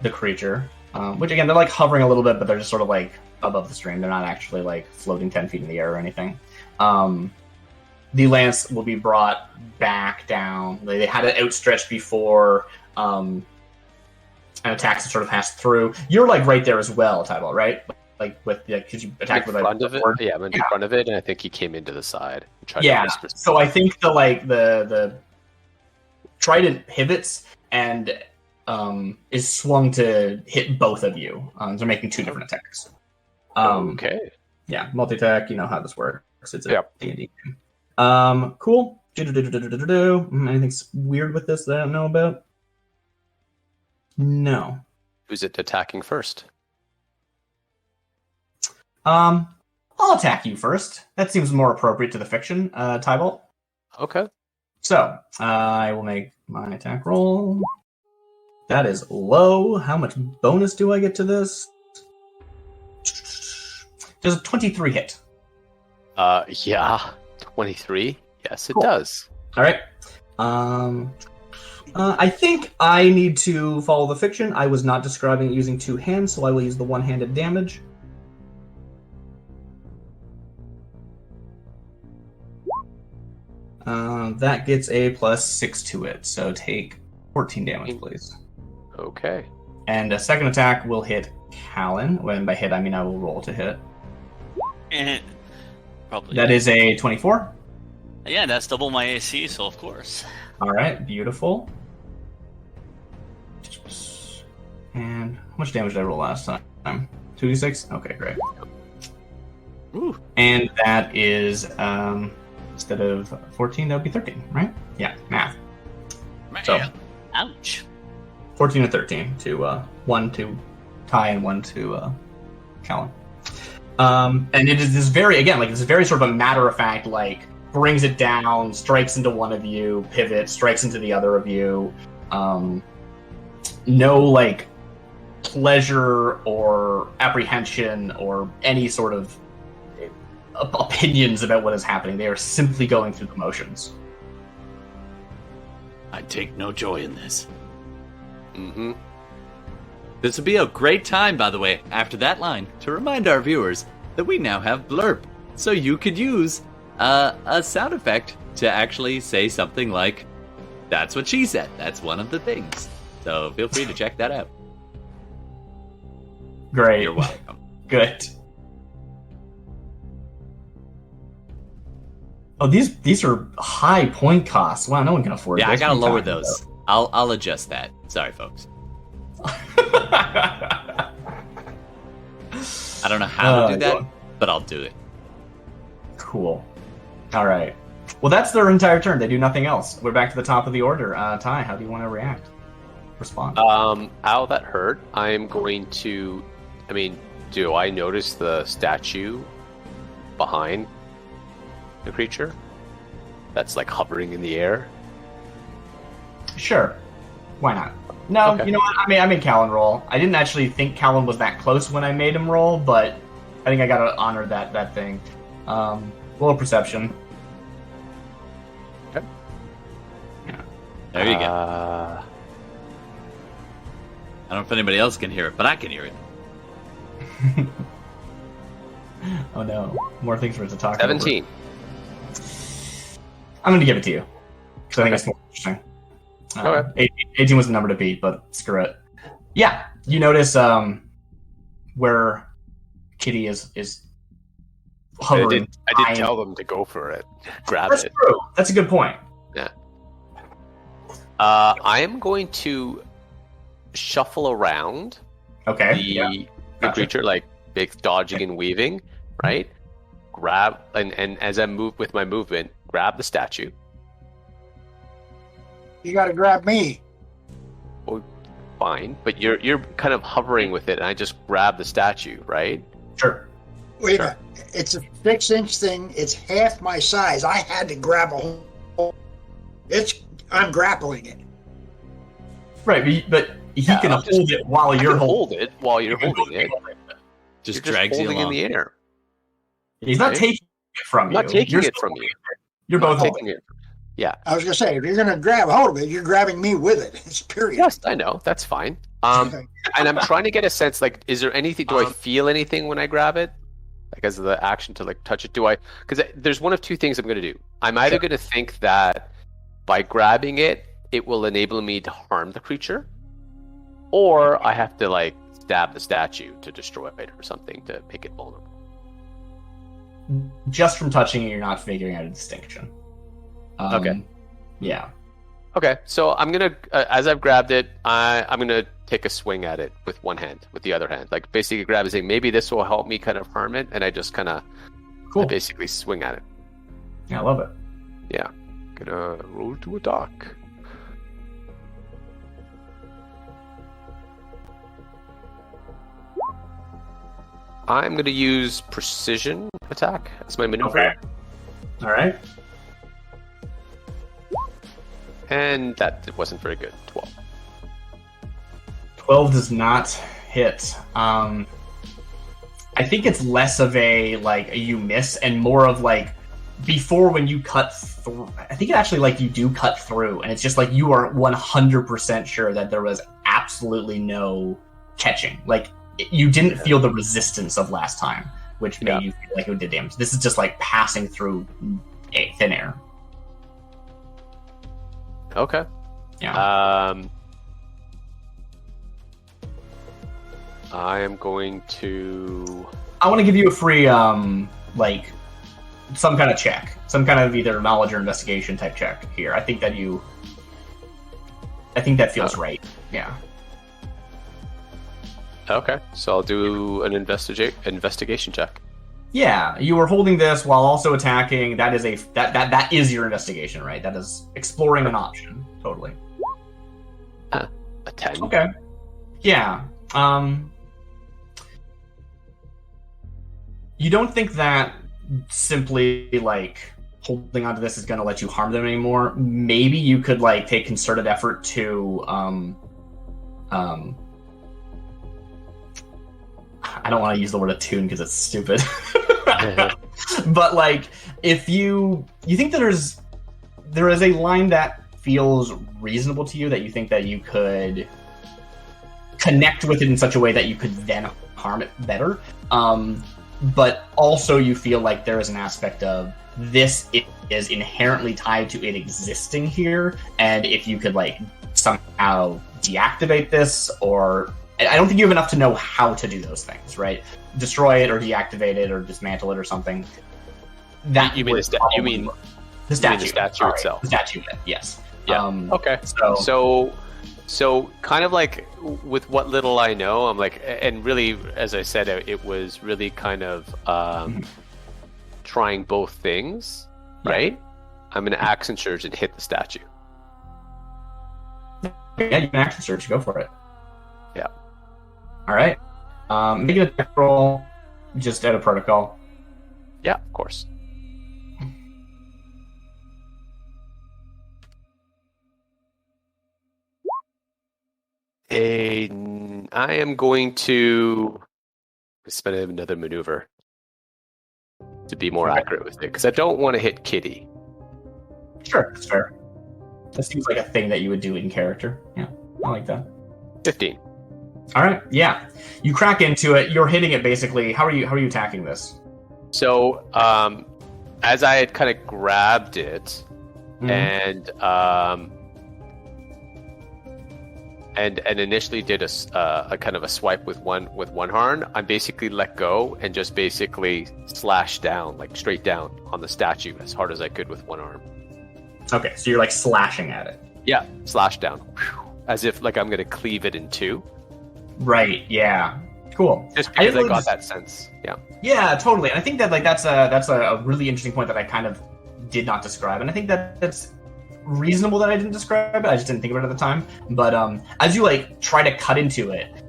Speaker 3: the creature, which again, they're like hovering a little bit, but they're just sort of like above the stream. They're not actually like floating 10 feet in the air or anything. The lance will be brought back down. They had it outstretched before, and attacks that sort of passed through. You're like right there as well, Tybalt, right? Like with because you attacked
Speaker 5: In
Speaker 3: with
Speaker 5: front
Speaker 3: like
Speaker 5: of it?
Speaker 3: sword.
Speaker 5: Yeah, I'm in front of it, and I think he came into the side. And tried
Speaker 3: Yeah.
Speaker 5: To whisper
Speaker 3: So I think the trident pivots and is swung to hit both of you. They're making two different attacks.
Speaker 5: okay.
Speaker 3: Yeah, multi-attack. You know how this works. It's a
Speaker 5: Yep.
Speaker 3: D&D game. Cool. Anything weird with this that I don't know about? No.
Speaker 5: Who's it attacking first?
Speaker 3: I'll attack you first. That seems more appropriate to the fiction, Tybalt.
Speaker 5: Okay.
Speaker 3: So, I will make my attack roll. That is low. How much bonus do I get to this? Does a 23 hit?
Speaker 5: Yeah. 23? Yes, it
Speaker 3: Cool.
Speaker 5: does.
Speaker 3: All right. I think I need to follow the fiction. I was not describing it using two hands, so I will use the one-handed damage. That gets a +6 to it, so take 14 damage, please.
Speaker 5: Okay.
Speaker 3: And a second attack will hit Callen. When by hit, I mean I will roll to hit.
Speaker 6: Probably.
Speaker 3: That is a 24.
Speaker 6: Yeah, that's double my AC, so of course.
Speaker 3: All right, beautiful. And how much damage did I roll last time? 2d6? Okay, great.
Speaker 2: Ooh.
Speaker 3: And that is, instead of 14, that would be 13, right? Yeah, math. So,
Speaker 6: Ouch.
Speaker 3: 14 and 13 to 1 to Ty and 1 to Callen. And it is this very, again, like this very sort of a matter of fact, like brings it down, strikes into one of you, pivots, strikes into the other of you. No like pleasure or apprehension or any sort of opinions about what is happening. They are simply going through the motions.
Speaker 2: I take no joy in this.
Speaker 5: Mm-hmm.
Speaker 2: This would be a great time, by the way, after that line, to remind our viewers that we now have blurb. So you could use a sound effect to actually say something like, "That's what she said." That's one of the things. So feel free to check that out.
Speaker 3: Great.
Speaker 2: You're welcome.
Speaker 3: Good. Oh, these are high point costs. Wow, no one can afford
Speaker 2: Yeah, I
Speaker 3: this.
Speaker 2: gotta
Speaker 3: What are you
Speaker 2: lower
Speaker 3: talking
Speaker 2: those. I'll adjust that. Sorry, folks.
Speaker 3: about?
Speaker 2: I don't know how to do that,
Speaker 3: yeah.
Speaker 2: but I'll do it.
Speaker 3: Cool. All right. Well, that's their entire turn. They do nothing else. We're back to the top of the order. Ty, how do you want to react? Respond.
Speaker 5: Ow, that hurt. I'm going to... I mean, do I notice the statue behind the creature? That's like hovering in the air?
Speaker 3: Sure. Why not? No,
Speaker 5: Okay.
Speaker 3: You know what? I made Callen roll. I didn't actually think Callen was that close when I made him roll, but I think I gotta honor that thing. Roll perception.
Speaker 5: Okay.
Speaker 3: Yeah.
Speaker 2: There you go.
Speaker 5: go.
Speaker 2: I don't know if anybody else can hear it, but I can hear it.
Speaker 3: Oh no. More things for us to talk about.
Speaker 5: 17.
Speaker 3: I'm going to give it to you. Because I think it's more interesting.
Speaker 5: Okay.
Speaker 3: 18 was the number to beat, but screw it. Yeah. You notice where Kittie is
Speaker 5: I
Speaker 3: hovering.
Speaker 5: did tell them to go for it. Grab
Speaker 3: That's
Speaker 5: it.
Speaker 3: true. That's a good point.
Speaker 5: I am going to shuffle around
Speaker 3: Okay.
Speaker 5: the creature, like big dodging and weaving, right? Grab and as I move with my movement, grab the statue.
Speaker 4: You got to grab me.
Speaker 5: Oh, fine, but you're kind of hovering with it, and I just grab the statue, right?
Speaker 3: Sure.
Speaker 4: Wait a minute. It's a 6-inch thing. It's half my size. I had to grab a whole. I'm grappling it.
Speaker 3: Right, but he can hold it while you're holding
Speaker 5: it. While you're holding it,
Speaker 2: Just
Speaker 5: you're
Speaker 2: drags
Speaker 5: holding
Speaker 2: you
Speaker 5: in
Speaker 2: along.
Speaker 5: the air.
Speaker 3: He's not
Speaker 5: Right?
Speaker 3: taking it from you.
Speaker 5: I'm not taking
Speaker 3: You're
Speaker 5: it
Speaker 3: still
Speaker 5: from you.
Speaker 3: You're both
Speaker 5: I'm
Speaker 3: holding
Speaker 5: taking it. Yeah.
Speaker 4: I was going to say, if you're going to grab hold of it, you're grabbing me with it. It's period.
Speaker 5: Yes, I know. That's fine.
Speaker 4: Okay.
Speaker 5: And I'm trying to get a sense, like, is there anything? Do I feel anything when I grab it? Like, as the action to like touch it? Do I? Because there's one of two things I'm going to do. I'm either going to think that by grabbing it, it will enable me to harm the creature, or I have to like stab the statue to destroy it or something to make it vulnerable.
Speaker 3: Just from touching it, you're not figuring out a distinction.
Speaker 5: Okay.
Speaker 3: Yeah.
Speaker 5: Okay, so I'm gonna, as I've grabbed it, I'm gonna take a swing at it with one hand, with the other hand, like basically grab it, saying maybe this will help me kind of harm it, and I just kind of,
Speaker 3: Cool.
Speaker 5: basically swing at it.
Speaker 3: Yeah, I love it.
Speaker 5: Yeah, gonna roll to attack. I'm gonna use precision attack as my maneuver,
Speaker 3: Okay. All right.
Speaker 5: and that wasn't very good. 12.
Speaker 3: 12 does not hit. I think it's less of a like a you miss and more of like before when you cut through. I think it actually like you do cut through, and it's just like you are 100% sure that there was absolutely no catching. Like you didn't feel the resistance of last time, which made you feel like it did damage. This is just like passing through thin air.
Speaker 5: Okay.
Speaker 3: Yeah.
Speaker 5: I am going to.
Speaker 3: I want to give you a free like some kind of check, some kind of either knowledge or investigation type check here. I think that feels right. Yeah.
Speaker 5: Okay, so I'll do an investigation check.
Speaker 3: Yeah, you were holding this while also attacking. That is that is your investigation, right? That is exploring an option. Totally.
Speaker 5: A 10.
Speaker 3: Okay. Yeah. You don't think that simply like holding onto this is going to let you harm them anymore? Maybe you could like take concerted effort to I don't want to use the word attune because it's stupid. But like if you think that there is a line that feels reasonable to you, that you think that you could connect with it in such a way that you could then harm it better, but also you feel like there is an aspect of this is inherently tied to it existing here, and if you could like somehow deactivate this, or I don't think you have enough to know how to do those things, right? Destroy it or deactivate it or dismantle it or something. That
Speaker 5: you mean the statue?
Speaker 3: the statue?
Speaker 5: The statue itself.
Speaker 3: The statue, yes.
Speaker 5: Yeah. Okay. So kind of like with what little I know, I'm like, and really, as I said, it was really kind of trying both things, right? I'm going to action surge and hit the statue.
Speaker 3: Yeah, you can action surge. Go for it.
Speaker 5: Yeah.
Speaker 3: All right. Make an attack roll, just out of protocol.
Speaker 5: Yeah, of course. I am going to spend another maneuver to be more accurate with it, because I don't want to hit Kittie.
Speaker 3: Sure, that's fair. That seems like a thing that you would do in character. Yeah, I like that.
Speaker 5: 15.
Speaker 3: All right, yeah. You crack into it. You're hitting it basically. How are you attacking this?
Speaker 5: So, as I had kind of grabbed it, and initially did a kind of a swipe with one hand, I basically let go and just basically slashed down, like straight down on the statue as hard as I could with one arm.
Speaker 3: Okay, so you're like slashing at it.
Speaker 5: Yeah, slash down. as if like I'm going to cleave it in two.
Speaker 3: Right. Yeah. Cool.
Speaker 5: Just because I got
Speaker 3: just-
Speaker 5: that sense. Yeah.
Speaker 3: Yeah, totally. And I think that like that's a really interesting point that I kind of did not describe, and I think that that's reasonable that I didn't describe it. I just didn't think of it at the time. But as you like try to cut into it,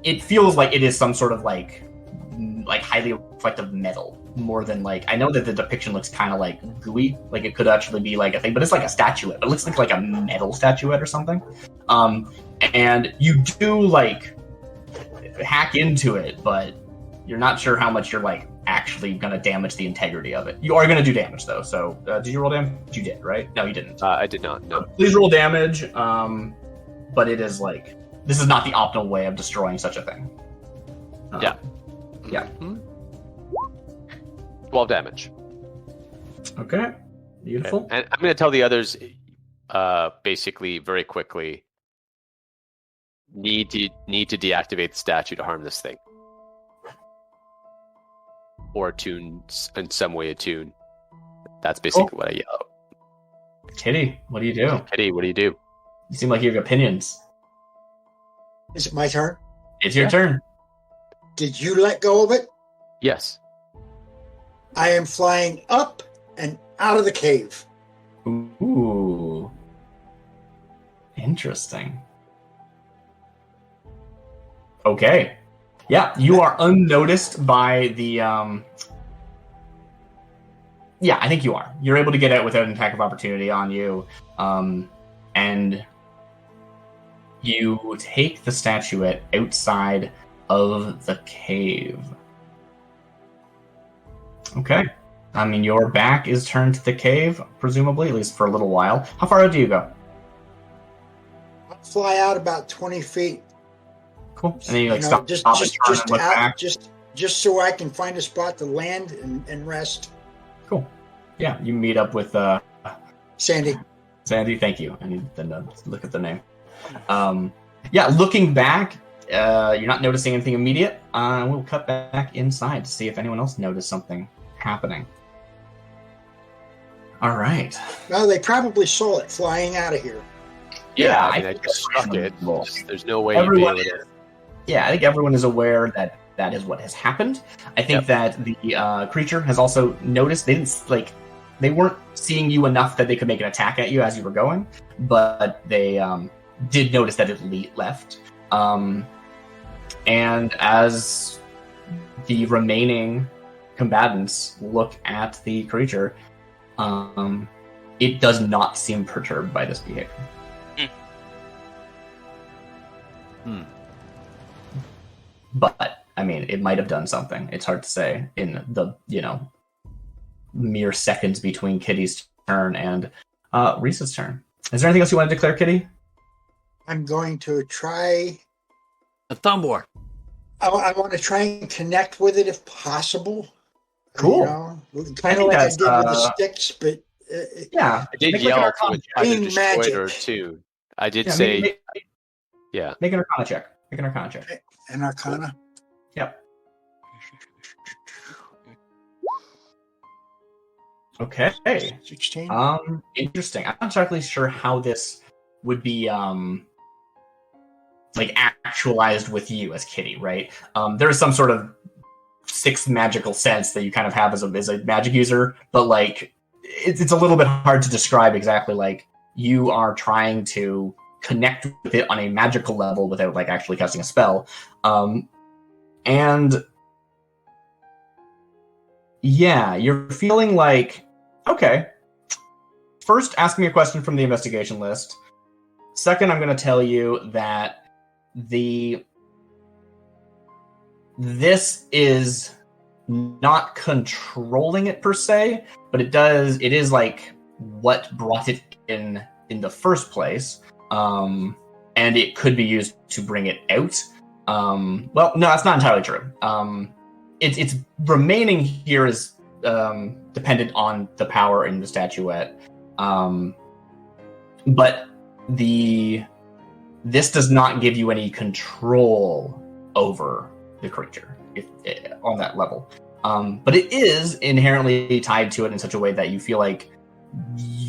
Speaker 3: it feels like it is some sort of like highly reflective metal more than like, I know that the depiction looks kind of like gooey, like it could actually be like a thing, but it's like a statuette. It looks like a metal statuette or something. And you do like hack into it, but you're not sure how much you're like actually going to damage the integrity of it. You are going to do damage though. So did you roll damage? You did, right? No, you didn't.
Speaker 5: I did not. No.
Speaker 3: Please roll damage. But it is like, this is not the optimal way of destroying such a thing.
Speaker 5: Yeah.
Speaker 3: Yeah.
Speaker 5: 12 damage.
Speaker 3: Okay. Beautiful.
Speaker 5: And I'm going to tell the others, basically, very quickly, need to deactivate the statue to harm this thing, or attune in some way. Attune. That's basically what I yell out.
Speaker 3: Kittie, what do you do?
Speaker 5: Kittie, what do you do?
Speaker 3: You seem like you have opinions.
Speaker 4: Is it my turn?
Speaker 3: It's your turn.
Speaker 4: Did you let go of it?
Speaker 5: Yes.
Speaker 4: I am flying up and out of the cave.
Speaker 3: Ooh. Interesting. Okay. Yeah, you are unnoticed by the Yeah, I think you are. You're able to get out without an attack of opportunity on you. And you take the statuette outside of the cave. Okay. I mean, your back is turned to the cave, presumably, at least for a little while. How far out do you go?
Speaker 4: I'll fly out about 20 feet.
Speaker 3: Cool. And then you like stop
Speaker 4: just
Speaker 3: and turn and look back.
Speaker 4: just so I can find a spot to land and rest.
Speaker 3: Cool. Yeah, you meet up with
Speaker 4: Sandy.
Speaker 3: Sandy, thank you. I need to look at the name. Yeah, looking back, you're not noticing anything immediate. We'll cut back inside to see if anyone else noticed something happening. All right.
Speaker 4: Well, they probably saw it flying out of here.
Speaker 3: Yeah,
Speaker 5: I mean, I just struck it. There's no way
Speaker 3: Everyone
Speaker 5: you'd be able to...
Speaker 3: Yeah, I think everyone is aware that that is what has happened. I think that the creature has also noticed. They weren't seeing you enough that they could make an attack at you as you were going, but they did notice that it left. And as the remaining combatants look at the creature, it does not seem perturbed by this behavior. But, I mean, it might have done something. It's hard to say in the, mere seconds between Kittie's turn and Reese's turn. Is there anything else you want to declare, Kittie?
Speaker 4: I'm going to try...
Speaker 2: A thumb war.
Speaker 4: I want to try and connect with it if possible.
Speaker 3: Cool.
Speaker 4: Kind of like I did with the sticks, but...
Speaker 3: yeah.
Speaker 5: I did yell to either destroy it or attune. I did say...
Speaker 3: Make an Arcana check. Make an Arcana check.
Speaker 4: An Arcana?
Speaker 3: Yep. Okay.
Speaker 4: 16.
Speaker 3: Interesting. I'm not exactly sure how this would be actualized with you as Kittie, right? There is some sort of sixth magical sense that you kind of have as a magic user, but like it's a little bit hard to describe exactly. Like you are trying to connect with it on a magical level without like actually casting a spell. And yeah, you're feeling like, okay, first ask me a question from the investigation list. Second, I'm going to tell you that this is not controlling it per se, but it is like what brought it in the first place. And it could be used to bring it out. Well, no, that's not entirely true. It's remaining here is dependent on the power in the statuette. But this does not give you any control over the creature on that level. But it is inherently tied to it in such a way that you feel like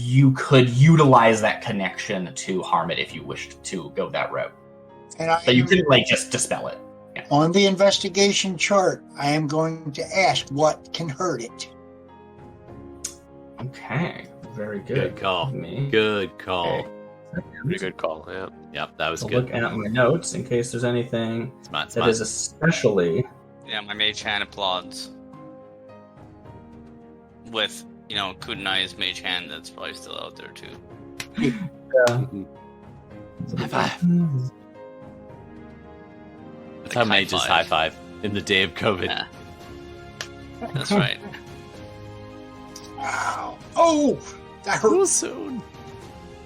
Speaker 3: you could utilize that connection to harm it if you wished to go that route.
Speaker 4: And
Speaker 3: But you couldn't just dispel it. Yeah.
Speaker 4: On the investigation chart, I am going to ask what can hurt it.
Speaker 3: Okay, very good.
Speaker 2: Good call.
Speaker 3: Me.
Speaker 2: Good call.
Speaker 3: Okay.
Speaker 5: Pretty good call. Yeah.
Speaker 2: Yep, that was
Speaker 3: I'll
Speaker 2: good.
Speaker 3: look at my notes in case there's anything
Speaker 2: Smart,
Speaker 3: that
Speaker 2: smart.
Speaker 3: is especially.
Speaker 7: Yeah, my mage hand applauds. With, Kutenai's mage hand that's probably still out there too.
Speaker 2: High five. That's how
Speaker 7: High
Speaker 2: mages
Speaker 7: five.
Speaker 2: high five in the day of COVID.
Speaker 7: Yeah. That's right.
Speaker 4: Wow. Oh, that hurts.
Speaker 2: Real soon.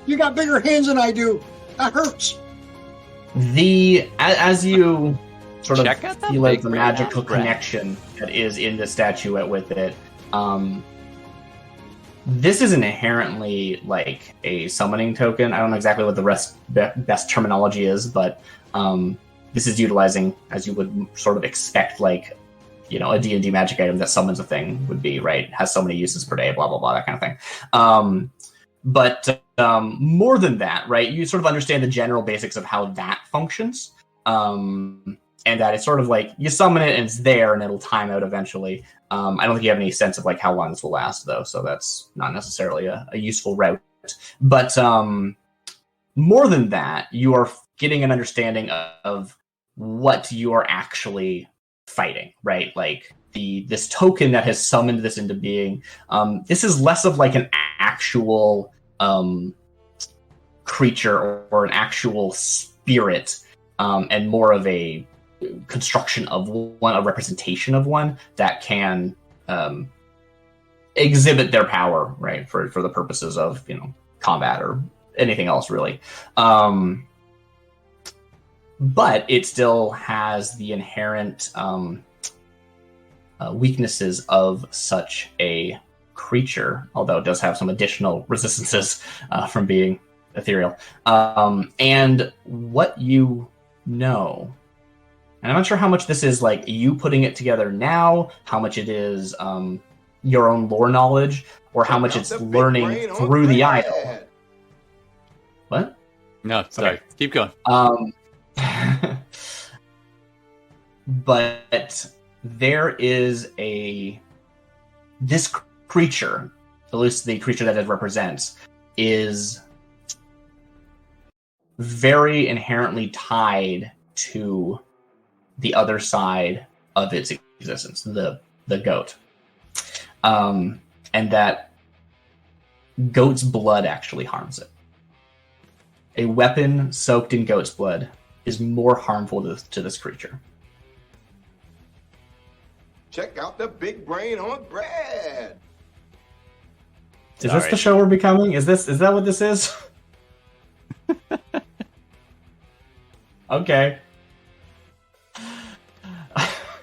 Speaker 4: You got bigger hands than I do. That hurts.
Speaker 3: As you sort of
Speaker 2: Check out that
Speaker 3: feel like
Speaker 2: big
Speaker 3: the
Speaker 2: brain
Speaker 3: magical
Speaker 2: breath.
Speaker 3: connection that is in the statuette with it, this is inherently like a summoning token. I don't know exactly what the best terminology is, but this is utilizing, as you would sort of expect, like, a D&D magic item that summons a thing would be, right? Has so many uses per day, blah, blah, blah, that kind of thing. But more than that, right? You sort of understand the general basics of how that functions. And that it's sort of like you summon it and it's there and it'll time out eventually. I don't think you have any sense of like how long this will last, though, so that's not necessarily a useful route. But more than that, you are getting an understanding of what you are actually fighting, right? Like this token that has summoned this into being. This is less of like an actual creature or an actual spirit, and more of a construction of one, a representation of one that can exhibit their power, right, for the purposes of combat or anything else, really. But it still has the inherent weaknesses of such a creature, although it does have some additional resistances from being ethereal. And what you know, and I'm not sure how much this is like you putting it together now, how much it is your own lore knowledge, or how much it's learning through the idol. What?
Speaker 2: No, sorry.
Speaker 3: Okay.
Speaker 2: Keep going.
Speaker 3: But there is this creature, at least the creature that it represents, is very inherently tied to the other side of its existence, the goat. And that goat's blood actually harms it. A weapon soaked in goat's blood is more harmful to this creature.
Speaker 8: Check out the big brain on bread.
Speaker 3: Is this the show we're becoming? Is that what this is? Okay.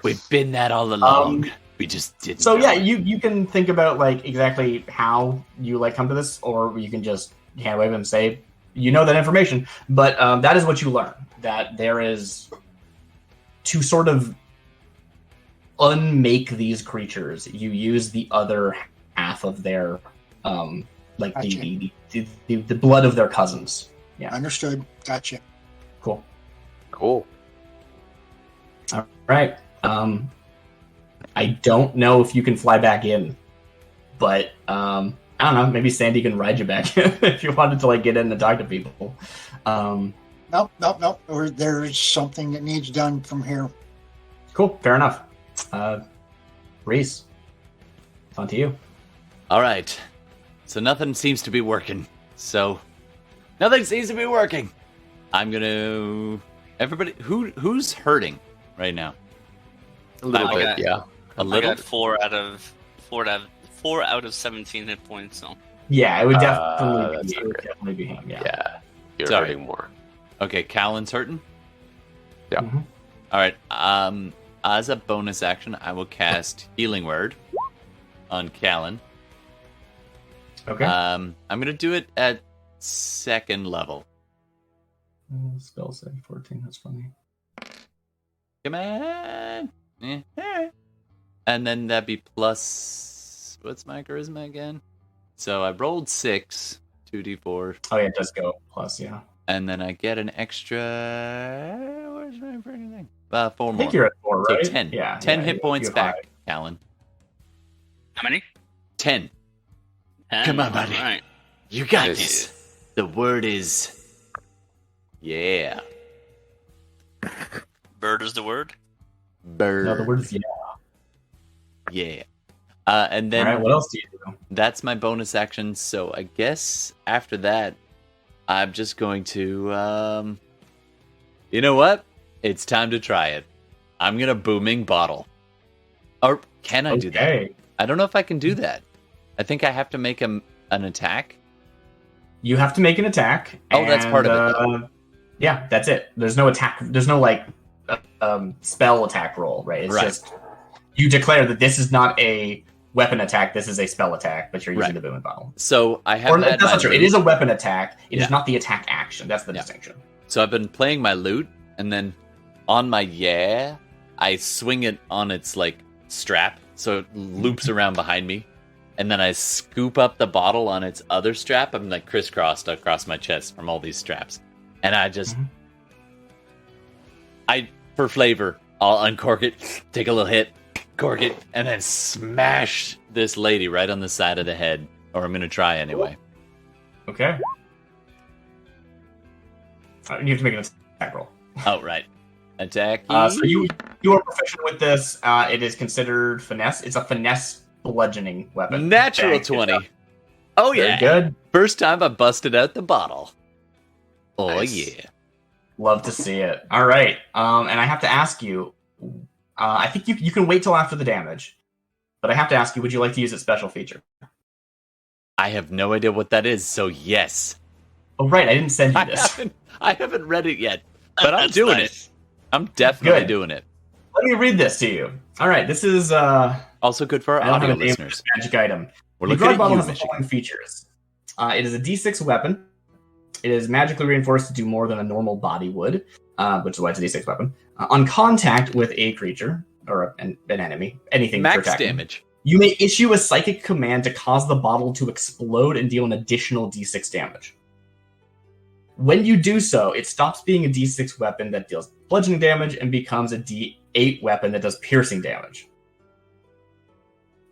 Speaker 2: We've been that all along. We just didn't.
Speaker 3: So
Speaker 2: know
Speaker 3: yeah,
Speaker 2: it.
Speaker 3: you can think about like exactly how you like come to this, or you can just hand wave and say you know that information. But that is what you learn, that there is, to sort of unmake these creatures, you use the other half of their like
Speaker 4: Gotcha.
Speaker 3: the blood of their cousins. Yeah.
Speaker 4: Understood. Gotcha.
Speaker 3: Cool.
Speaker 5: Cool.
Speaker 3: All right. I don't know if you can fly back in, but I don't know. Maybe Sandy can ride you back in if you wanted to like get in and talk to people.
Speaker 4: Nope. Or there's something that needs done from here.
Speaker 3: Cool. Fair enough. Reese, it's on to you.
Speaker 2: All right. So nothing seems to be working. I'm gonna. Everybody, who's hurting right now?
Speaker 5: A little
Speaker 7: I
Speaker 5: bit,
Speaker 7: got-
Speaker 5: yeah.
Speaker 2: A
Speaker 7: I
Speaker 2: little.
Speaker 7: got 4 out of 17 hit points. So
Speaker 3: Yeah, it would
Speaker 5: that's
Speaker 3: definitely be him. Yeah.
Speaker 5: Yeah. You're
Speaker 2: Sorry.
Speaker 5: hurting more.
Speaker 2: Okay, Callen's hurting.
Speaker 5: Yeah.
Speaker 3: Mhm.
Speaker 2: All right. As a bonus action, I will cast Healing Word on Callen.
Speaker 3: Okay.
Speaker 2: I'm gonna do it at 2nd level.
Speaker 3: Spell save 14. That's funny.
Speaker 2: Come on. And then that'd be plus. What's my charisma again? So I rolled 6, 2d4,
Speaker 3: Oh yeah, it does go plus. Yeah.
Speaker 2: and then I get an extra. Where's my freaking thing? 4
Speaker 3: I
Speaker 2: more.
Speaker 3: think you're at 4,
Speaker 2: So
Speaker 3: right?
Speaker 2: 10.
Speaker 3: Yeah.
Speaker 2: 10
Speaker 3: yeah,
Speaker 2: hit
Speaker 3: you-
Speaker 2: points
Speaker 3: you have
Speaker 2: back,
Speaker 3: high.
Speaker 2: Callen.
Speaker 7: How many?
Speaker 2: 10.
Speaker 7: 10?
Speaker 2: Come on, buddy.
Speaker 7: All right.
Speaker 2: You got
Speaker 5: Yes.
Speaker 2: this. The word is. Yeah.
Speaker 6: Bird is the word.
Speaker 2: Bird.
Speaker 3: No, the word is yeah.
Speaker 2: Yeah. And then
Speaker 3: All right. What else do you do?
Speaker 2: that's my bonus action. So I guess after that, I'm just going to. You know what? It's time to try it. I'm gonna booming bottle. Or can I do that?
Speaker 3: Okay.
Speaker 2: I don't know if I can do that. I think I have to make an attack.
Speaker 3: You have to make an attack.
Speaker 2: Oh, that's part of it,
Speaker 3: Yeah, that's it. There's no attack. There's no like spell attack roll, right? It's
Speaker 2: Right.
Speaker 3: just you declare that this is not a weapon attack. This is a spell attack, but you're using
Speaker 2: Right.
Speaker 3: the booming bottle.
Speaker 2: So I have
Speaker 3: Or
Speaker 2: had
Speaker 3: that's
Speaker 2: my
Speaker 3: not true. It
Speaker 2: loot.
Speaker 3: is a weapon attack. It is
Speaker 2: Yeah.
Speaker 3: not the attack action. That's the
Speaker 2: Yeah.
Speaker 3: distinction.
Speaker 2: So I've been playing my loot, and then on my I swing it on its like strap, so it loops around behind me, and then I scoop up the bottle on its other strap. I'm like crisscrossed across my chest from all these straps, and I just,
Speaker 3: Mhm.
Speaker 2: for flavor, I'll uncork it, take a little hit, cork it, and then smash this lady right on the side of the head. Or I'm gonna try anyway.
Speaker 3: Okay. You have to make an attack roll.
Speaker 2: Oh right, attack.
Speaker 3: So you are proficient with this. It is considered finesse. It's a finesse bludgeoning weapon.
Speaker 2: Natural
Speaker 3: Bang.
Speaker 2: 20. Oh
Speaker 3: Very
Speaker 2: yeah.
Speaker 3: good.
Speaker 2: First time I busted out the bottle. Oh
Speaker 3: Nice.
Speaker 2: yeah.
Speaker 3: Love to see it. All right. And I have to ask you. I think you can wait till after the damage, but I have to ask you: would you like to use its special feature?
Speaker 2: I have no idea what that is, so yes.
Speaker 3: Oh right, I didn't send you this.
Speaker 2: I haven't read it yet, but I'm
Speaker 6: That's
Speaker 2: doing
Speaker 6: nice.
Speaker 2: it. I'm definitely
Speaker 3: Good.
Speaker 2: doing it.
Speaker 3: Let me read this to you. All right. This is
Speaker 2: Also good for
Speaker 3: I
Speaker 2: our
Speaker 3: don't have
Speaker 2: audio
Speaker 3: a name for
Speaker 2: listeners.
Speaker 3: this magic item.
Speaker 2: We're
Speaker 3: The
Speaker 2: looking
Speaker 3: guard
Speaker 2: at
Speaker 3: bottle
Speaker 2: you,
Speaker 3: has the
Speaker 2: Michigan.
Speaker 3: following features. It is a D6 weapon. It is magically reinforced to do more than a normal body would, which is why it's a D6 weapon. On contact with a creature or an enemy, anything
Speaker 2: Max
Speaker 3: you're attacking,
Speaker 2: damage.
Speaker 3: you may issue a psychic command to cause the bottle to explode and deal an additional D6 damage. When you do so, it stops being a D6 weapon that deals bludgeoning damage and becomes a D8 weapon that does piercing damage.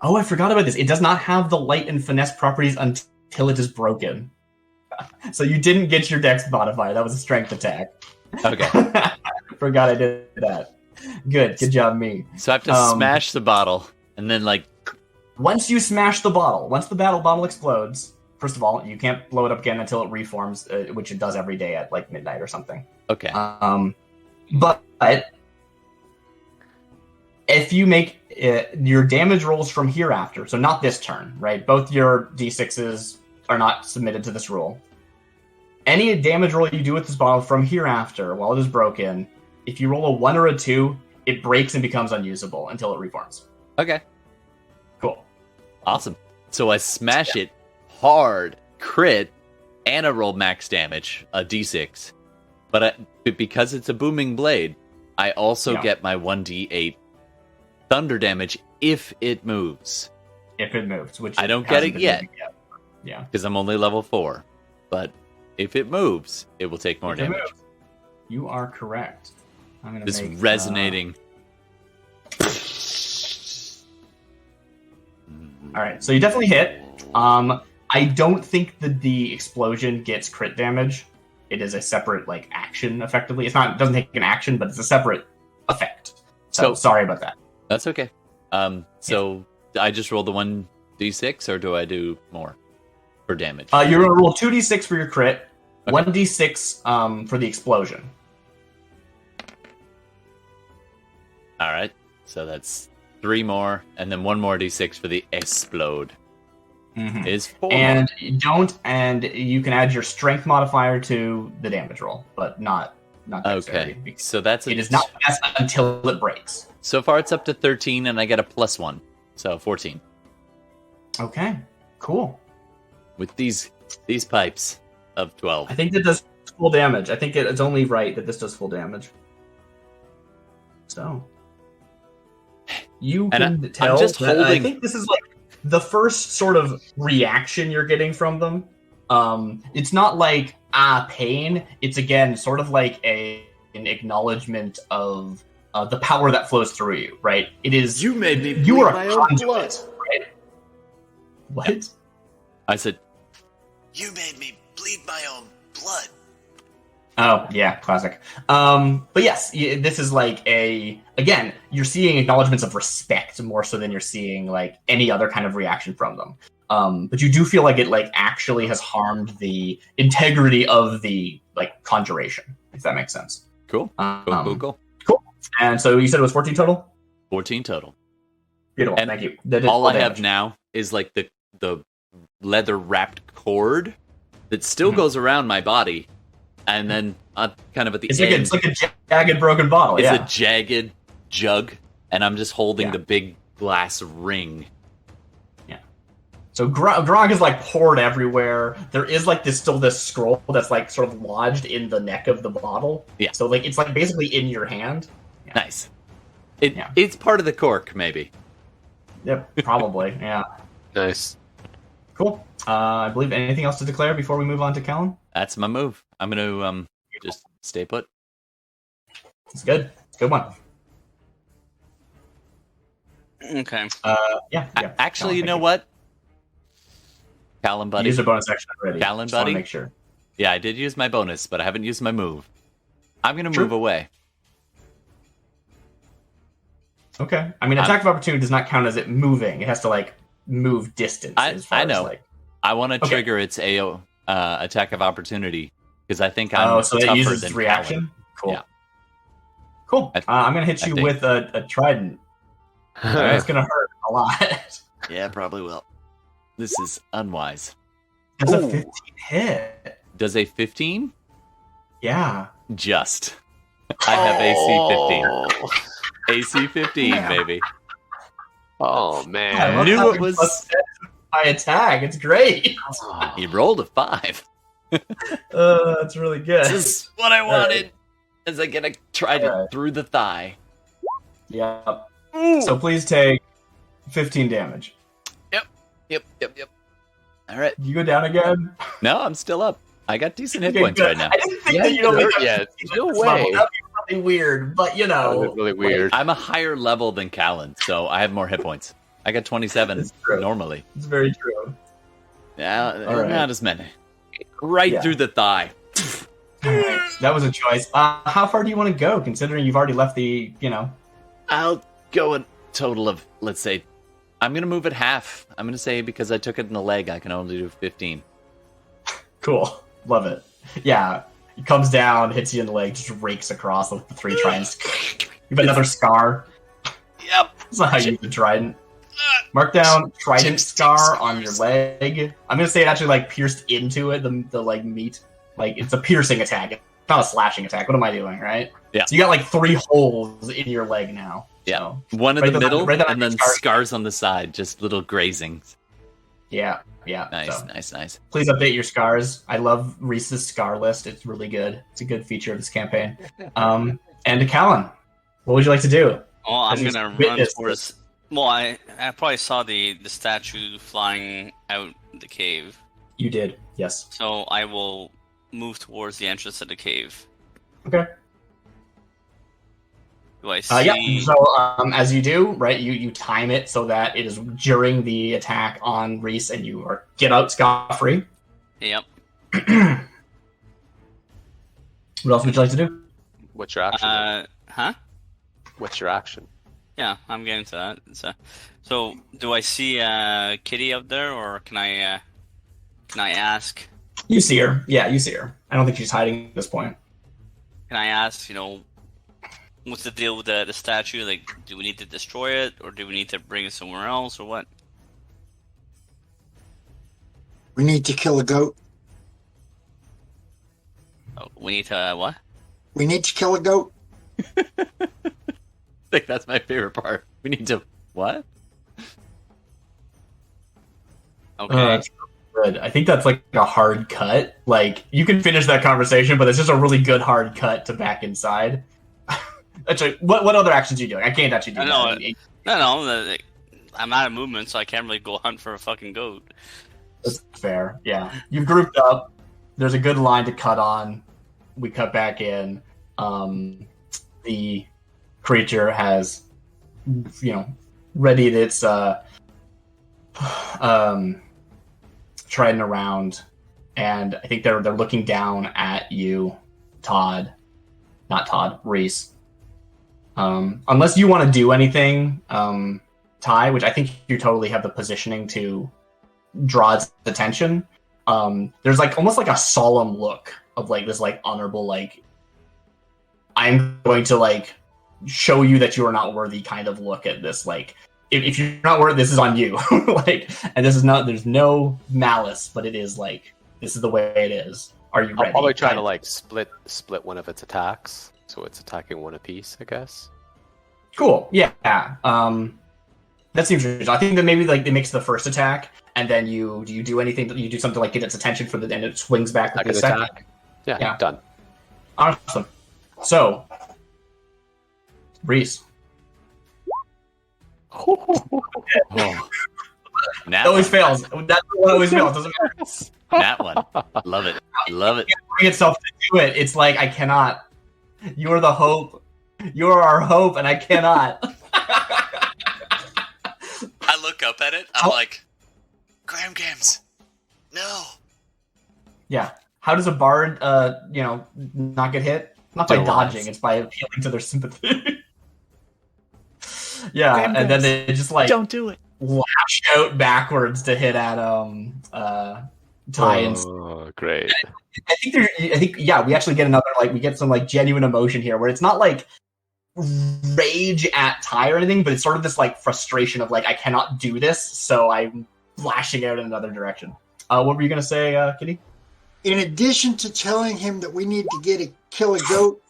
Speaker 3: Oh, I forgot about this. It does not have the light and finesse properties until it is broken. So you didn't get your dex modifier. That was a strength attack.
Speaker 2: Okay.
Speaker 3: Forgot I did that. Good job, me.
Speaker 2: So I have to smash the bottle and then like
Speaker 3: Once you smash the bottle, once the bottle explodes, first of all, you can't blow it up again until it reforms, which it does every day at like midnight or something.
Speaker 2: okay.
Speaker 3: But if you make your damage rolls from hereafter, so not this turn, right? Both your d6s are not submitted to this rule. Any damage roll you do with this bottle from hereafter, while it is broken, if you roll a 1 or a 2, it breaks and becomes unusable until it reforms.
Speaker 2: Okay.
Speaker 3: Cool.
Speaker 2: Awesome. So I smash it hard, crit, and I roll max damage, a d6. But because it's a booming blade, I also get my 1d8 thunder damage if it moves.
Speaker 3: If it moves, which
Speaker 2: I don't get
Speaker 3: hasn't
Speaker 2: it
Speaker 3: been
Speaker 2: yet.
Speaker 3: moving yet. Yeah.
Speaker 2: Because I'm only level 4. But if it moves, it will take more
Speaker 3: If it
Speaker 2: damage.
Speaker 3: moves. You are correct. I'm gonna
Speaker 2: This
Speaker 3: make,
Speaker 2: resonating.
Speaker 3: All right, so you definitely hit. I don't think that the explosion gets crit damage. It is a separate like action, effectively. It doesn't take an action, but it's a separate effect. So sorry about that.
Speaker 2: That's okay. So I just roll the 1d6, or do I do more for damage?
Speaker 3: You're gonna roll 2d6 for your crit, 1d6 for the explosion.
Speaker 2: All right. So that's 3 more, and then 1 more d6 for the explode. Is 4.
Speaker 3: And you can add your strength modifier to the damage roll, but not dexterity,
Speaker 2: Okay.
Speaker 3: because
Speaker 2: So that's
Speaker 3: it is not fast until it breaks.
Speaker 2: So far, it's up to 13, and I get a +1, so 14
Speaker 3: Okay, cool.
Speaker 2: with these pipes of 12.
Speaker 3: I think that does full damage. I think it's only right that this does full damage. So you
Speaker 2: And
Speaker 3: can
Speaker 2: I'm
Speaker 3: tell.
Speaker 2: just
Speaker 3: that- I
Speaker 2: holding-
Speaker 3: think this is like the first sort of reaction you're getting from them, it's not like pain. It's again sort of like an acknowledgement of the power that flows through you. Right? It is
Speaker 2: You made me bleed
Speaker 3: you are
Speaker 2: my
Speaker 3: a
Speaker 2: own
Speaker 3: conduit,
Speaker 2: blood.
Speaker 3: right? What?
Speaker 2: I said,
Speaker 1: You made me bleed my own blood.
Speaker 3: Oh, yeah, classic. But yes, this is like again, you're seeing acknowledgments of respect more so than you're seeing like any other kind of reaction from them. But you do feel like it like actually has harmed the integrity of the like conjuration, if that makes sense.
Speaker 2: cool. Cool.
Speaker 3: Cool. And so you said it was 14 total?
Speaker 2: 14 total.
Speaker 3: Beautiful,
Speaker 2: And
Speaker 3: thank you.
Speaker 2: All I have now is like the leather wrapped cord that still goes around my body. And then kind of at the end,
Speaker 3: it's like a jagged broken bottle.
Speaker 2: it's
Speaker 3: Yeah.
Speaker 2: a jagged jug, and I'm just holding the big glass ring.
Speaker 3: So grog is like poured everywhere. There is like this scroll that's like sort of lodged in the neck of the bottle.
Speaker 2: Yeah.
Speaker 3: So like it's like basically in your hand. Yeah.
Speaker 2: Nice. It's part of the cork, maybe.
Speaker 3: Yep, probably. Yeah.
Speaker 5: Nice.
Speaker 3: Cool. I believe anything else to declare before we move on to Callen?
Speaker 2: That's my move. I'm going to just stay put.
Speaker 3: It's good. It's a good one.
Speaker 7: Okay.
Speaker 3: Yeah.
Speaker 2: Actually,
Speaker 3: Callen,
Speaker 2: you know
Speaker 3: thank
Speaker 2: what? Callen,
Speaker 3: You
Speaker 2: buddy.
Speaker 3: used a bonus action already.
Speaker 2: Callen,
Speaker 3: Just wanna
Speaker 2: buddy?
Speaker 3: make sure.
Speaker 2: Yeah, I did use my bonus, but I haven't used my move. I'm going to
Speaker 3: Sure.
Speaker 2: move away.
Speaker 3: Okay. I mean, attack of opportunity does not count as it moving. It has to like move distance. as far
Speaker 2: I
Speaker 3: as,
Speaker 2: know.
Speaker 3: like...
Speaker 2: I want to
Speaker 3: Okay.
Speaker 2: trigger its AO attack of opportunity because I think I'm
Speaker 3: so it
Speaker 2: tougher
Speaker 3: uses
Speaker 2: than
Speaker 3: reaction.
Speaker 2: Callen.
Speaker 3: Cool.
Speaker 2: Yeah.
Speaker 3: Cool. I'm gonna hit
Speaker 2: I
Speaker 3: you
Speaker 2: think-
Speaker 3: with a trident. It's gonna hurt a lot.
Speaker 2: Yeah, probably will. This is unwise.
Speaker 3: That's a
Speaker 2: Ooh.
Speaker 3: 15 hit.
Speaker 2: Does a 15?
Speaker 3: Yeah.
Speaker 2: Just. I have AC 15. AC 15,
Speaker 3: Yeah.
Speaker 2: baby.
Speaker 5: Oh
Speaker 3: I
Speaker 5: man.
Speaker 3: love
Speaker 2: knew it
Speaker 3: having
Speaker 2: was-
Speaker 3: plus 10 to my attack. It's great.
Speaker 2: He rolled a 5.
Speaker 3: That's really good.
Speaker 2: This is what I
Speaker 3: Alright.
Speaker 2: wanted. As I get a trident
Speaker 3: Alright.
Speaker 2: through the thigh.
Speaker 3: Yep.
Speaker 2: Ooh.
Speaker 3: So please take 15 damage.
Speaker 2: Yep. All right.
Speaker 3: You go down again.
Speaker 2: No, I'm still up. I got decent hit
Speaker 3: Okay,
Speaker 2: points
Speaker 3: good.
Speaker 2: right now.
Speaker 3: I didn't think
Speaker 5: Yeah,
Speaker 3: that you'd only
Speaker 5: sure,
Speaker 3: have
Speaker 5: yeah,
Speaker 3: 15
Speaker 5: no
Speaker 3: at this
Speaker 5: way.
Speaker 3: level. That'd be really weird, but you
Speaker 5: That
Speaker 3: know.
Speaker 5: was really weird.
Speaker 2: I'm a higher level than Callen, so I have more hit points. I got 27
Speaker 3: It's true.
Speaker 2: normally.
Speaker 3: It's very true.
Speaker 2: Yeah,
Speaker 3: All right.
Speaker 2: not as many. Right
Speaker 3: Yeah.
Speaker 2: through the thigh.
Speaker 3: All right. That was a choice. How far do you want to go, considering you've already left the,
Speaker 2: I'll go a total of, let's say, I'm going to move it half. I'm going to say because I took it in the leg, I can only do 15.
Speaker 3: Cool. Love it. Yeah. It comes down, hits you in the leg, just rakes across with the 3 tridents. You have another scar.
Speaker 2: Yep.
Speaker 3: That's not how you use the trident. Mark down trident scar on your leg. I'm gonna say it actually like pierced into it, the like meat. Like it's a piercing attack. It's not a slashing attack. What am I doing, right?
Speaker 2: Yeah.
Speaker 3: So you got like 3 holes in your leg now.
Speaker 2: Yeah.
Speaker 3: So,
Speaker 2: One in
Speaker 3: Right
Speaker 2: the
Speaker 3: there-
Speaker 2: middle,
Speaker 3: right there on
Speaker 2: and
Speaker 3: your
Speaker 2: then
Speaker 3: scar.
Speaker 2: scars on the side, just little grazings.
Speaker 3: yeah.
Speaker 2: Nice,
Speaker 3: So,
Speaker 2: nice.
Speaker 3: please update your scars. I love Reese's scar list. It's really good. It's a good feature of this campaign. And to Callen, what would you like to do?
Speaker 7: Well, I'm
Speaker 3: As you
Speaker 7: gonna run
Speaker 3: witness
Speaker 7: towards. Well, I probably saw the statue flying out the cave,
Speaker 3: You did, yes.
Speaker 7: so I will move towards the entrance of the cave.
Speaker 3: Okay.
Speaker 7: Do I see?
Speaker 3: Yeah. So as you do, right, you time it so that it is during the attack on Reese, and you are get out scot-free.
Speaker 7: Yep.
Speaker 3: What else would you like to do?
Speaker 5: What's your action?
Speaker 7: Huh?
Speaker 5: What's your action?
Speaker 7: Yeah, I'm getting to that. So, do I see Kittie out there, or can I ask?
Speaker 3: You see her. Yeah, you see her. I don't think she's hiding at this point.
Speaker 7: Can I ask? What's the deal with the statue? Like, do we need to destroy it, or do we need to bring it somewhere else, or what?
Speaker 4: We need to kill a goat.
Speaker 7: Oh, we need to what?
Speaker 4: We need to kill a goat.
Speaker 2: I think that's my favorite part. We need to... What?
Speaker 7: Okay.
Speaker 3: That's good. I think that's like a hard cut. Like you can finish that conversation, but it's just a really good hard cut to back inside. Actually, what other actions are you doing? I can't actually do
Speaker 7: I know
Speaker 3: that.
Speaker 7: No, I'm out of movement, so I can't really go hunt for a fucking goat.
Speaker 3: That's fair. Yeah, you've grouped up. There's a good line to cut on. We cut back in. The creature has, readied its trident around, and I think they're looking down at you, Todd. Not Todd, Reese. Unless you want to do anything, Ty, which I think you totally have the positioning to draw its attention. There's like almost like a solemn look of like this like honorable like I'm going to like show you that you are not worthy kind of look at this. Like if you're not worthy, this is on you. Like, and this is not. There's no malice, but it is like this is the way it is. Are you ready?
Speaker 5: I'll probably try to like split one of its attacks, so it's attacking one apiece, I guess.
Speaker 3: Cool. Yeah. That seems reasonable. I think that maybe like it makes the first attack, and then you do anything? You do something like get its attention for the, and it swings back with the second attack.
Speaker 5: Yeah, done.
Speaker 3: Awesome. So, Reese.
Speaker 2: Nat
Speaker 3: It always
Speaker 2: one.
Speaker 3: fails. That one always fails. Doesn't matter.
Speaker 2: Nat one. Love it. Love it.
Speaker 3: It can't bring itself to do it. It's like I cannot. You are the hope. You are our hope, and I cannot.
Speaker 1: I look up at it. I'm like, Graham Games. No.
Speaker 3: Yeah. How does a bard, not get hit? Not by
Speaker 2: Don't
Speaker 3: dodging.
Speaker 2: lie.
Speaker 3: It's by appealing to their sympathy. Yeah, and then they just like
Speaker 2: Don't do it.
Speaker 3: lash out backwards to hit at Ty and
Speaker 5: Oh, great.
Speaker 3: I think we actually get another we get some genuine emotion here where it's not like rage at Ty or anything, but it's sort of this frustration of I cannot do this, so I'm lashing out in another direction. What were you gonna say, Kittie?
Speaker 4: In addition to telling him that we need to kill a goat,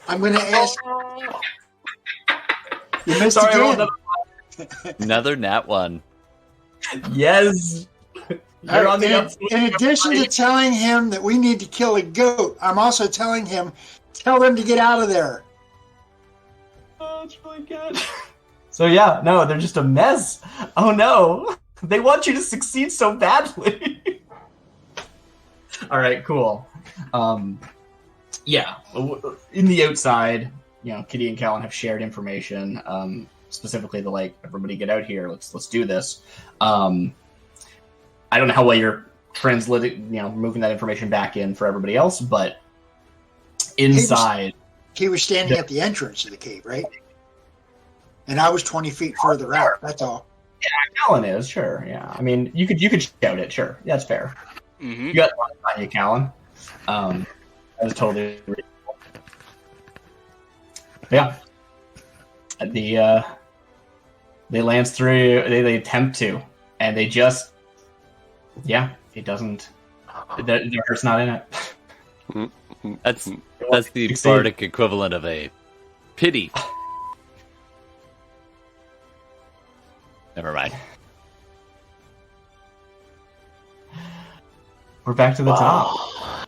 Speaker 4: I'm going to ask. You missed
Speaker 3: Sorry,
Speaker 4: again.
Speaker 2: Another nat one.
Speaker 3: Yes. You're on the upswing.
Speaker 4: In addition to telling him that we need to kill a goat, I'm also telling him, tell them to get out of there.
Speaker 3: Oh, it's really good. So yeah, no, they're just a mess. Oh no, they want you to succeed so badly. All right, cool. Yeah, in the outside, Kittie and Callen have shared information. Specifically, the everybody get out here. Let's do this. I don't know how well you're translating, moving that information back in for everybody else, but inside,
Speaker 4: He was standing at the entrance of the cave, right? And I was 20 feet further out. That's all.
Speaker 3: yeah, Callen is sure. Yeah, I mean, you could shout it. Sure, yeah, that's fair.
Speaker 7: Mm-hmm.
Speaker 3: You got one on you, Callen. That was totally reasonable. Yeah. They lance through. They attempt to, and they just. Yeah, it doesn't. Their heart's not in it.
Speaker 2: That's the
Speaker 3: Succeed.
Speaker 2: bardic equivalent of a pity. Never mind.
Speaker 3: We're back to the top.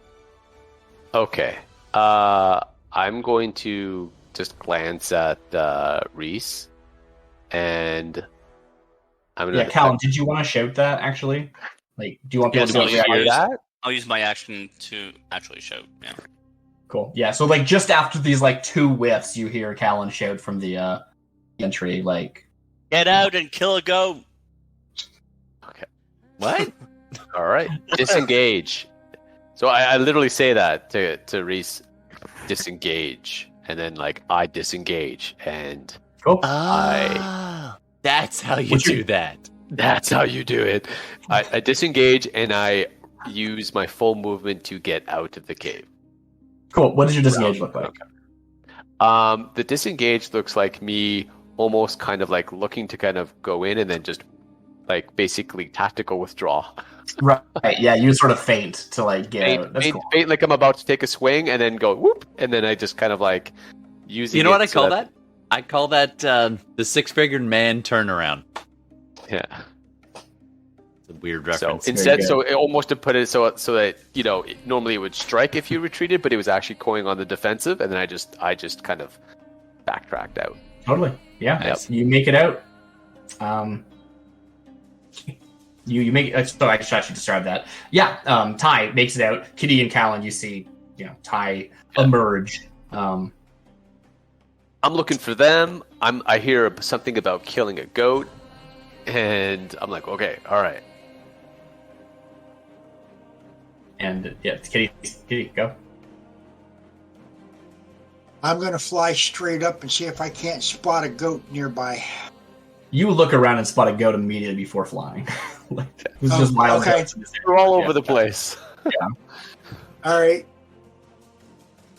Speaker 5: Okay. I'm going to just glance at Reese, and I'm gonna.
Speaker 3: Yeah, Callen, did you want to shout that actually? Do you want people
Speaker 7: Yes,
Speaker 3: to
Speaker 7: I'll
Speaker 3: be able to
Speaker 7: use-
Speaker 3: react?
Speaker 5: that?
Speaker 7: I'll use my action to actually shout. Yeah.
Speaker 3: Cool. Yeah. So just after these two whiffs, you hear Callen shout from the entry
Speaker 7: Get out and kill a goat.
Speaker 2: What?
Speaker 5: All right. Disengage. So I literally say that to Reese. Disengage, and then I disengage, and
Speaker 3: cool.
Speaker 2: That's how you
Speaker 3: What's
Speaker 2: do
Speaker 3: your-
Speaker 2: that.
Speaker 5: that's how you do it. I disengage, and I use my full movement to get out of the cave.
Speaker 3: Cool. What does your disengage look like?
Speaker 5: Okay. The disengage looks like me almost kind of looking to kind of go in and then just basically tactical withdraw.
Speaker 3: Right. Yeah, you sort of faint to get out. That's cool.
Speaker 5: Faint like I'm about to take a swing and then go whoop, and then I just kind of using.
Speaker 2: You know what I
Speaker 5: it so
Speaker 2: call that? I call that the six-figured man turnaround.
Speaker 5: Yeah.
Speaker 2: It's a weird
Speaker 5: So
Speaker 2: reference.
Speaker 5: instead,
Speaker 3: good.
Speaker 5: so it almost to put it so that normally it would strike if you retreated, but it was actually going on the defensive, and then I just kind of backtracked out.
Speaker 3: Totally. Yeah.
Speaker 5: Yep.
Speaker 3: You make it out. You make. So I should describe that. Yeah. Ty makes it out. Kittie and Callen, you see, Ty emerge.
Speaker 5: I'm looking for them. I hear something about killing a goat, and I'm like, okay, all right.
Speaker 3: And yeah, Kittie, go.
Speaker 4: I'm going to fly straight up and see if I can't spot a goat nearby.
Speaker 3: You look around and spot a goat immediately before flying. It's just wild.
Speaker 4: Okay.
Speaker 5: We're all over the place.
Speaker 3: Yeah.
Speaker 4: All right.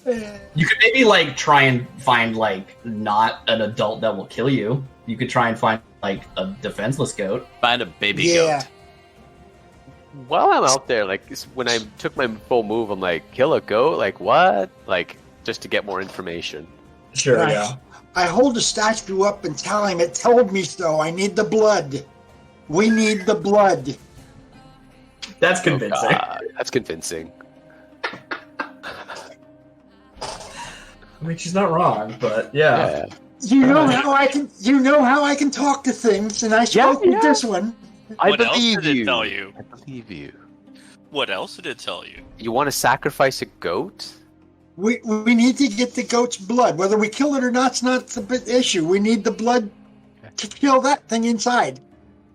Speaker 3: You could maybe try and find not an adult that will kill you. You could try and find a defenseless goat.
Speaker 2: Find a baby
Speaker 4: Yeah.
Speaker 2: goat.
Speaker 5: While I'm out there, when I took my full move, I'm like, kill a goat? What? Just to get more information.
Speaker 3: Sure,
Speaker 4: Right.
Speaker 3: yeah.
Speaker 4: I hold the statue up and tell him it told me so. I need the blood. We need the blood.
Speaker 3: That's convincing.
Speaker 5: That's convincing.
Speaker 3: I mean, she's not wrong, but yeah.
Speaker 4: You know how I can talk to things, and I spoke with this one.
Speaker 7: What else did it tell you?
Speaker 5: I believe you.
Speaker 7: What else did it tell you?
Speaker 5: You want to sacrifice a goat?
Speaker 4: We need to get the goat's blood. Whether we kill it or not's not the issue. We need the blood to kill that thing inside.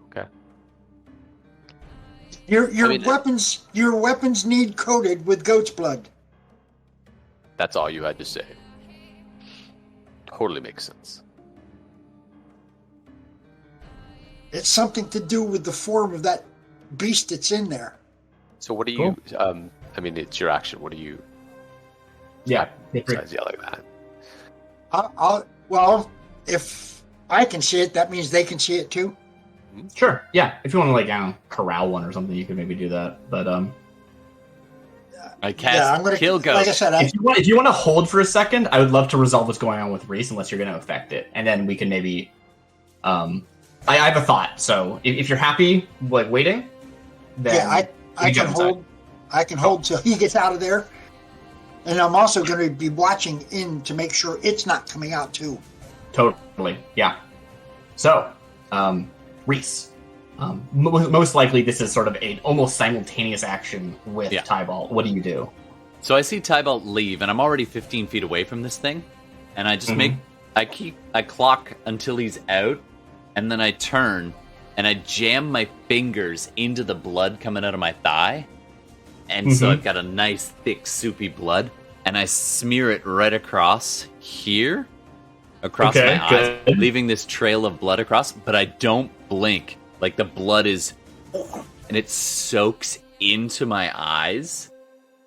Speaker 5: Okay.
Speaker 4: Your weapons need coated with goat's blood.
Speaker 5: That's all you had to say. Totally makes sense.
Speaker 4: It's something to do with the form of that beast that's in there.
Speaker 5: So what do you? It's your action. What do you?
Speaker 3: Yeah.
Speaker 5: Besides yell like that.
Speaker 4: Well, if I can see it, that means they can see it too.
Speaker 3: Sure. Yeah. If you want to corral one or something, you could maybe do that. But
Speaker 2: I cast
Speaker 4: I'm gonna
Speaker 2: kill goat.
Speaker 4: Like I said,
Speaker 3: if you want to hold for a second, I would love to resolve what's going on with Reese, unless you're going to affect it, and then we can maybe. I have a thought. So if you're happy, waiting, then
Speaker 4: I can hold. I can hold till he gets out of there, and I'm also going to be watching in to make sure it's not coming out too.
Speaker 3: Totally. Yeah. So, Reese. Most likely, this is sort of an almost simultaneous action with Tybalt. What do you do?
Speaker 2: So I see Tybalt leave, and I'm already 15 feet away from this thing, and I just I clock until he's out, and then I turn, and I jam my fingers into the blood coming out of my thigh, and so I've got a nice, thick, soupy blood, and I smear it right across here, across my eyes, leaving this trail of blood across, but I don't blink. The blood is, and it soaks into my eyes,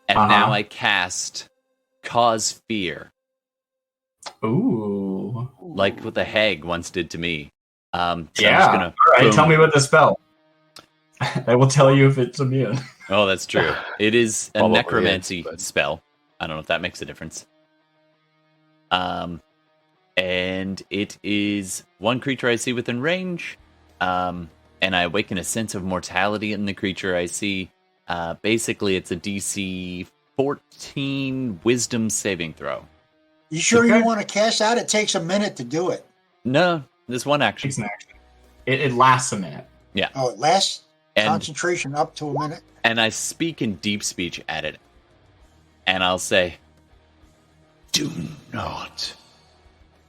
Speaker 2: and now I cast Cause Fear.
Speaker 3: Ooh.
Speaker 2: Like what the hag once did to me. So
Speaker 3: All right, tell me about the spell. I will tell you if it's immune.
Speaker 2: Oh, that's true. It is a
Speaker 5: Probably
Speaker 2: necromancy spell. I don't know if that makes a difference. And it is one creature I see within range. And I awaken a sense of mortality in the creature I see. Basically, it's a DC 14 Wisdom saving throw.
Speaker 4: You sure you want to cast out? It takes a minute to do it.
Speaker 2: No, this one action.
Speaker 3: It's an action. It lasts a minute.
Speaker 2: Yeah.
Speaker 4: Oh, it lasts
Speaker 2: And-
Speaker 4: concentration up to a minute.
Speaker 2: And I speak in deep speech at it. And I'll say, "Do not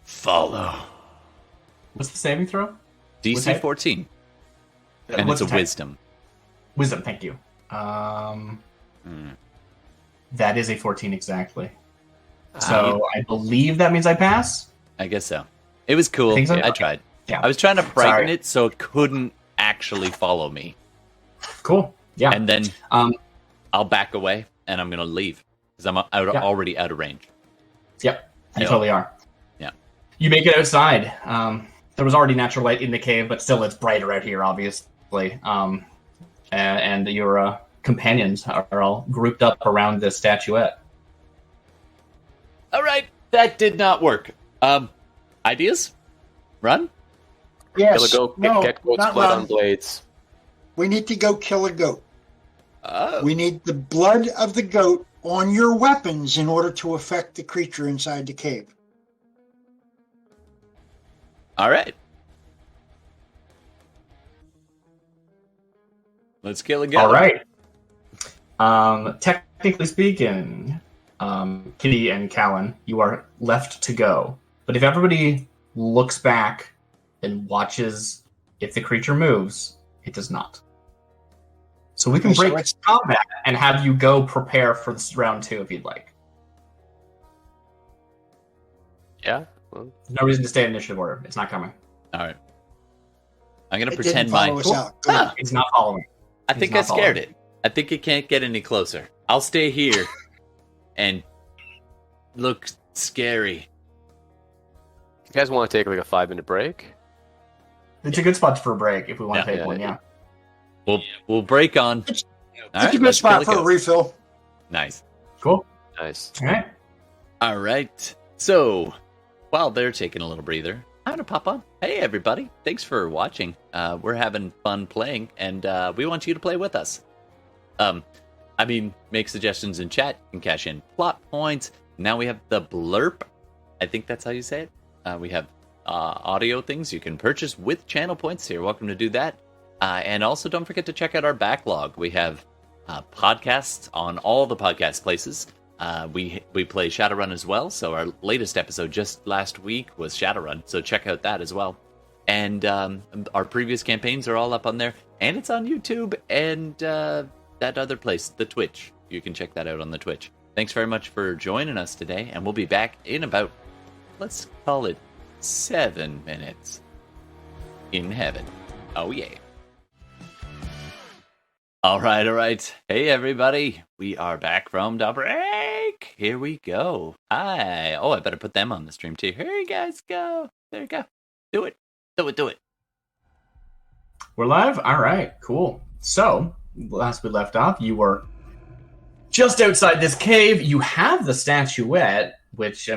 Speaker 2: follow."
Speaker 3: What's the saving throw?
Speaker 2: DC 14. And
Speaker 3: What's
Speaker 2: it's a
Speaker 3: the type?
Speaker 2: wisdom.
Speaker 3: Wisdom, thank you. That is a 14 exactly. So I believe that means I pass.
Speaker 2: I guess so. It was cool.
Speaker 3: Think so?
Speaker 2: I tried.
Speaker 3: Yeah.
Speaker 2: I was trying to frighten
Speaker 3: Sorry.
Speaker 2: it so it couldn't actually follow me.
Speaker 3: Cool. Yeah.
Speaker 2: And then I'll back away and I'm going to leave because I'm already out of range.
Speaker 3: Yep. You
Speaker 2: Yeah.
Speaker 3: totally are.
Speaker 2: Yeah.
Speaker 3: You make it outside. There was already natural light in the cave, but still it's brighter out here, obviously. And your companions are all grouped up around this statuette.
Speaker 2: All right. That did not work. Ideas? Run?
Speaker 4: Yes.
Speaker 5: Kill a goat,
Speaker 4: No,
Speaker 5: get goat's
Speaker 4: not
Speaker 5: blood
Speaker 4: run.
Speaker 5: on blades.
Speaker 4: We need to go kill a goat.
Speaker 2: Oh.
Speaker 4: We need the blood of the goat on your weapons in order to affect the creature inside the cave.
Speaker 2: All right. Let's kill again.
Speaker 3: All right. Technically speaking, Kittie and Callen, you are left to go. But if everybody looks back and watches if the creature moves, it does not. So we can
Speaker 4: Okay, so
Speaker 3: break
Speaker 4: it's-
Speaker 3: combat and have you go prepare for this round 2 if you'd like.
Speaker 5: Yeah. Well,
Speaker 3: There's no reason to stay in initiative order. It's not coming.
Speaker 2: All right. I'm gonna
Speaker 4: It
Speaker 2: pretend
Speaker 4: didn't
Speaker 2: my.
Speaker 4: follow us out. Good.
Speaker 2: Ah,
Speaker 3: It's not following.
Speaker 2: I
Speaker 3: He's
Speaker 2: think
Speaker 3: not
Speaker 2: I scared
Speaker 3: following.
Speaker 2: it. I think it can't get any closer. I'll stay here and look scary.
Speaker 5: you guys want to take like a 5-minute break?
Speaker 3: It's a good spot for a break if we want to take
Speaker 5: Yeah,
Speaker 3: one,
Speaker 5: yeah.
Speaker 3: yeah.
Speaker 2: We'll break on.
Speaker 4: It's
Speaker 2: All
Speaker 4: a
Speaker 2: right,
Speaker 4: good
Speaker 2: let's
Speaker 4: spot
Speaker 2: kill
Speaker 4: for a
Speaker 2: it.
Speaker 4: refill.
Speaker 2: Nice.
Speaker 3: Cool.
Speaker 5: Nice.
Speaker 3: All right.
Speaker 2: All right. So while they're taking a little breather, I'm gonna pop on. Hey everybody! Thanks for watching. We're having fun playing, and we want you to play with us. Make suggestions in chat. You can cash in plot points. Now we have the blurp. I think that's how you say it. We have audio things you can purchase with channel points. So you're welcome to do that. And also don't forget to check out our backlog. We have podcasts on all the podcast places. We play Shadowrun as well. So our latest episode just last week was Shadowrun. So check out that as well. And our previous campaigns are all up on there. And it's on YouTube and that other place, the Twitch. You can check that out on the Twitch. Thanks very much for joining us today. And we'll be back in about, let's call it 7 minutes in heaven. Oh, yeah. All right. Hey, everybody. We are back from the break. Here we go. Hi. Oh, I better put them on the stream, too. Here you guys go. There you go. Do it.
Speaker 3: We're live? All right, cool. So, last we left off, you were just outside this cave. You have the statuette, which,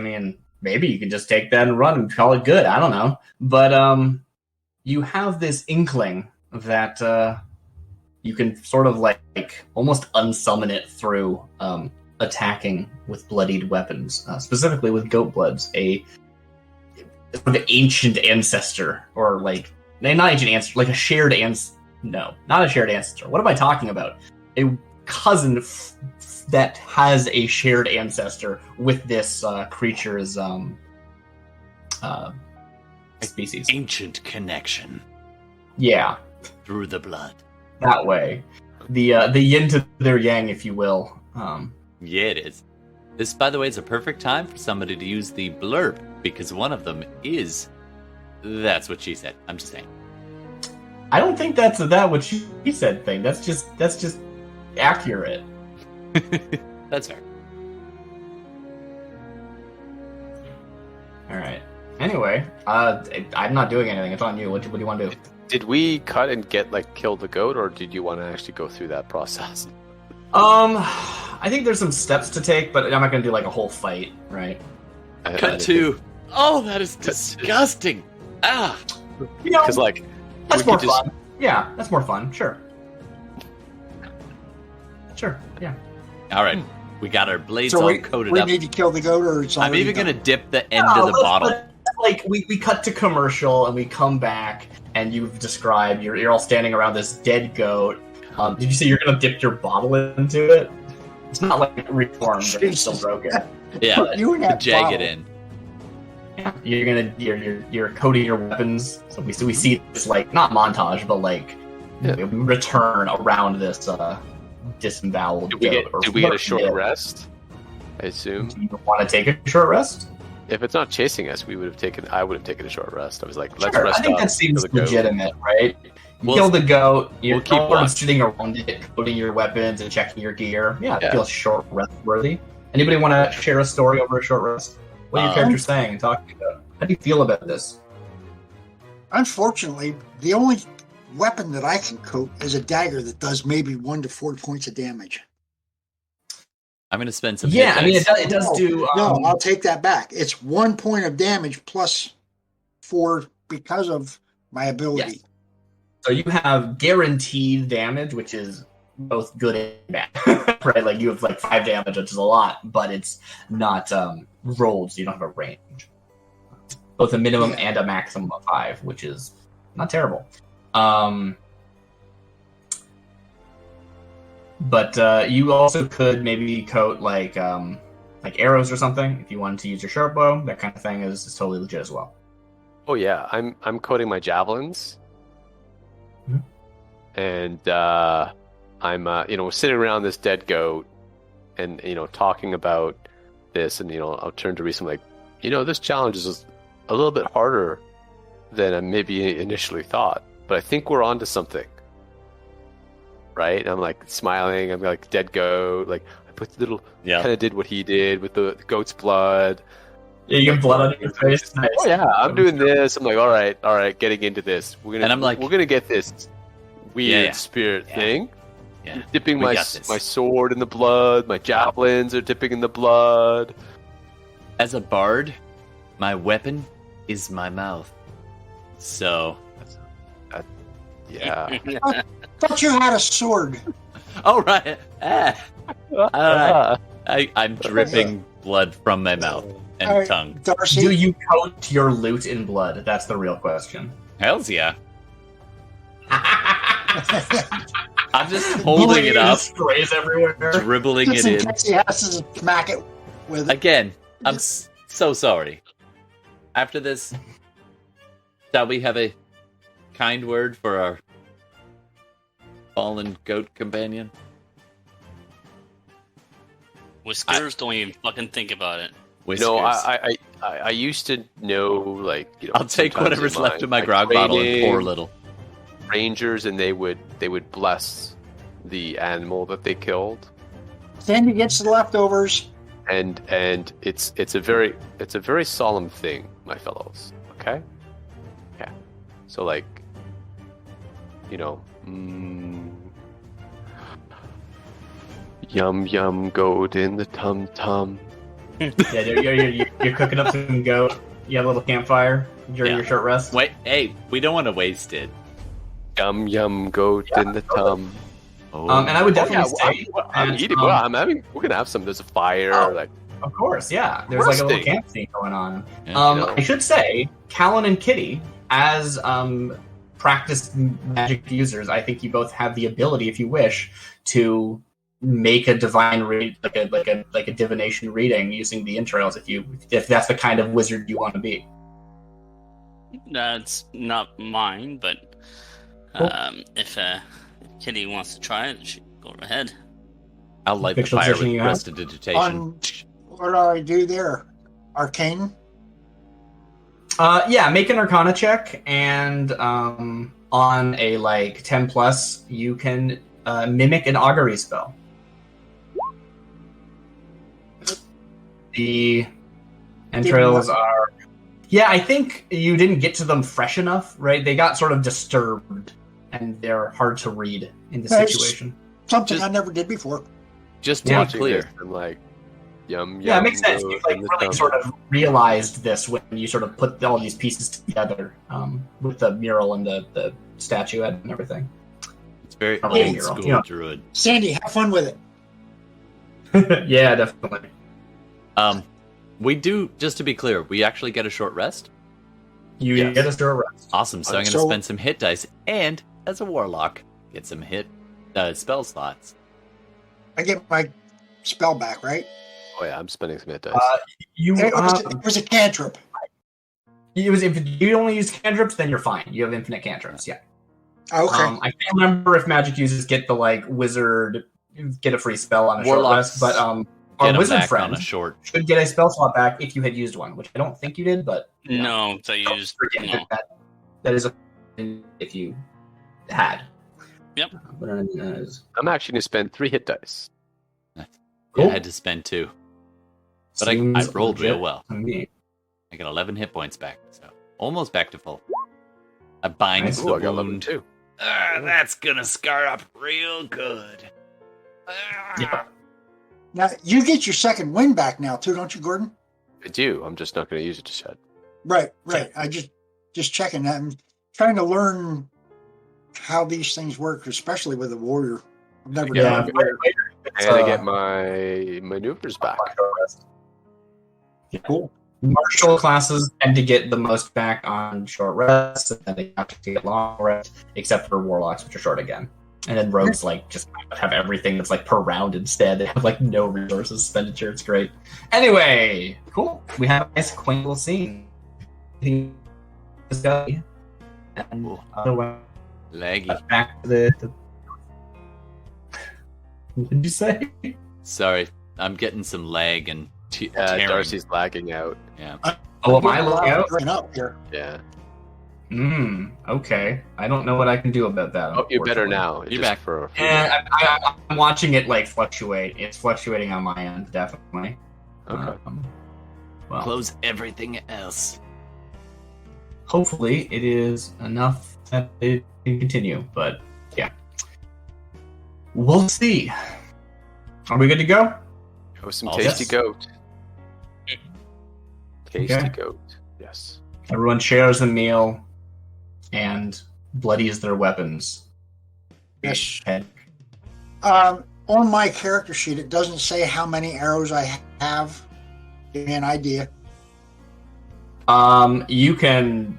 Speaker 3: maybe you can just take that and run and call it good. I don't know. But you have this inkling that you can sort of like almost unsummon it through attacking with bloodied weapons, specifically with goat bloods, a sort of ancient ancestor, or like, not ancient ancestor, like a shared ancestor. No, not a shared ancestor. What am I talking about? A cousin that has a shared ancestor with this creature's species.
Speaker 2: Ancient connection
Speaker 3: Yeah,
Speaker 2: through the blood.
Speaker 3: that way. The yin to their yang, if you will.
Speaker 2: Yeah, it is. This, by the way, is a perfect time for somebody to use the blurb, because one of them is... That's what she said. I'm just saying.
Speaker 3: I don't think that's a that what she said thing. That's just accurate.
Speaker 2: That's fair.
Speaker 3: All right. Anyway, I'm not doing anything. It's on you. What do you want to do?
Speaker 5: Did we cut and kill the goat, or did you want to actually go through that process?
Speaker 3: I think there's some steps to take, but I'm not going to do like a whole fight, right?
Speaker 2: Cut to... Oh, that is disgusting. Ah.
Speaker 5: Because
Speaker 3: That's
Speaker 5: we
Speaker 3: more
Speaker 5: could just-
Speaker 3: fun. Yeah, that's more fun. Sure. Yeah.
Speaker 2: All right. We got our blades
Speaker 4: So
Speaker 2: all
Speaker 4: we
Speaker 2: coated up.
Speaker 4: need to kill the goat, or it's
Speaker 2: I'm
Speaker 4: already
Speaker 2: even going to
Speaker 4: done?
Speaker 2: dip the end of the bottle.
Speaker 3: Like we cut to commercial and we come back and you've described you're all standing around this dead goat. Did you say you're gonna dip your bottle into it? It's not like reformed, but it's still broken.
Speaker 2: Yeah,
Speaker 4: Put you in that
Speaker 2: jag
Speaker 4: bottle.
Speaker 2: it in.
Speaker 3: You're coating your weapons. So we see this like not montage, but like return around this disemboweled goat.
Speaker 5: Did we get a short rest? I assume.
Speaker 3: Do you want to take a short rest?
Speaker 5: If it's not chasing us, I would have taken a short rest. I was like, let's
Speaker 3: Sure,
Speaker 5: rest
Speaker 3: I think
Speaker 5: up,
Speaker 3: that seems
Speaker 5: kill the goat.
Speaker 3: legitimate, right? You
Speaker 2: We'll-
Speaker 3: kill the goat, you're
Speaker 2: we'll keep watching.
Speaker 3: sitting around it, coating your weapons and checking your gear. Yeah, it
Speaker 5: Yeah.
Speaker 3: feels short rest worthy. Anybody want to share a story over a short rest? What are your characters saying and talking about? How do you feel about this?
Speaker 4: Unfortunately, the only weapon that I can coat is a dagger that does maybe 1 to 4 points of damage.
Speaker 2: I'm going to spend some
Speaker 3: Yeah,
Speaker 2: hit
Speaker 3: I mean,
Speaker 2: dice.
Speaker 3: it does do...
Speaker 4: No, I'll take that back. It's 1 point of damage plus 4 because of my ability.
Speaker 3: Yes. So you have guaranteed damage, which is both good and bad, right? Like you have like 5 damage, which is a lot, but it's not rolled, so you don't have a range. Both a minimum and a maximum of 5, which is not terrible. But you also could maybe coat like arrows or something if you wanted to use your short bow. That kind of thing is totally legit as well.
Speaker 5: Oh yeah, I'm coating my javelins, and I'm sitting around this dead goat, and talking about this, and I'll turn to Reese. I'm like, this challenge is a little bit harder than I maybe initially thought, but I think we're onto something, right? And I'm like smiling. I'm like dead goat. Like I put the little kind of did what he did with the goat's blood.
Speaker 3: Yeah, you get blood on your face. Nice.
Speaker 5: Oh yeah, I'm doing this. I'm like, all right, getting into this. We're gonna get this weird spirit thing. Yeah. Dipping my sword in the blood. My javelins are dipping in the blood.
Speaker 2: As a bard, my weapon is my mouth. So,
Speaker 5: yeah.
Speaker 4: I thought you had a sword.
Speaker 2: Oh right. I'm dripping blood from my mouth and tongue.
Speaker 4: Darcy,
Speaker 3: do you coat your loot in blood? That's the real question.
Speaker 2: Hells yeah. I'm just holding it up,
Speaker 3: sprays everywhere,
Speaker 2: dribbling it in.
Speaker 4: He has to smack it with.
Speaker 2: Again, I'm so sorry. After this, shall we have a kind word for our fallen goat companion?
Speaker 7: Whiskers, don't even fucking think about it.
Speaker 2: Whiskers.
Speaker 5: No, I used to know, like,
Speaker 2: I'll take whatever's left of my grog bottle and pour a little.
Speaker 5: Rangers, and they would bless the animal that they killed.
Speaker 4: Sandy gets the leftovers.
Speaker 5: And it's a very solemn thing, my fellows. Okay? Yeah. So like, yum yum goat in the tum tum.
Speaker 3: Yeah, you're cooking up some goat. You have a little campfire during your short rest.
Speaker 2: Wait, hey, we don't want to waste it.
Speaker 5: Yum yum goat in the tum.
Speaker 3: Oh. And I would definitely say
Speaker 5: I'm eating. We're gonna have some. There's a fire. Like,
Speaker 3: of course, yeah. There's like a little camp scene going on.
Speaker 2: Yeah,
Speaker 3: I should say, Callen and Kittie, as practiced magic users, I think you both have the ability, if you wish, to make a divine read, like a divination reading using the entrails, if that's the kind of wizard you want to be.
Speaker 7: That's not mine, but if Kittie wants to try it, she go ahead.
Speaker 2: I'll light the fire with prestidigitation.
Speaker 4: What do I do there? Arcane?
Speaker 3: Yeah, make an Arcana check, and on a 10+, you can mimic an augury spell. The entrails are... Yeah, I think you didn't get to them fresh enough, right? They got sort of disturbed, and they're hard to read in this situation.
Speaker 4: Something I never did before.
Speaker 2: Just to be clear.
Speaker 5: I'm like, yum,
Speaker 3: yeah, it makes sense. You really sort of realized this when you sort of put all these pieces together with the mural and the statuette and everything.
Speaker 2: It's very old school druid.
Speaker 4: Sandy, have fun with it.
Speaker 3: Yeah, definitely.
Speaker 2: We do, just to be clear, we actually get a short rest.
Speaker 3: You get a short rest.
Speaker 2: Awesome. So I'm going to spend some hit dice, and as a warlock, get some hit spell slots.
Speaker 4: I get my spell back, right?
Speaker 5: Oh yeah, I'm spending some hit dice.
Speaker 4: It was a cantrip.
Speaker 3: If you only use cantrips, then you're fine. You have infinite cantrips, yeah.
Speaker 4: Okay.
Speaker 3: I can't remember if magic users get the wizard get a free spell on a short rest, but our wizard friend should get a spell slot back if you had used one, which I don't think you did, but
Speaker 7: no, I used no.
Speaker 3: That is a if you had.
Speaker 7: Yep.
Speaker 5: I'm actually going to spend 3 hit dice.
Speaker 2: Cool. Yeah, I had to spend 2. But I rolled real well. I got 11 hit points back, so almost back to full. I bind the
Speaker 5: I got 11 too.
Speaker 2: That's going to scar up real good.
Speaker 3: Yeah.
Speaker 4: Now, you get your second wind back now, too, don't you, Gordon?
Speaker 5: I do. I'm just not going to use it just yet.
Speaker 4: Right. I just checking that. I'm trying to learn how these things work, especially with a warrior. I've never done it.
Speaker 5: And I get my maneuvers back.
Speaker 3: Yeah. Cool. Martial classes tend to get the most back on short rests, and then they have to get long rests, except for warlocks, which are short again. And then rogues like just have everything that's like per round instead. They have like no resources expenditure. It's great. Anyway, cool. We have a nice quaint little scene. And otherwise,
Speaker 2: Laggy.
Speaker 3: back to the what did you say?
Speaker 2: Sorry, I'm getting some lag and tearing.
Speaker 5: Darcy's lagging out.
Speaker 2: Yeah.
Speaker 3: Oh, am I looking out?
Speaker 4: Up here.
Speaker 5: Yeah.
Speaker 3: Okay. I don't know what I can do about that.
Speaker 5: Oh, you're better now.
Speaker 2: You're
Speaker 5: Just
Speaker 2: back.
Speaker 5: for
Speaker 3: I'm watching it like fluctuate. It's fluctuating on my end, definitely.
Speaker 5: Okay.
Speaker 3: Well,
Speaker 2: Close everything else.
Speaker 3: hopefully it is enough that it can continue, but yeah. We'll see. Are we good to go?
Speaker 5: Oh, some
Speaker 2: Oh,
Speaker 5: tasty
Speaker 3: yes.
Speaker 5: goat. Tasty
Speaker 3: Okay.
Speaker 5: goat. Yes.
Speaker 3: Everyone shares a meal and bloodies their weapons.
Speaker 4: Yes.
Speaker 3: Okay.
Speaker 4: On my character sheet, it doesn't say how many arrows I have. Give me an idea.
Speaker 3: You can.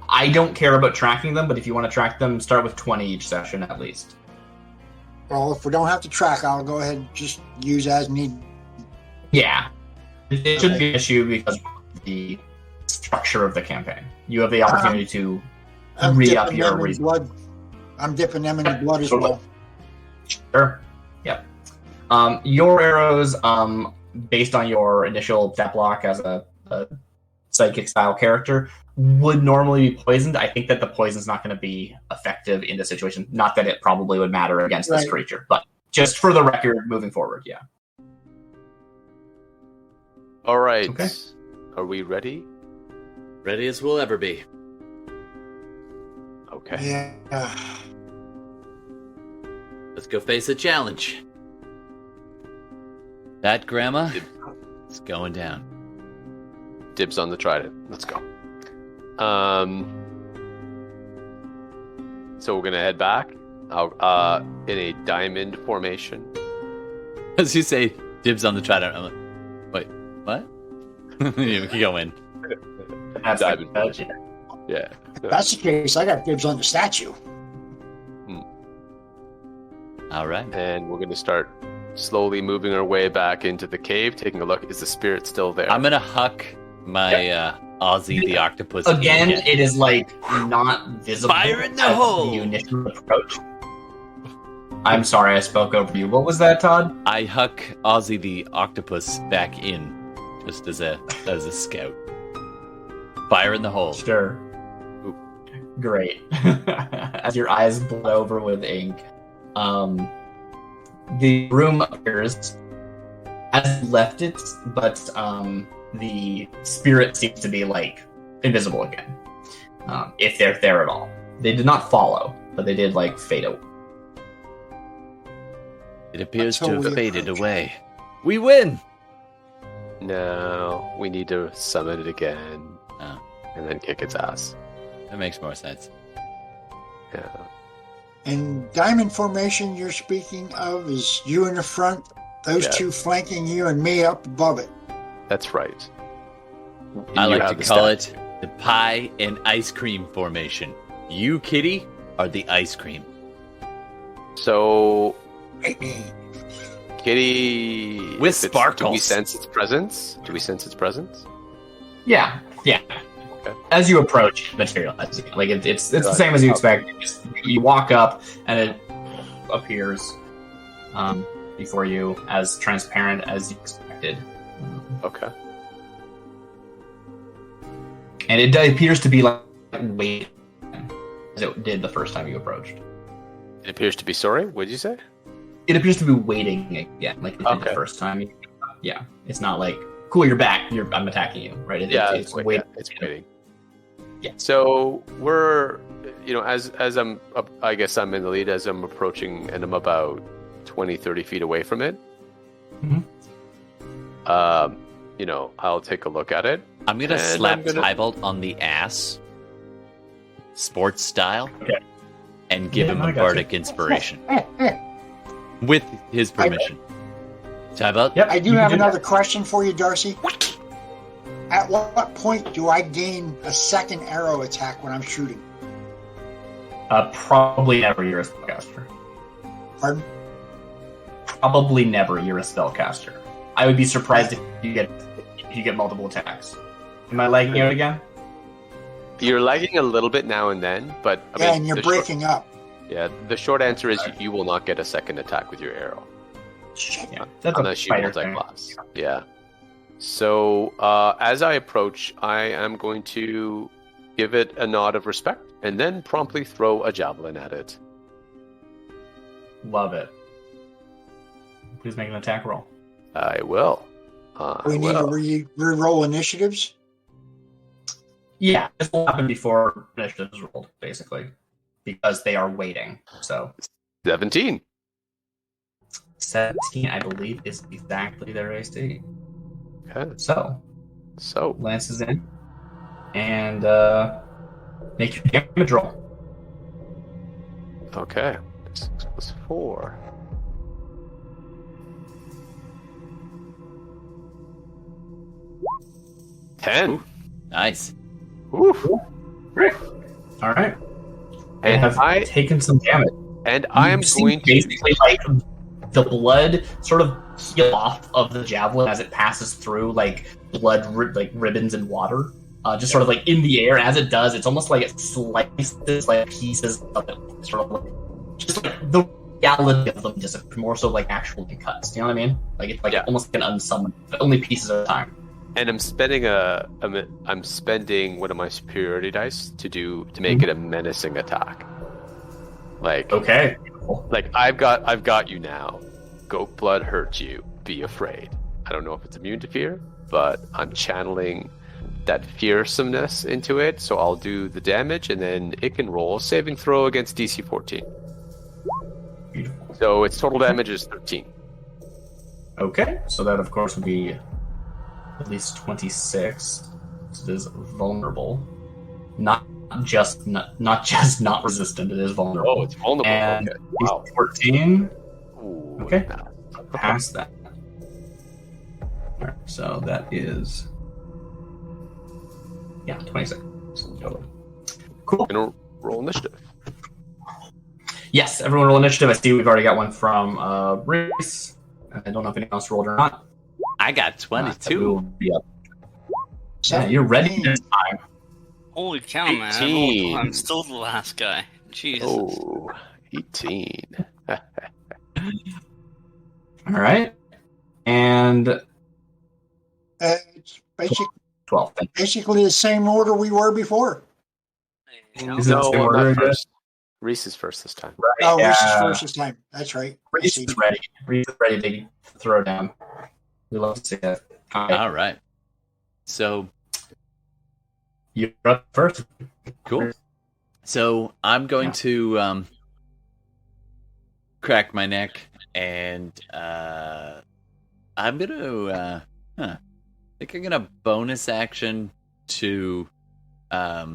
Speaker 3: I don't care about tracking them, but if you want to track them, start with 20 each session at least.
Speaker 4: Well, if we don't have to track, I'll go ahead and just use as needed.
Speaker 3: Yeah. It shouldn't be an issue because of the structure of the campaign. You have the opportunity to
Speaker 4: I'm
Speaker 3: re-up
Speaker 4: dipping
Speaker 3: your
Speaker 4: them in
Speaker 3: reason.
Speaker 4: blood. I'm dipping them in the blood as well.
Speaker 3: Sure. Yep. Your arrows, based on your initial stat block as a psychic style character, would normally be poisoned. I think that the poison's not going to be effective in this situation. Not that it probably would matter against this
Speaker 4: Right.
Speaker 3: creature, but just for the record, moving forward, yeah.
Speaker 5: All right.
Speaker 3: Okay.
Speaker 5: Are we ready?
Speaker 2: Ready as we'll ever be.
Speaker 5: Okay.
Speaker 4: Yeah.
Speaker 2: Let's go face a challenge. That grandma is going down.
Speaker 5: Dibs on the trident. Let's go. So we're gonna head back. In a diamond formation.
Speaker 2: As you say, dibs on the trident. I'm like, wait, what? You can go in.
Speaker 3: That's
Speaker 5: Diamond
Speaker 3: like,
Speaker 5: formation. Yeah.
Speaker 4: If that's the case, I got dibs on the statue.
Speaker 2: All right.
Speaker 5: And we're gonna start slowly moving our way back into the cave, taking a look. Is the spirit still there?
Speaker 2: I'm gonna huck my Ozzy the octopus
Speaker 3: again,
Speaker 2: in.
Speaker 3: it is like not visible.
Speaker 2: Fire in the
Speaker 3: as
Speaker 2: hole!
Speaker 3: You initial approach. I'm sorry, I spoke over you. What was that, Todd?
Speaker 2: I huck Ozzy the octopus back in, just as a scout. Fire in the hole.
Speaker 3: Sure. Great. As your eyes bled over with ink, the room appears as you left it, but the spirit seems to be like invisible again. If they're there at all. They did not follow, but they did like fade out.
Speaker 2: It appears to
Speaker 4: Until
Speaker 2: have
Speaker 4: we
Speaker 2: faded
Speaker 4: approach.
Speaker 2: away. We win!
Speaker 5: No, we need to summon it again.
Speaker 2: Oh.
Speaker 5: And then kick its ass.
Speaker 2: That makes more sense.
Speaker 5: Yeah.
Speaker 4: And diamond formation you're speaking of is you in the front, those
Speaker 5: Yeah.
Speaker 4: two flanking you, and me up above it.
Speaker 5: That's right.
Speaker 2: I
Speaker 5: You
Speaker 2: like
Speaker 5: have
Speaker 2: to
Speaker 5: the
Speaker 2: call
Speaker 5: stat.
Speaker 2: it the pie and ice cream formation. You, Kitty, are the ice cream.
Speaker 5: So, Kitty...
Speaker 2: With
Speaker 5: if it's- Do we
Speaker 2: sparkles.
Speaker 5: sense its presence? Do we sense its presence?
Speaker 3: Yeah.
Speaker 5: Okay.
Speaker 3: As you approach, it materializes. Like it's the same as you expect. You walk up, and it appears before you as transparent as you expected.
Speaker 5: Okay.
Speaker 3: And it appears to be like waiting, as it did the first time you approached.
Speaker 5: It appears to be sorry. What did you say?
Speaker 3: It appears to be waiting again, like it did
Speaker 5: Okay.
Speaker 3: the first time. Yeah, it's not like cool. You're back. I'm attacking you, right? It's waiting.
Speaker 5: It's waiting.
Speaker 3: Yeah.
Speaker 5: So we're, as I'm, I guess I'm in the lead as I'm approaching, and I'm about 20, 30 feet away from it.
Speaker 3: Mhm.
Speaker 5: I'll take a look at it.
Speaker 2: I'm gonna
Speaker 5: And
Speaker 2: slap
Speaker 5: I'm gonna-
Speaker 2: Tybalt on the ass, sports style,
Speaker 3: Okay.
Speaker 2: and give
Speaker 3: Yeah,
Speaker 2: him
Speaker 3: I
Speaker 2: a
Speaker 3: got
Speaker 2: bardic inspiration with his permission. Tybalt,
Speaker 3: Yep.
Speaker 4: I do
Speaker 3: you
Speaker 4: have
Speaker 3: can
Speaker 4: another question for you, Darcy. At what point do I gain a second arrow attack when I'm shooting?
Speaker 3: Probably never. You're a spellcaster.
Speaker 4: Pardon?
Speaker 3: Probably never. You're a spellcaster. I would be surprised if you get multiple attacks. Am I lagging out again?
Speaker 5: You're lagging a little bit now and then, but I mean,
Speaker 4: And you're breaking up.
Speaker 5: Yeah, the short answer is you will not get a second attack with your arrow.
Speaker 4: Shit.
Speaker 3: Yeah, that's
Speaker 5: Unless you
Speaker 3: spider thing.
Speaker 5: multi-class. Yeah. So, as I approach, I am going to give it a nod of respect and then promptly throw a javelin at it.
Speaker 3: Love it. Please make an attack roll.
Speaker 5: I will.
Speaker 4: We need to re-roll initiatives.
Speaker 3: Yeah, this will happen before initiative is rolled, basically, because they are waiting. So
Speaker 5: 17.
Speaker 3: 17, I believe, is exactly their AC.
Speaker 5: Okay.
Speaker 3: So Lance is in, and make your damage roll.
Speaker 5: Okay. 6 plus 4. Ten.
Speaker 2: Nice.
Speaker 5: Ooh.
Speaker 3: Great. All right.
Speaker 5: And
Speaker 3: have taken some damage.
Speaker 5: And I am
Speaker 3: You've seen
Speaker 5: going to
Speaker 3: basically like the blood sort of peel off of the javelin as it passes through, like blood like ribbons and water, just sort of like in the air. As it does, it's almost like it slices like pieces of it, sort of like just like the reality of them disappear, more so like actual cuts. You know what I mean? Like it's like almost like an unsummoned, but only pieces at a time.
Speaker 5: And I'm spending one of my superiority dice to make it a menacing attack. Like
Speaker 3: okay,
Speaker 5: like I've got you now. Goat blood hurt you. Be afraid. I don't know if it's immune to fear, but I'm channeling that fearsomeness into it. So I'll do the damage, and then it can roll a saving throw against DC 14.
Speaker 3: Beautiful.
Speaker 5: So its total damage is 13.
Speaker 3: Okay, so that of course would be at least 26. It is vulnerable. Not just not resistant. It is vulnerable.
Speaker 5: Oh, it's vulnerable.
Speaker 3: And
Speaker 5: okay. Wow.
Speaker 3: 14.
Speaker 5: Ooh,
Speaker 3: Okay.
Speaker 5: nah.
Speaker 3: Past that. All right, so that is 26. So, cool.
Speaker 5: Gonna roll initiative.
Speaker 3: Yes, everyone roll initiative. I see we've already got one from Reese. I don't know if anyone else rolled or not.
Speaker 2: I got 22.
Speaker 3: Yeah, you're ready this time.
Speaker 6: Holy cow, man.
Speaker 5: 18.
Speaker 6: I'm still the last guy. Jesus.
Speaker 5: Oh, 18.
Speaker 3: All right. And
Speaker 4: It's
Speaker 3: 12.
Speaker 4: basically the same order we were before.
Speaker 3: Is it the same order
Speaker 5: not
Speaker 3: again?
Speaker 5: first. Reese is first this time.
Speaker 3: Right.
Speaker 4: Oh, Reese is first this time. That's right.
Speaker 3: Reese is ready. Reese is ready to throw down. We love to see that.
Speaker 2: All right. So
Speaker 3: You're up first.
Speaker 2: cool. So I'm going to crack my neck, and I'm gonna I think I'm gonna bonus action to I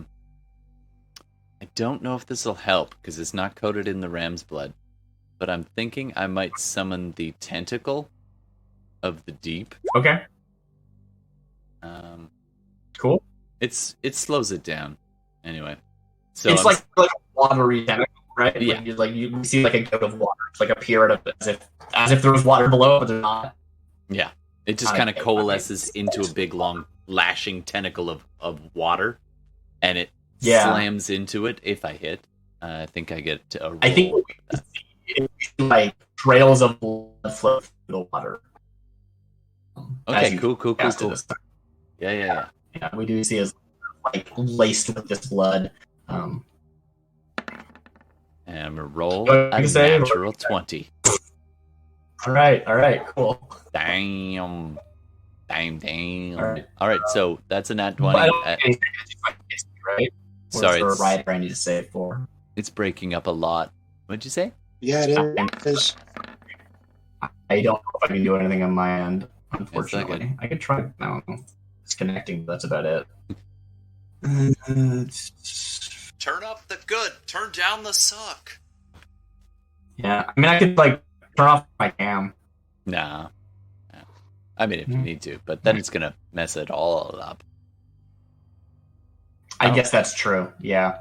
Speaker 2: don't know if this will help because it's not coated in the ram's blood, but I'm thinking I might summon the tentacle of the deep.
Speaker 3: Okay. Cool.
Speaker 2: It slows it down. Anyway, so
Speaker 3: It's like a watery tentacle, right?
Speaker 2: Yeah.
Speaker 3: Like you see like a goat of water, it's like appear as if there was water below, but there's not.
Speaker 2: yeah, it just kind of coalesces into a big long lashing tentacle of water, and it slams into it. If I hit, I think I get a roll.
Speaker 3: I think like trails of blood flow through the water.
Speaker 2: Okay, cool. Yeah.
Speaker 3: Yeah, we do see as like laced with this blood.
Speaker 2: And I'm gonna roll
Speaker 3: What
Speaker 2: a
Speaker 3: you say?
Speaker 2: natural 20.
Speaker 3: All right, cool.
Speaker 2: Damn.
Speaker 3: Alright.
Speaker 2: All right, so that's a nat
Speaker 3: But
Speaker 2: 20.
Speaker 3: I don't think anything right?
Speaker 2: Sorry,
Speaker 3: Or
Speaker 2: it's,
Speaker 3: rider I need to save for.
Speaker 2: it's breaking up a lot. What'd you say?
Speaker 4: Yeah, it is.
Speaker 3: I don't know if I can do anything on my end, unfortunately. I could try. I don't know. It's connecting, but that's about it.
Speaker 1: Turn up the good, turn down the suck.
Speaker 3: Yeah, I mean, I could like turn off my cam.
Speaker 2: Nah. I mean, if you need to, but then it's gonna mess it all up.
Speaker 3: I guess that's true. Yeah.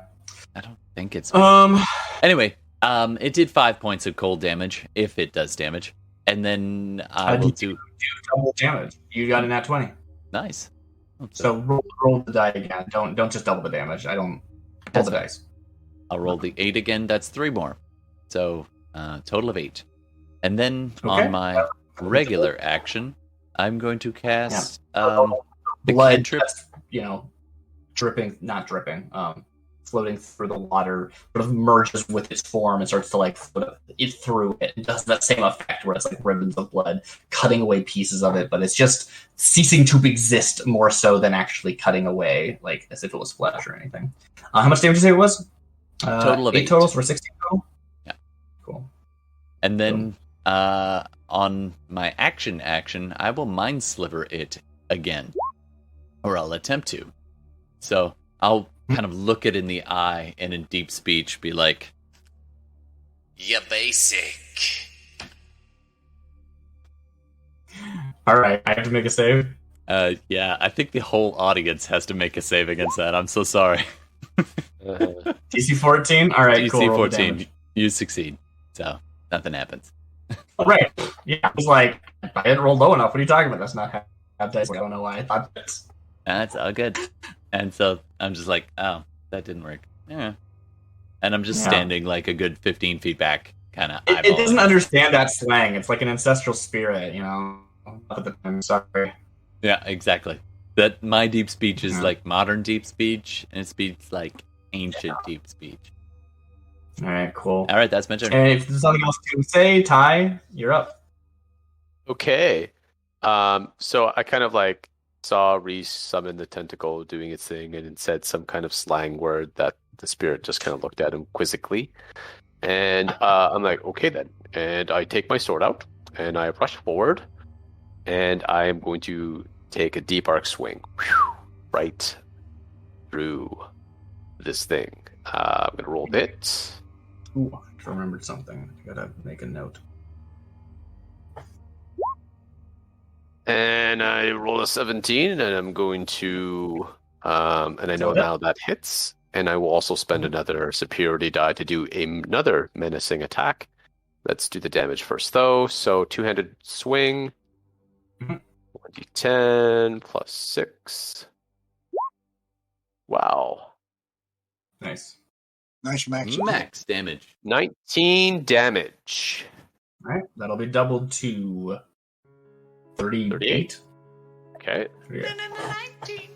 Speaker 2: I don't think it's.
Speaker 3: Um.
Speaker 2: Anyway, It did 5 points of cold damage, if it does damage. And then I will do
Speaker 3: double damage. You got a nat 20.
Speaker 2: Nice.
Speaker 3: So roll the die again. Don't just double the damage. I don't roll the dice.
Speaker 2: I'll roll the 8 again. That's 3 more. So total of 8. And then on my regular action, I'm going to cast the
Speaker 3: blood
Speaker 2: cantrip.
Speaker 3: that's, floating through the water, sort of merges with its form and starts to like float it through it. It does that same effect where it's like ribbons of blood cutting away pieces of it, but it's just ceasing to exist more so than actually cutting away, like as if it was flesh or anything. How much damage did you say it was?
Speaker 2: Total of 8
Speaker 3: totals for 16 total?
Speaker 2: Yeah.
Speaker 3: Cool.
Speaker 2: And then on my action, I will mind sliver it again. Or I'll attempt to. So I'll kind of look it in the eye and in deep speech be like,
Speaker 1: "You basic."
Speaker 3: All right, I have to make a save.
Speaker 2: yeah, I think the whole audience has to make a save against that. I'm so sorry.
Speaker 3: DC 14? All right,
Speaker 2: DC
Speaker 3: cool.
Speaker 2: 14, you succeed. So nothing happens.
Speaker 3: All right. Yeah, I was like, I didn't roll low enough. What are you talking about? That's not how dice. I don't know why I thought this.
Speaker 2: That's all good. And so I'm just like, oh, that didn't work. Yeah. And I'm just standing like a good 15 feet back, kind of eyeballing.
Speaker 3: It doesn't understand that slang. It's like an ancestral spirit, you know? I'm sorry.
Speaker 2: Yeah, exactly. That my deep speech is like modern deep speech, and it speaks like ancient deep speech.
Speaker 3: All right, cool.
Speaker 2: All right, that's my turn.
Speaker 3: And if there's something else to say, Ty, you're up.
Speaker 5: Okay. So I kind of like saw Reese summon the tentacle doing its thing, and it said some kind of slang word that the spirit just kind of looked at him quizzically. And I'm like, okay then. And I take my sword out, and I rush forward, and I am going to take a deep arc swing right through this thing. I'm going to roll it.
Speaker 3: Ooh, I just remembered something. I gotta make a note.
Speaker 5: And I roll a 17, and I'm going to, and I know now that hits, and I will also spend another superiority die to do another menacing attack. Let's do the damage first, though. So, two-handed swing, 1d10 plus 6. Wow.
Speaker 3: Nice.
Speaker 4: Nice max.
Speaker 2: Max damage.
Speaker 5: 19 damage.
Speaker 3: All right, that'll be doubled to 38.
Speaker 5: Okay.
Speaker 3: 38.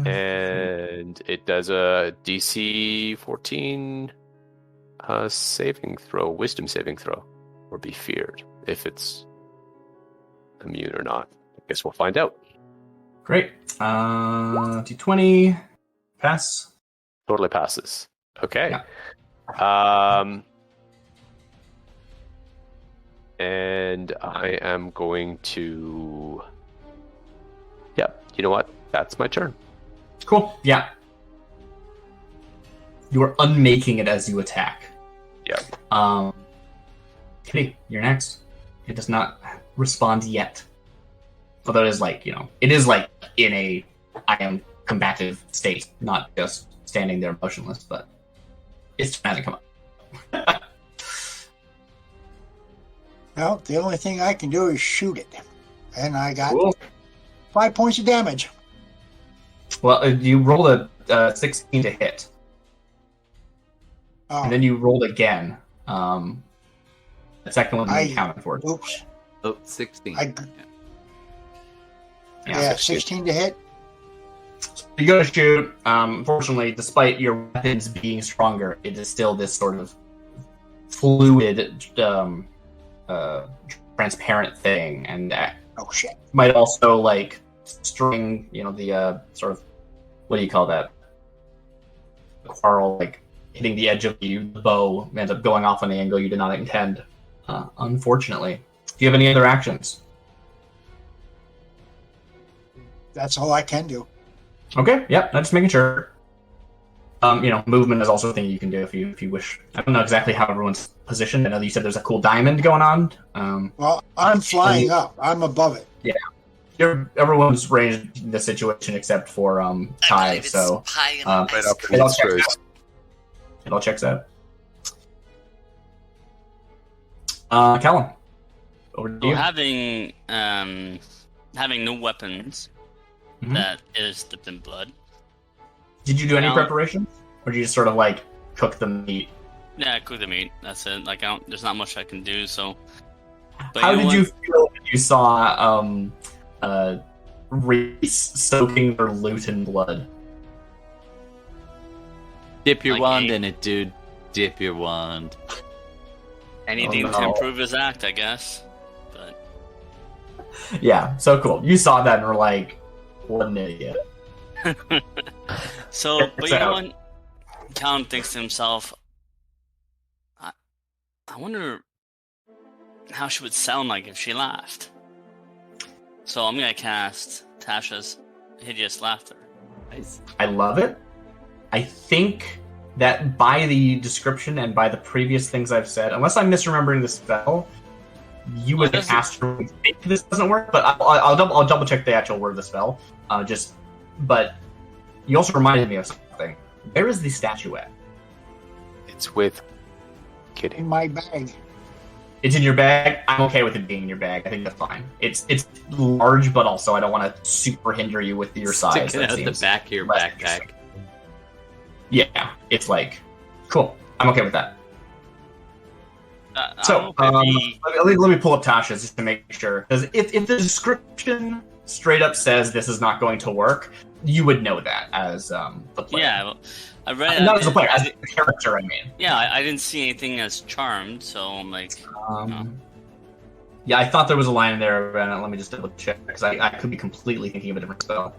Speaker 5: And it does a DC 14 saving throw, wisdom saving throw, or be feared, if it's immune or not. I guess we'll find out.
Speaker 3: Great. D20. Pass.
Speaker 5: Totally passes. Okay.
Speaker 3: Yeah.
Speaker 5: And I am going to... Yep, you know what? That's my turn.
Speaker 3: Cool. Yeah. You are unmaking it as you attack.
Speaker 5: Yep.
Speaker 3: Kittie, you're next. It does not respond yet. Although it is like, it is like in a I am combative state, not just standing there motionless, but it's trying to come up.
Speaker 4: Well, the only thing I can do is shoot it. And I got
Speaker 3: Cool.
Speaker 4: 5 points of damage.
Speaker 3: Well, you rolled a 16 to hit,
Speaker 4: Oh,
Speaker 3: and then you rolled again. The second one didn't count for it.
Speaker 4: oops.
Speaker 2: Oh, 16.
Speaker 4: Yeah, 16 to hit.
Speaker 3: You go to shoot. Unfortunately, despite your weapons being stronger, it is still this sort of fluid, transparent thing, and
Speaker 4: Oh, shit.
Speaker 3: might also like string, the sort of, what do you call that? The quarrel, like hitting the edge of the bow, ends up going off on the angle you did not intend. Unfortunately, do you have any other actions?
Speaker 4: That's all I can do.
Speaker 3: Okay, yep, I'm just making sure. Movement is also a thing you can do if you wish. I don't know exactly how everyone's positioned. I know that you said there's a cool diamond going on.
Speaker 4: Well, I'm flying up. I'm above it.
Speaker 3: Everyone's ranged in this situation except for
Speaker 1: I
Speaker 3: Ty.
Speaker 1: believe it's
Speaker 3: So
Speaker 1: pie in
Speaker 3: right
Speaker 1: ice
Speaker 3: up.
Speaker 1: cream.
Speaker 3: It'll Spell checks out. Callen, over to
Speaker 6: So
Speaker 3: you.
Speaker 6: having no weapons that is dipped in blood.
Speaker 3: Did you do any
Speaker 6: No.
Speaker 3: preparations, or did you just sort of like cook the meat?
Speaker 6: Yeah, cook the meat. That's it. Like there's not much I can do. So. But
Speaker 3: How
Speaker 6: you know
Speaker 3: did
Speaker 6: what?
Speaker 3: you feel when you saw Reese soaking their loot in blood?
Speaker 2: Dip your
Speaker 6: Like
Speaker 2: wand
Speaker 6: a-
Speaker 2: in it, dude. Dip your wand.
Speaker 6: Anything
Speaker 3: Oh,
Speaker 6: to
Speaker 3: no.
Speaker 6: improve his act, I guess. But
Speaker 3: Yeah, so cool. You saw that and were like, "What an idiot!"
Speaker 6: so, but you know what? Callen thinks to himself, I wonder how she would sound like if she laughed. So I'm gonna cast Tasha's hideous laughter.
Speaker 2: Nice.
Speaker 3: I love it. I think that by the description and by the previous things I've said, unless I'm misremembering the spell, you would
Speaker 6: doesn't-
Speaker 3: ask her to think this doesn't work. But I'll double check the actual word of the spell. But you also reminded me of something. Where is the statuette?
Speaker 5: It's with Kittie.
Speaker 4: In my bag.
Speaker 3: It's in your bag. I'm okay with it being in your bag. I think that's fine. It's large, but also I don't want to super hinder you with your size.
Speaker 2: Sticking
Speaker 3: That
Speaker 2: out the
Speaker 3: seems
Speaker 2: back of your
Speaker 3: less
Speaker 2: backpack.
Speaker 3: interesting. Yeah, it's like cool. I'm okay with that. So
Speaker 6: I don't know if it'd be-
Speaker 3: let me pull up Tasha's just to make sure, because if the description straight up says this is not going to work, you would know that as the player.
Speaker 6: yeah, well, I read.
Speaker 3: Not as a player, as a character. I mean.
Speaker 6: Yeah, I didn't see anything as charmed, so I'm like,
Speaker 3: Yeah, I thought there was a line in there. Let me just double check because I could be completely thinking of a different spell.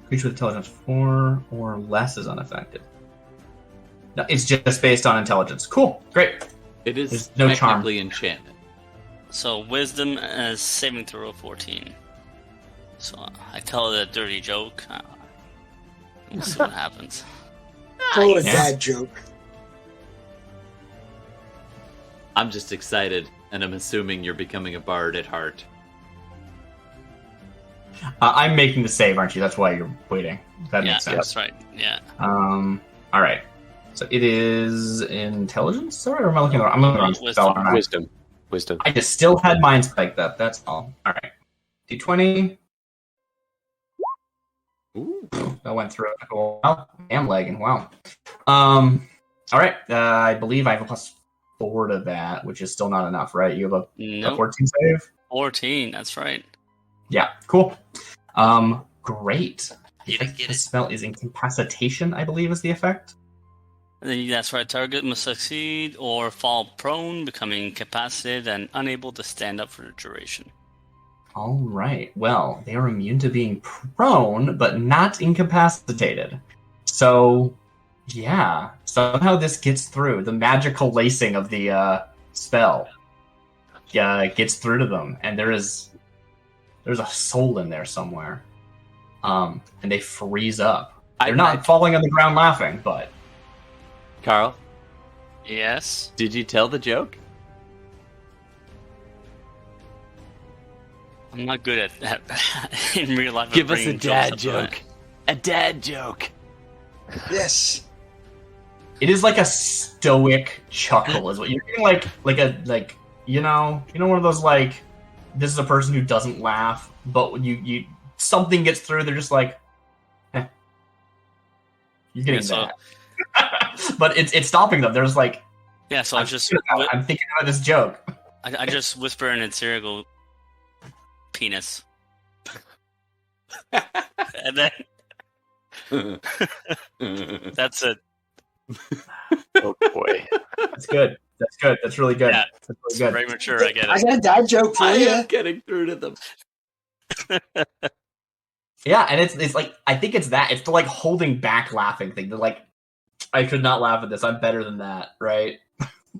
Speaker 3: Creature with intelligence 4 or less is unaffected. No, it's just based on intelligence. Cool, great.
Speaker 2: It is
Speaker 3: There's no charm.
Speaker 2: technically enchantment.
Speaker 6: so wisdom is saving throw of 14. So I tell her a dirty joke. We'll see what happens.
Speaker 4: Call it a
Speaker 3: Yeah.
Speaker 4: dad joke.
Speaker 2: I'm just excited, and I'm assuming you're becoming a bard at heart.
Speaker 3: I'm making the save, aren't you? That's why you're waiting. That
Speaker 6: Yeah,
Speaker 3: makes sense.
Speaker 6: that's right. Yeah.
Speaker 3: All right. So it is intelligence. Sorry, or am I looking? I'm looking at the wrong
Speaker 6: Wisdom.
Speaker 3: spell. aren't I?
Speaker 5: Wisdom.
Speaker 3: I just still had mine spiked up. That's all. All right. D20.
Speaker 2: Ooh.
Speaker 3: That went through. Wow. Damn lagging. Wow. All right. I believe I have a +4 to that, which is still not enough, right? You have a
Speaker 6: Nope.
Speaker 3: 14 save.
Speaker 6: 14. That's right.
Speaker 3: Yeah. Cool. Great.
Speaker 6: You didn't get
Speaker 3: The
Speaker 6: it.
Speaker 3: spell is incapacitation, I believe, is the effect.
Speaker 6: And then that's right. Target must succeed or fall prone, becoming incapacitated and unable to stand up for the duration.
Speaker 3: All right. Well, they are immune to being prone, but not incapacitated. So, yeah. Somehow this gets through. The magical lacing of the spell gets through to them, and there's a soul in there somewhere. And they freeze up. They're not falling on the ground laughing, but
Speaker 2: Carl,
Speaker 6: Yes.
Speaker 2: did you tell the joke?
Speaker 6: I'm not good at that in real life.
Speaker 2: Give us a
Speaker 6: bringing
Speaker 2: dad
Speaker 6: jokes up,
Speaker 2: joke. A dad joke.
Speaker 4: Yes.
Speaker 3: it is like a stoic chuckle, is what you're getting. Like you know one of those like, this is a person who doesn't laugh, but when you something gets through, they're just like, eh. You're getting
Speaker 6: Yeah, so-
Speaker 3: that. But it's stopping them. There's like,
Speaker 6: Yeah, so
Speaker 3: I'm thinking about this joke.
Speaker 6: I just whisper in its ear, go, penis. And then that's it.
Speaker 5: Oh boy.
Speaker 3: That's good. That's good. That's really good.
Speaker 6: Yeah.
Speaker 3: That's
Speaker 6: It's
Speaker 3: really
Speaker 6: very
Speaker 3: good.
Speaker 6: mature, I get
Speaker 4: I
Speaker 6: it.
Speaker 4: got a dad joke for
Speaker 2: I
Speaker 4: you.
Speaker 2: am getting through to them.
Speaker 3: Yeah, and it's like, I think it's that. It's the like holding back laughing thing. They're like, I could not laugh at this. I'm better than that, right?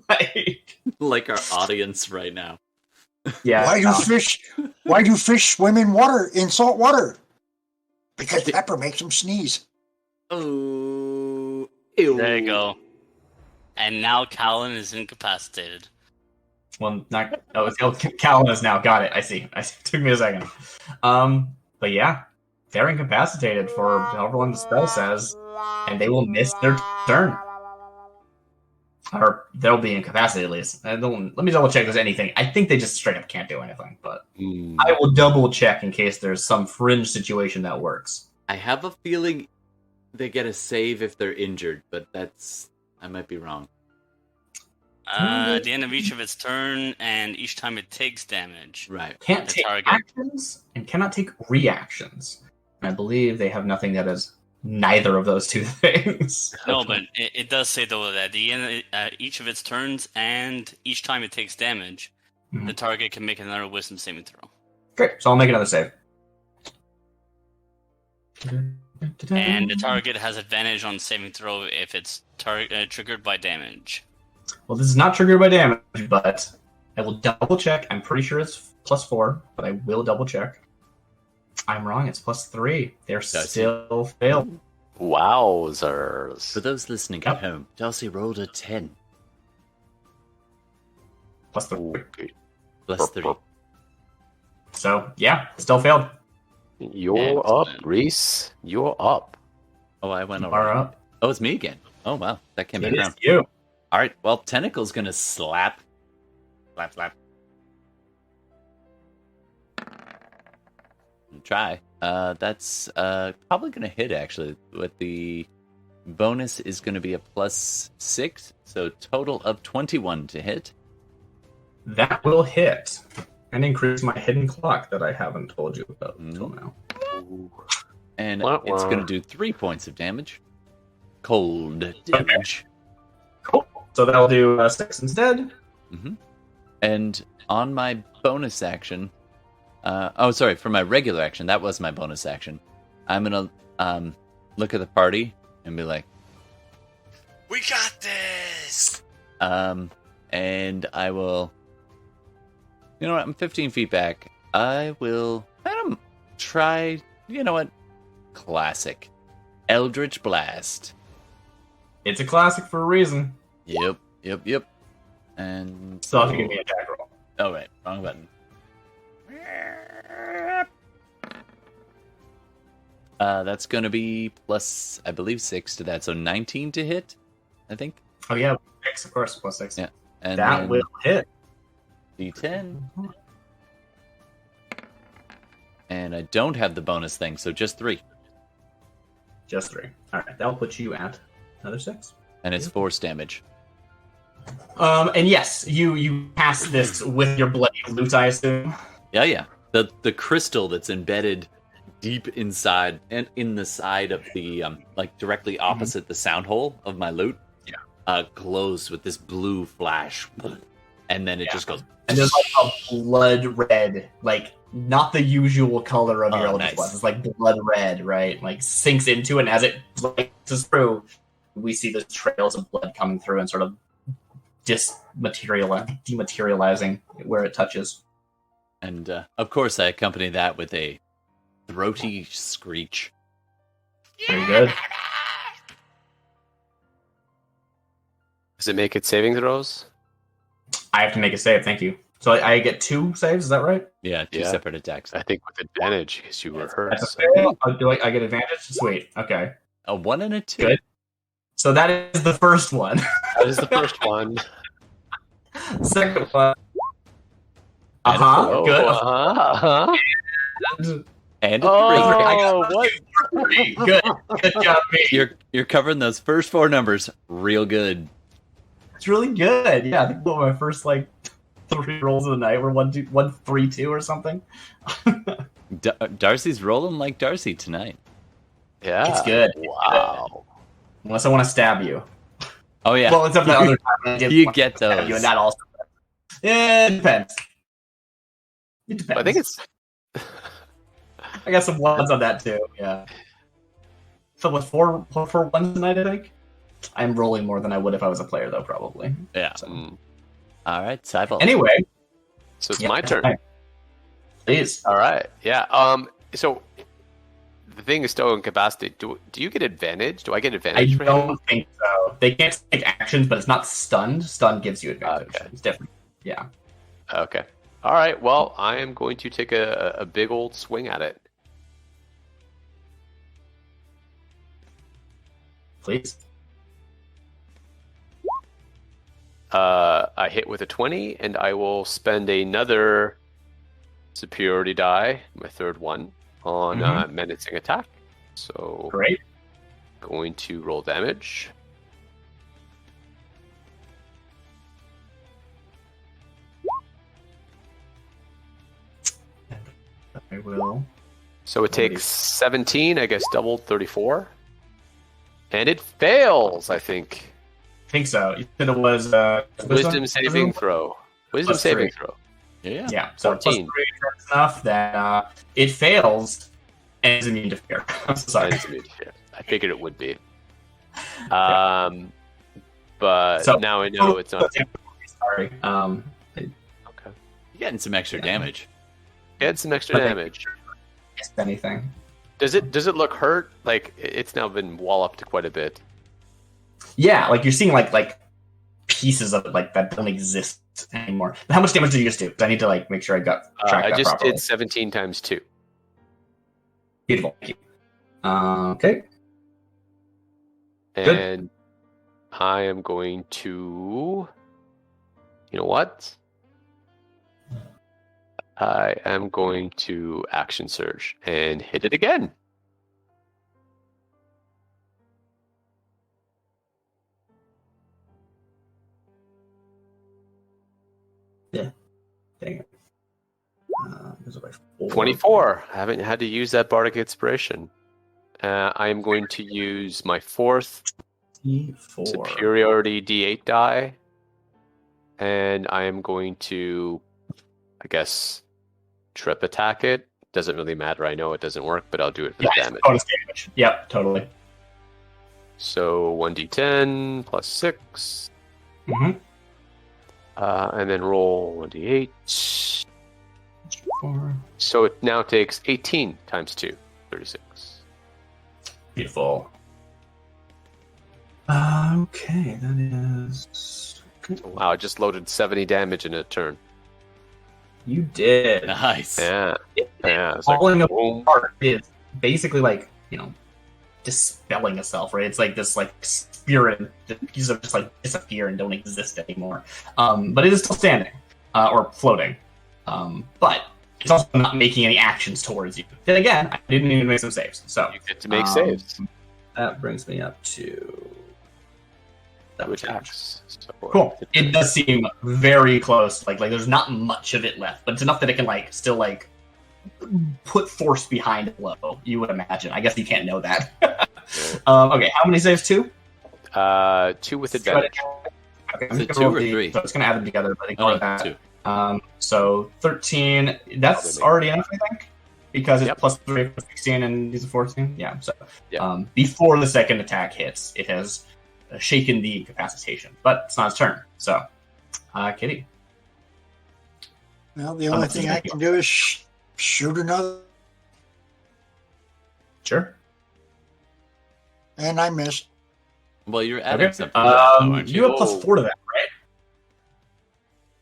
Speaker 3: Like,
Speaker 2: Like our audience right now.
Speaker 3: yeah.
Speaker 4: Why do fish swim in salt water? Because pepper makes them sneeze.
Speaker 2: Oh, ew.
Speaker 6: There you go. And now Callen is incapacitated.
Speaker 3: Well, not. Oh, Callen is now. Got it. I see. It took me a second. But yeah, they're incapacitated for however long the spell says, and they will miss their turn. Or they'll be incapacitated at least. Let me double check if there's anything. I think they just straight up can't do anything, but I will double check in case there's some fringe situation that works.
Speaker 2: I have a feeling they get a save if they're injured, but I might be wrong.
Speaker 6: At the end of each of its turn, and each time it takes damage.
Speaker 2: Right.
Speaker 3: Can't take actions and cannot take reactions. And I believe they have nothing that is neither of those two things.
Speaker 6: No, but it does say though that at the end of each of its turns, and each time it takes damage, the target can make another Wisdom saving throw.
Speaker 3: Great, so I'll make another save.
Speaker 6: And the target has advantage on saving throw if it's triggered by damage.
Speaker 3: Well, this is not triggered by damage, but I will double check. I'm pretty sure it's +4, but I will double check. I'm wrong. It's +3. They're still failed.
Speaker 5: Wowzers.
Speaker 2: For those listening at home, Darcy rolled a 10.
Speaker 3: +3.
Speaker 2: +3.
Speaker 3: So, yeah, still failed.
Speaker 5: You're up, Reese. You're up.
Speaker 2: Oh, I went over.
Speaker 3: Up.
Speaker 2: Oh, it's me again. Oh, wow. That came back
Speaker 3: It is
Speaker 2: around.
Speaker 3: you.
Speaker 2: All right. Well, Tentacle's going to slap. Slap. Try. That's probably going to hit, actually. With the bonus is going to be a +6. So total of 21 to hit.
Speaker 3: That will hit. And increase my hidden clock that I haven't told you about until now.
Speaker 2: And it's going to do 3 points of damage. Cold damage.
Speaker 3: Okay. Cool. So that'll do 6 instead.
Speaker 2: Mm-hmm. And on my bonus action... for my regular action, that was my bonus action. I'm going to look at the party and be like...
Speaker 1: We got this!
Speaker 2: And I will... You know what? I'm 15 feet back. I will try... You know what? Classic. Eldritch Blast.
Speaker 3: It's a classic for a reason.
Speaker 2: Yep. And...
Speaker 3: Still have to give me an attack roll.
Speaker 2: Oh, right. Wrong button. That's going to be plus, I believe, 6 to that. So 19 to hit, I think.
Speaker 3: Oh, yeah. 6, of course. +6.
Speaker 2: Yeah. And
Speaker 3: that will hit.
Speaker 2: D10. And I don't have the bonus thing, so just 3.
Speaker 3: Just 3. All right. That'll put you at another 6.
Speaker 2: And it's force damage.
Speaker 3: And yes, you pass this with your bloody loot, I assume.
Speaker 2: Yeah. The crystal that's embedded deep inside and in the side of the directly opposite the sound hole of my loot. Yeah. Glows with this blue flash, and then it just goes.
Speaker 3: And there's like a blood red, like not the usual color of your Eldritch Blast. It's like blood red, right? Like sinks into it, and as it slices through, we see the trails of blood coming through and sort of dematerializing where it touches.
Speaker 2: And of course, I accompany that with a throaty screech.
Speaker 3: Very good.
Speaker 5: Does it make it saving throws?
Speaker 3: I have to make a save, thank you. So I get 2 saves, is that right?
Speaker 2: Yeah, 2 separate attacks.
Speaker 5: I think with advantage because you were hurt.
Speaker 3: That's a fail. Do I get advantage? Sweet. Okay.
Speaker 2: A 1 and a 2.
Speaker 3: Good. So that is the first one.
Speaker 5: That is the first one.
Speaker 3: Second one. Good.
Speaker 2: And a 3.
Speaker 5: Oh, what?
Speaker 3: 3. Good. Good job, me.
Speaker 2: You're covering those first 4 numbers real good.
Speaker 3: It's really good. Yeah, I think one of my first 3 rolls of the night were 1, 3, 2 or something.
Speaker 2: Darcy's rolling like Darcy tonight.
Speaker 5: Yeah.
Speaker 3: It's good.
Speaker 5: Wow.
Speaker 3: Unless I want to stab you.
Speaker 2: Oh yeah.
Speaker 3: Well, except the other time I did
Speaker 2: You
Speaker 3: want to
Speaker 2: get
Speaker 3: stab
Speaker 2: those.
Speaker 3: you, and that also. Yeah, it depends. It depends.
Speaker 5: I think it's.
Speaker 3: I got some ones on that too. Yeah. So with 4 ones tonight, I think. I'm rolling more than I would if I was a player, though, probably.
Speaker 2: Yeah.
Speaker 3: So.
Speaker 2: All right, Tybalt.
Speaker 3: Anyway.
Speaker 5: So it's my turn.
Speaker 3: Please.
Speaker 5: All right. Yeah. So the thing is still incapacitated. Do you get advantage? Do I get advantage?
Speaker 3: I don't think so. They can't take actions, but it's not stunned. Stunned gives you advantage.
Speaker 5: Okay.
Speaker 3: It's different. Yeah.
Speaker 5: Okay. All right. Well, I am going to take a big old swing at it.
Speaker 3: Please.
Speaker 5: I hit with a 20, and I will spend another superiority die, my third one, on menacing attack. So
Speaker 3: Great.
Speaker 5: going to roll damage.
Speaker 3: I will.
Speaker 5: So it takes 17, I guess doubled, 34. And it fails, I think.
Speaker 3: I think so. You said it was
Speaker 5: Wisdom saving throw. Wisdom
Speaker 3: Plus
Speaker 5: saving
Speaker 3: 3.
Speaker 5: throw.
Speaker 2: Yeah.
Speaker 3: Yeah, so
Speaker 5: 14.
Speaker 3: plus 3 that's enough that it fails and is immune to fear. I'm so sorry.
Speaker 5: I figured it would be. But
Speaker 3: So-
Speaker 5: now I know it's not.
Speaker 3: Sorry.
Speaker 5: Okay.
Speaker 2: You're getting some extra damage.
Speaker 5: Add some extra damage.
Speaker 3: Missed anything.
Speaker 5: Does it look hurt? Like it's now been walloped quite a bit.
Speaker 3: Yeah, like you're seeing like pieces of it like that don't exist anymore. But how much damage did you just do? 'Cause I need to like make sure I got track
Speaker 5: I
Speaker 3: that
Speaker 5: just
Speaker 3: properly.
Speaker 5: did 17 times 2.
Speaker 3: Beautiful. Thank you. Okay. Good.
Speaker 5: And I am going to. You know what? I am going to action surge and hit it again.
Speaker 3: Dang it. This is by 4.
Speaker 5: 24. I haven't had to use that bardic inspiration. I am going to use my 4th
Speaker 3: 4.
Speaker 5: superiority D8 die, and I am going to, I guess, trip attack it. Doesn't really matter. I know it doesn't work, but I'll do it for the damage.
Speaker 3: Bonus damage. Yep, totally.
Speaker 5: So 1d10 plus 6,
Speaker 3: Mm-hmm.
Speaker 5: and then roll 1d8.
Speaker 3: 4.
Speaker 5: So it now takes 18 times 2, 36.
Speaker 3: Beautiful. Okay, that is.
Speaker 5: Wow, I just loaded 70 damage in a turn.
Speaker 3: You did.
Speaker 2: Nice.
Speaker 5: Yeah. Yeah. It's
Speaker 3: Falling
Speaker 5: like, boom.
Speaker 3: apart is basically like, dispelling itself, right? It's like this like spirit that pieces of just like disappear and don't exist anymore. But it is still standing or floating. But it's also not making any actions towards you. Then again, I didn't even make some saves, so
Speaker 5: You get to make saves.
Speaker 3: that brings me up to that
Speaker 5: Which
Speaker 3: change.
Speaker 5: attacks. So,
Speaker 3: Cool. It does seem very close. Like there's not much of it left, but it's enough that it can like still like put force behind a blow. You would imagine. I guess you can't know that. Okay, how many saves? 2?
Speaker 5: 2 with advantage.
Speaker 3: Okay,
Speaker 2: Is
Speaker 3: I'm
Speaker 2: it
Speaker 3: just
Speaker 2: 2
Speaker 3: gonna
Speaker 2: or
Speaker 3: roll
Speaker 2: 3?
Speaker 3: So it's gonna add them together, but
Speaker 2: Oh,
Speaker 3: ignore
Speaker 2: no,
Speaker 3: that.
Speaker 2: 2.
Speaker 3: So 13. That's
Speaker 5: Probably.
Speaker 3: already enough, I think, because it's
Speaker 5: Yep.
Speaker 3: plus 3 plus 16, and these are 14. Yeah. So
Speaker 5: Yep.
Speaker 3: Before the second attack hits, it has shaken the incapacitation, but it's not its turn. So, Kitty.
Speaker 4: Well, the only thing I can do is shoot another,
Speaker 3: Sure.
Speaker 4: and I missed.
Speaker 2: Well, you're adding
Speaker 3: Okay.
Speaker 2: something to that, though, aren't
Speaker 3: You
Speaker 2: you?
Speaker 3: have plus 4 to that, right?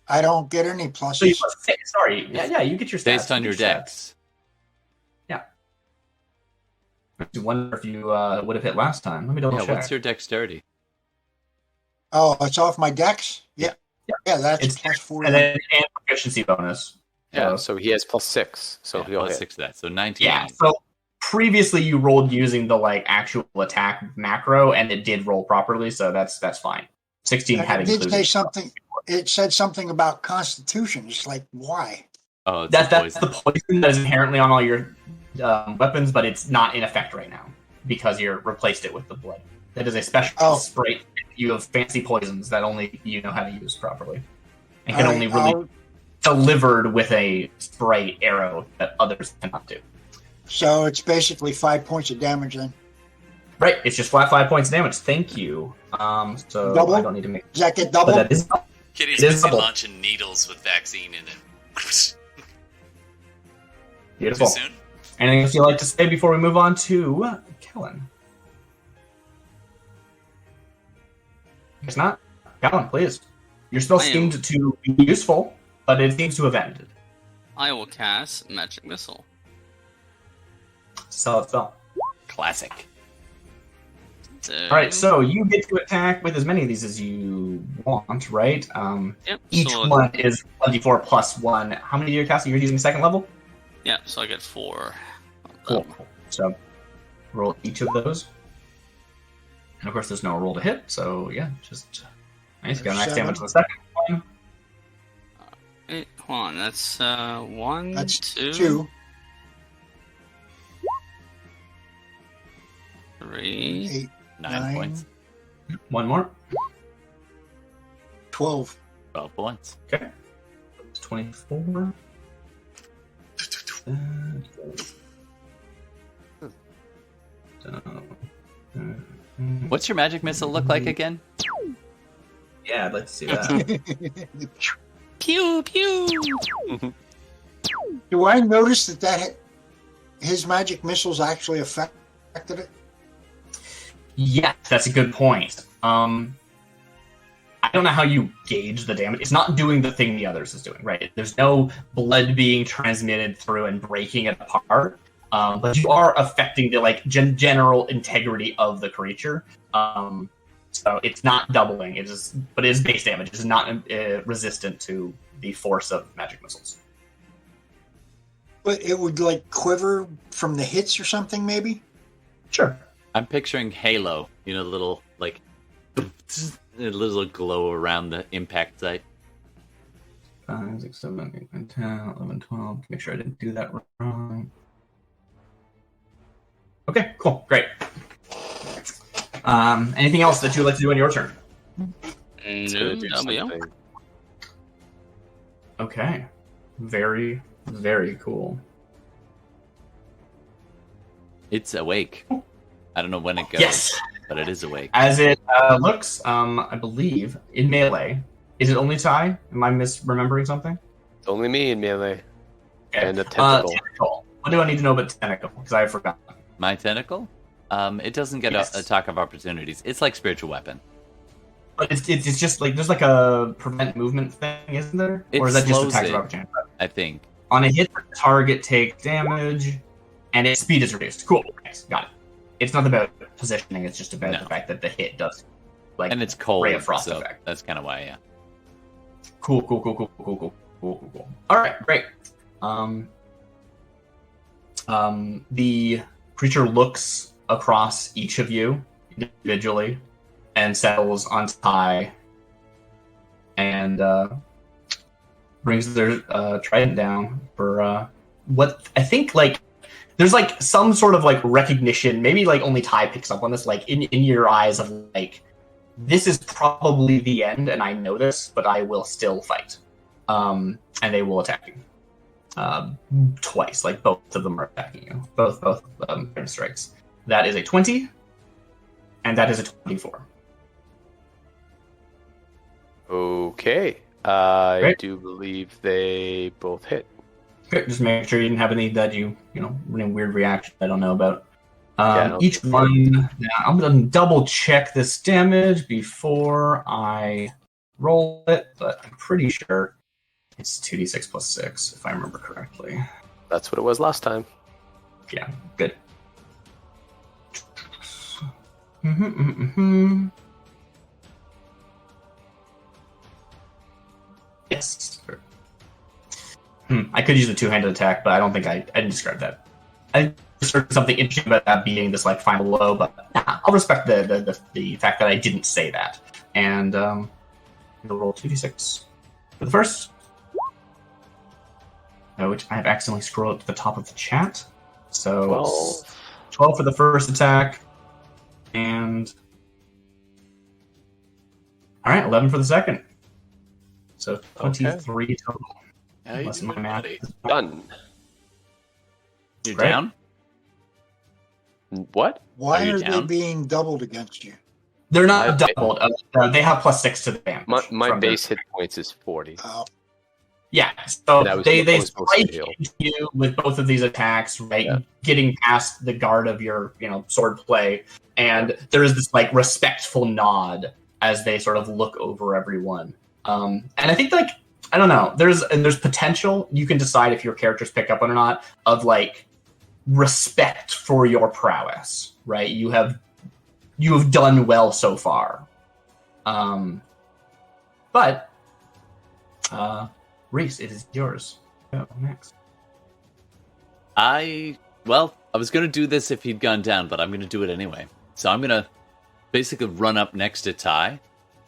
Speaker 4: I don't get any
Speaker 3: So you
Speaker 4: pluses.
Speaker 3: plus 6. Sorry. Yeah, you get your stats.
Speaker 2: Based on
Speaker 3: You
Speaker 2: your
Speaker 3: get
Speaker 2: decks.
Speaker 3: stats. I wonder if you would have hit last time. Let me double
Speaker 2: Yeah,
Speaker 3: check.
Speaker 2: what's your dexterity?
Speaker 4: Oh, it's off my decks?
Speaker 3: Yeah.
Speaker 4: Yeah, that's
Speaker 3: It's
Speaker 4: plus 4.
Speaker 3: and then and proficiency bonus.
Speaker 5: Yeah, so he has plus 6. So
Speaker 2: Yeah,
Speaker 5: he'll
Speaker 2: plus
Speaker 5: hit.
Speaker 2: 6 of that, so 19.
Speaker 3: Yeah. So previously you rolled using the like actual attack macro, and it did roll properly, so that's fine. 16 had
Speaker 4: It did
Speaker 3: included.
Speaker 4: say something. It said something about Constitution. It's like, why?
Speaker 2: Oh, it's
Speaker 3: That's
Speaker 2: the
Speaker 3: the poison that is inherently on all your weapons, but it's not in effect right now because you replaced it with the blood. That is a special
Speaker 4: Oh.
Speaker 3: Sprite. You have fancy poisons that only you know how to use properly, and can
Speaker 4: All
Speaker 3: only
Speaker 4: right,
Speaker 3: really delivered with a Sprite arrow that others cannot do.
Speaker 4: So it's basically 5 points of damage then.
Speaker 3: Right, it's just flat 5 points of damage. Thank you. So
Speaker 4: Double?
Speaker 3: I don't need to make.
Speaker 4: Does that get
Speaker 3: But
Speaker 4: double?
Speaker 3: that is
Speaker 1: Kitty's
Speaker 3: It is
Speaker 1: busy
Speaker 3: double.
Speaker 1: launching needles with vaccine in it. Too
Speaker 3: beautiful.
Speaker 1: soon?
Speaker 3: Anything else you'd like to say before we move on to Callen? Guess not. Callen, please. Your spell
Speaker 7: I am-
Speaker 3: seemed to be useful, but it seems to have ended.
Speaker 7: I will cast Magic Missile.
Speaker 3: Solid spell.
Speaker 2: classic.
Speaker 7: So,
Speaker 3: All right, so you get to attack with as many of these as you want, right?
Speaker 7: Yep.
Speaker 3: Each
Speaker 7: so,
Speaker 3: one is 1d4 plus 1. How many do you cast? You're using second level?
Speaker 7: Yeah, so I get 4.
Speaker 3: Cool. So roll each of those. And of course, there's no roll to hit, so yeah, just nice. Got max damage on the second one.
Speaker 7: Wait, hold on, that's 1,
Speaker 4: That's
Speaker 7: 2,
Speaker 4: 2.
Speaker 7: 3.
Speaker 4: 8,
Speaker 2: 9
Speaker 4: 9,
Speaker 2: points.
Speaker 3: One more.
Speaker 4: 12.
Speaker 2: 12 points.
Speaker 3: Okay. 24.
Speaker 2: What's your magic missile look like again?
Speaker 3: Yeah, I'd like to see that.
Speaker 7: Pew, pew!
Speaker 4: Do I notice that his magic missiles actually affected it?
Speaker 3: Yeah, that's a good point. I don't know how you gauge the damage. It's not doing the thing the others is doing, right? There's no blood being transmitted through and breaking it apart. But you are affecting the general integrity of the creature. So it's not doubling. But it is base damage. It is not resistant to the force of magic missiles.
Speaker 4: But it would quiver from the hits or something, maybe?
Speaker 3: Sure.
Speaker 2: I'm picturing Halo, the little, a little glow around the impact site.
Speaker 3: 5, 6, 7, 8, 9, 10, 11, 12. Make sure I didn't do that wrong. Okay, cool. Great. Anything else that you would like to do on your turn?
Speaker 7: No, that'll be all.
Speaker 3: Okay. Very, very cool.
Speaker 2: It's awake. I don't know when it goes,
Speaker 3: Yes.
Speaker 2: but it is awake.
Speaker 3: As it looks, I believe, in melee, is it only Ty? Am I misremembering something?
Speaker 5: It's only me in melee.
Speaker 3: Okay.
Speaker 5: And a tentacle.
Speaker 3: Tentacle. What do I need to know about tentacle? Because I forgot.
Speaker 2: My tentacle? It doesn't get
Speaker 3: Yes.
Speaker 2: a attack of opportunities. It's like spiritual weapon.
Speaker 3: But it's just there's a prevent movement thing, isn't there?
Speaker 2: It
Speaker 3: or is that just
Speaker 2: slows
Speaker 3: attacks
Speaker 2: it.
Speaker 3: of opportunity?
Speaker 2: I think.
Speaker 3: On a hit, the target takes damage, and its speed is reduced. Cool. Nice. Got it. It's not about positioning. It's just about
Speaker 2: No.
Speaker 3: the fact that the hit does,
Speaker 2: And it's cold,
Speaker 3: ray of frost
Speaker 2: so
Speaker 3: effect.
Speaker 2: that's kind of why, yeah.
Speaker 3: Cool. All right, great. The creature looks across each of you individually and settles on Ty and brings their trident down for what I think there's some sort of recognition. Maybe only Ty picks up on this, in your eyes of this is probably the end, and I know this, but I will still fight. And they will attack you. Twice. Both of them are attacking you. Both strikes. That is a 20, and that is a 24.
Speaker 5: Okay. I
Speaker 3: Great.
Speaker 5: do believe they both hit.
Speaker 3: Okay, just make sure you didn't have any that any weird reaction I don't know about.
Speaker 5: Yeah,
Speaker 3: Each one. Now, I'm going to double check this damage before I roll it, but I'm pretty sure it's 2d6 plus 6, if I remember correctly.
Speaker 5: That's what it was last time.
Speaker 3: Yeah, good. Yes. I could use the two-handed attack, but I don't think I didn't describe that. I described something interesting about that being this final blow, but I'll respect the fact that I didn't say that. And you'll roll 2d6 for the first, which I have accidentally scrolled up to the top of the chat. So 12 for the first attack, and all right, 11 for the second. So 23 total. Unless my math is
Speaker 5: Done.
Speaker 2: You're
Speaker 3: Great.
Speaker 2: down?
Speaker 5: What?
Speaker 4: Why
Speaker 2: you
Speaker 4: are they
Speaker 2: down?
Speaker 4: being doubled against you?
Speaker 3: They're not
Speaker 5: My-
Speaker 3: doubled. They have +6 to the damage.
Speaker 5: My
Speaker 3: from
Speaker 5: base
Speaker 3: their-
Speaker 5: hit points is 40.
Speaker 3: Yeah, so
Speaker 5: And I was
Speaker 3: they
Speaker 5: supposed to
Speaker 3: strike
Speaker 5: heal.
Speaker 3: into you with both of these attacks, right?
Speaker 5: Yeah.
Speaker 3: Getting past the guard of your, sword play, and there is this respectful nod as they sort of look over everyone. And I think I don't know. There's potential. You can decide if your characters pick up on or not of respect for your prowess, right? You have you have done well so far. But Reese, it is yours. Go next.
Speaker 2: I was going to do this if he'd gone down, but I'm going to do it anyway. So I'm going to basically run up next to Ty,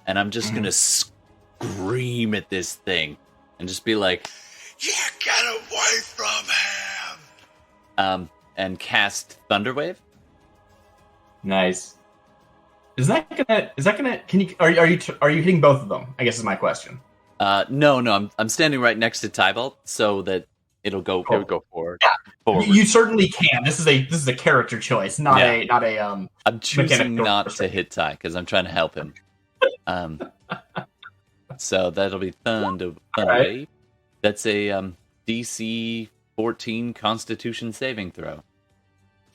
Speaker 2: and I'm just going to scream at this thing and just be like,
Speaker 1: Yeah, get away from him!
Speaker 2: And cast Thunderwave.
Speaker 3: Nice. Is that gonna? Can you? Are you hitting both of them? I guess is my question.
Speaker 2: No. I'm standing right next to Tybalt, so that it'll go.
Speaker 5: It would go forward.
Speaker 3: Yeah.
Speaker 5: Forward.
Speaker 3: You certainly can. This is a character choice, not a
Speaker 2: I'm choosing not to hit Ty because I'm trying to help him. So that'll be Thunderwave.
Speaker 3: Right.
Speaker 2: That's a DC 14 Constitution saving throw.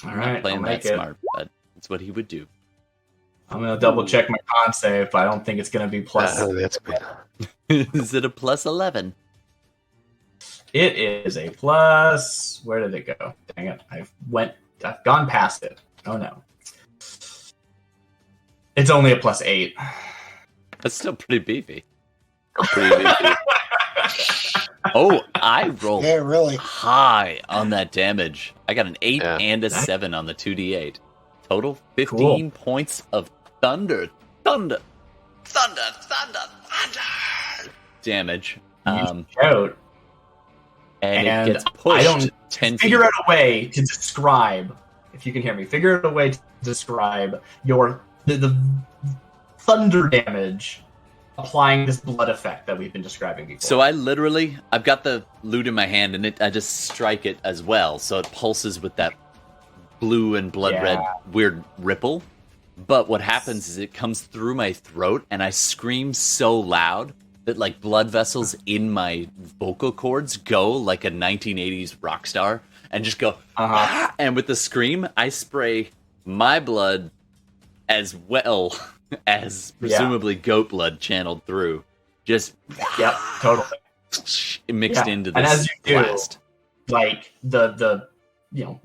Speaker 3: All
Speaker 2: I'm
Speaker 3: right,
Speaker 2: not playing
Speaker 3: I'll
Speaker 2: that
Speaker 3: make it.
Speaker 2: smart, but it's what he would do.
Speaker 3: I'm gonna double check my con save, but I don't think it's gonna be plus.
Speaker 5: That's good.
Speaker 2: Is it a plus 11?
Speaker 3: It is a plus. Where did it go? Dang it! I've gone past it. Oh no! It's only a plus 8.
Speaker 2: That's still pretty beefy.
Speaker 5: Pretty easy.
Speaker 2: Oh, I rolled
Speaker 4: Yeah, really.
Speaker 2: high on that damage. I got an 8
Speaker 5: Yeah.
Speaker 2: and a 7 on the 2d8. Total 15 points of thunder damage.
Speaker 3: Shout.
Speaker 2: And
Speaker 3: And
Speaker 2: it gets
Speaker 3: I
Speaker 2: pushed
Speaker 3: don't
Speaker 2: 10
Speaker 3: Figure
Speaker 2: feet.
Speaker 3: out a way to describe, if you can hear me. Figure out a way to describe the thunder damage applying this blood effect that we've been describing before.
Speaker 2: So I've got the loot in my hand, and I just strike it as well, so it pulses with that blue and blood red weird ripple. But what happens is it comes through my throat, and I scream so loud that like blood vessels in my vocal cords go like a 1980s rock star, and just go. Ah! And with the scream, I spray my blood as well as presumably goat blood channeled through. Just
Speaker 3: Yep, totally.
Speaker 2: mixed into this
Speaker 3: And as you do,
Speaker 2: blast.
Speaker 3: like the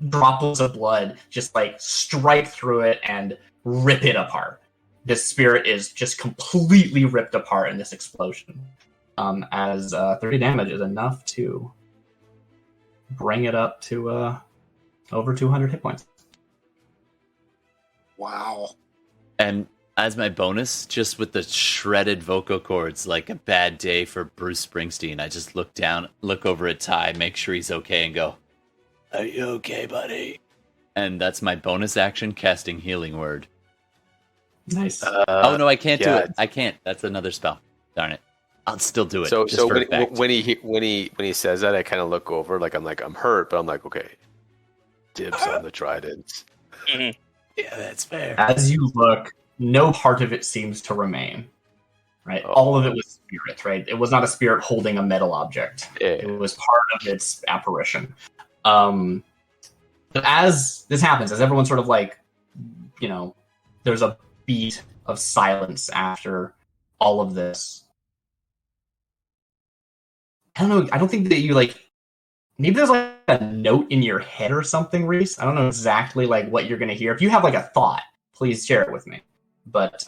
Speaker 3: droplets of blood just like strike through it and rip it apart. This spirit is just completely ripped apart in this explosion. As 30 damage is enough to bring it up to over 200 hit points.
Speaker 4: Wow.
Speaker 2: And as my bonus, just with the shredded vocal cords, like a bad day for Bruce Springsteen, I just look over at Ty, make sure he's okay, and go, "Are you okay, buddy?" And that's my bonus action, casting Healing Word.
Speaker 3: Nice.
Speaker 2: Oh no, I can't do
Speaker 5: yeah.
Speaker 2: it. I can't. That's another spell. Darn it. I'll still do it.
Speaker 5: So
Speaker 2: just for
Speaker 5: when,
Speaker 2: effect.
Speaker 5: when he says that, I kind of look over, I'm hurt, but I'm like, okay, dibs on the tridents.
Speaker 2: Yeah, that's fair.
Speaker 3: As you look, no part of it seems to remain. Right?
Speaker 5: Oh.
Speaker 3: All of it was spirit, right? It was not a spirit holding a metal object.
Speaker 5: Yeah.
Speaker 3: It was part of its apparition. But as this happens, as everyone sort of like, there's a beat of silence after all of this. I don't know. I don't think that you maybe there's like a note in your head or something, Reese. I don't know exactly like what you're going to hear. If you have like a thought, please share it with me. But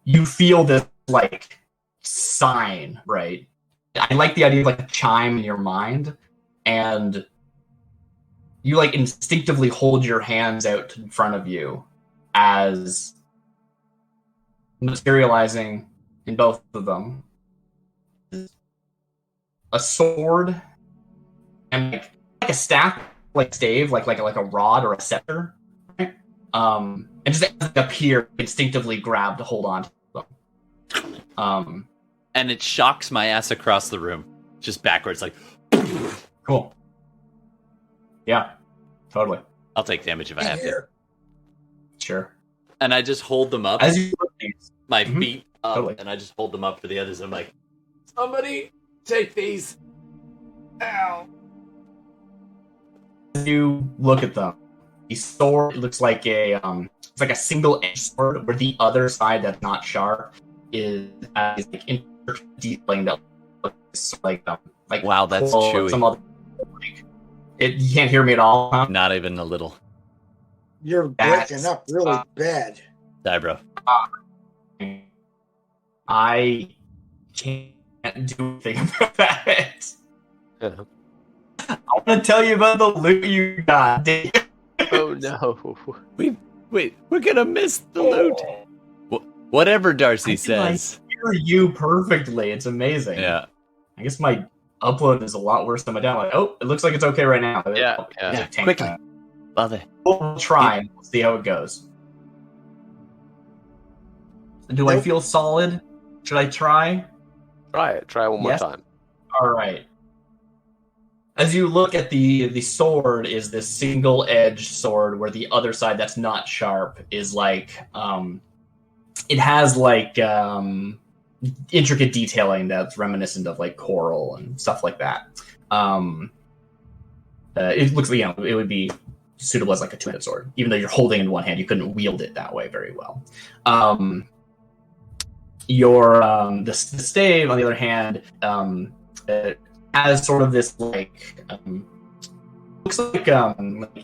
Speaker 3: you feel this like sign, right? I like the idea of like a chime in your mind, and you like instinctively hold your hands out in front of you as materializing in both of them a sword and like a staff, like stave, like a rod or a scepter, right? And just appear instinctively grab to hold on to them.
Speaker 2: And it shocks my ass across the room, just backwards, like.
Speaker 3: Cool. Yeah, totally.
Speaker 2: I'll take damage if I have to.
Speaker 3: Sure.
Speaker 2: And I just hold them up.
Speaker 3: As you look at these,
Speaker 2: My feet up,
Speaker 3: Totally.
Speaker 2: and I just hold them up for the others. I'm like, somebody take these. Ow.
Speaker 3: as you look at them, the sword looks like it's like a single edged sword, where the other side that's not sharp is like intricate detailing that looks like
Speaker 2: Wow, that's
Speaker 3: coal or
Speaker 2: chewy.
Speaker 3: some other, you can't hear me at all, huh?
Speaker 2: Not even a little.
Speaker 4: You're breaking up really bad.
Speaker 2: Die, bro.
Speaker 3: I can't do anything about that. I want to tell you about the loot you got.
Speaker 5: Oh no.
Speaker 2: Wait, we're gonna miss the loot. Whatever Darcy says.
Speaker 3: I hear you perfectly. It's amazing.
Speaker 2: Yeah.
Speaker 3: I guess my upload is a lot worse than my download. Oh, it looks like it's okay right now.
Speaker 5: Yeah.
Speaker 2: Quickly. Bother.
Speaker 3: We'll try. We'll see how it goes. Do I feel solid? Should I try?
Speaker 5: Try it. Try it one more time.
Speaker 3: All right. As you look at the sword, is this single-edged sword where the other side that's not sharp is like it has like intricate detailing that's reminiscent of like coral and stuff like that. It looks like, it would be suitable as like a two-handed sword, even though you're holding it in one hand. You couldn't wield it that way very well. The stave, on the other hand, has sort of this like looks like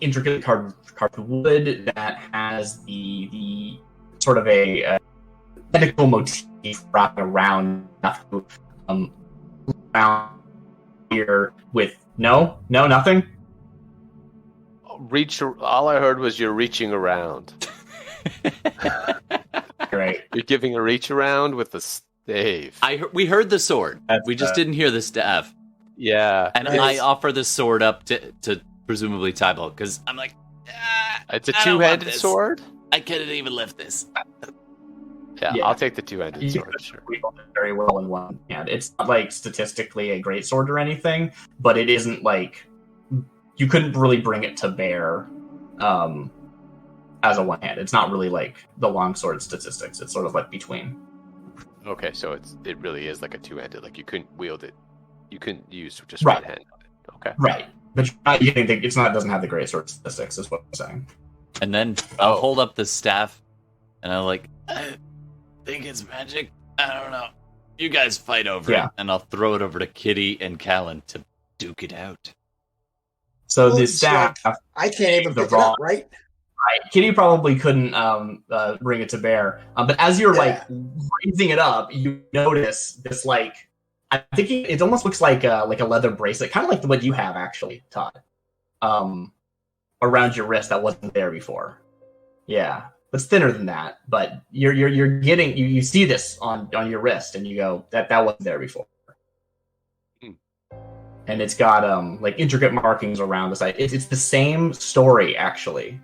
Speaker 3: intricately carved wood that has the sort of a tentacle motif wrapped around around here with nothing.
Speaker 5: All I heard was you're reaching around.
Speaker 3: Great.
Speaker 5: You're giving a reach around with the stave.
Speaker 2: We heard the sword. We just didn't hear the staff.
Speaker 5: Yeah.
Speaker 2: And I offer the sword up to presumably Tybalt, because I'm like,
Speaker 5: it's a two-handed sword?
Speaker 2: I couldn't even lift this.
Speaker 5: Yeah, I'll take the two-handed sword. Sure.
Speaker 3: We hold it very well in one hand. It's not like statistically a great sword or anything, but it isn't like you couldn't really bring it to bear as a one hand. It's not really like the longsword statistics. It's sort of like between.
Speaker 5: Okay, so it really is like a two-handed. Like you couldn't wield it. You couldn't use just
Speaker 3: right.
Speaker 5: one hand on it. Okay.
Speaker 3: Right, but you think it doesn't have the great sword statistics, is what I'm saying.
Speaker 2: And then I'll hold up the staff, and I'm like, I think it's magic. I don't know. You guys fight over it, and I'll throw it over to Kittie and Callen to duke it out.
Speaker 3: So the staff,
Speaker 4: I can't even pick it up, right?
Speaker 3: Right. Kittie probably couldn't bring it to bear. But as you're like raising it up, you notice this like I think it almost looks like a leather bracelet, kind of like what you have actually, Todd, around your wrist that wasn't there before. Yeah, it's thinner than that, but you're getting you see this on your wrist, and you go that wasn't there before. And it's got like intricate markings around the side. It's the same story actually.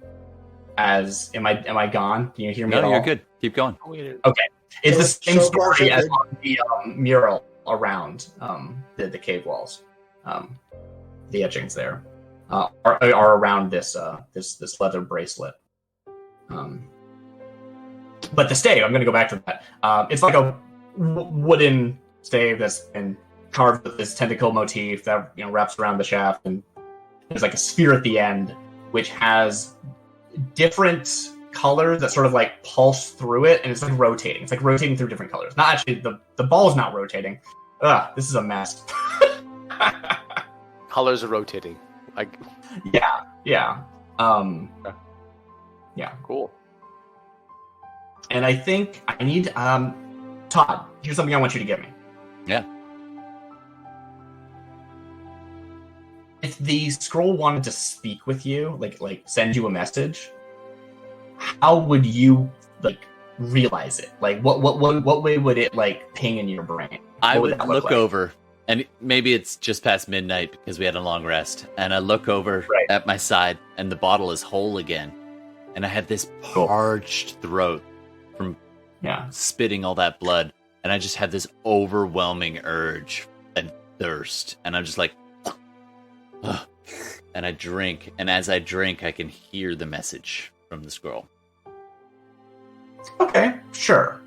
Speaker 3: As am I gone? Can you hear me?
Speaker 2: No, you're good. Keep going.
Speaker 3: Okay, it's the same story as on the mural around the cave walls. The etchings there are around this leather bracelet. But the stave, I'm going to go back to that. It's like a wooden stave that's been carved with this tentacle motif that wraps around the shaft, and there's like a sphere at the end, which has different colors that sort of like pulse through it, and it's like rotating. It's like rotating through different colors. Not actually, the ball's not rotating. This is a mess.
Speaker 5: Colors are rotating. Like
Speaker 3: yeah. Yeah,
Speaker 5: cool.
Speaker 3: And I think I need Todd, here's something I want you to give me.
Speaker 2: Yeah.
Speaker 3: If the scroll wanted to speak with you, like send you a message, how would you like realize it? Like what way would it like ping in your brain?
Speaker 2: I would look over, and maybe it's just past midnight because we had a long rest, and I look over at my side, and the bottle is whole again, and I have this parched throat from spitting all that blood, and I just have this overwhelming urge and thirst, and I'm just like, and I drink, and as I drink, I can hear the message from the scroll.
Speaker 3: Okay, sure.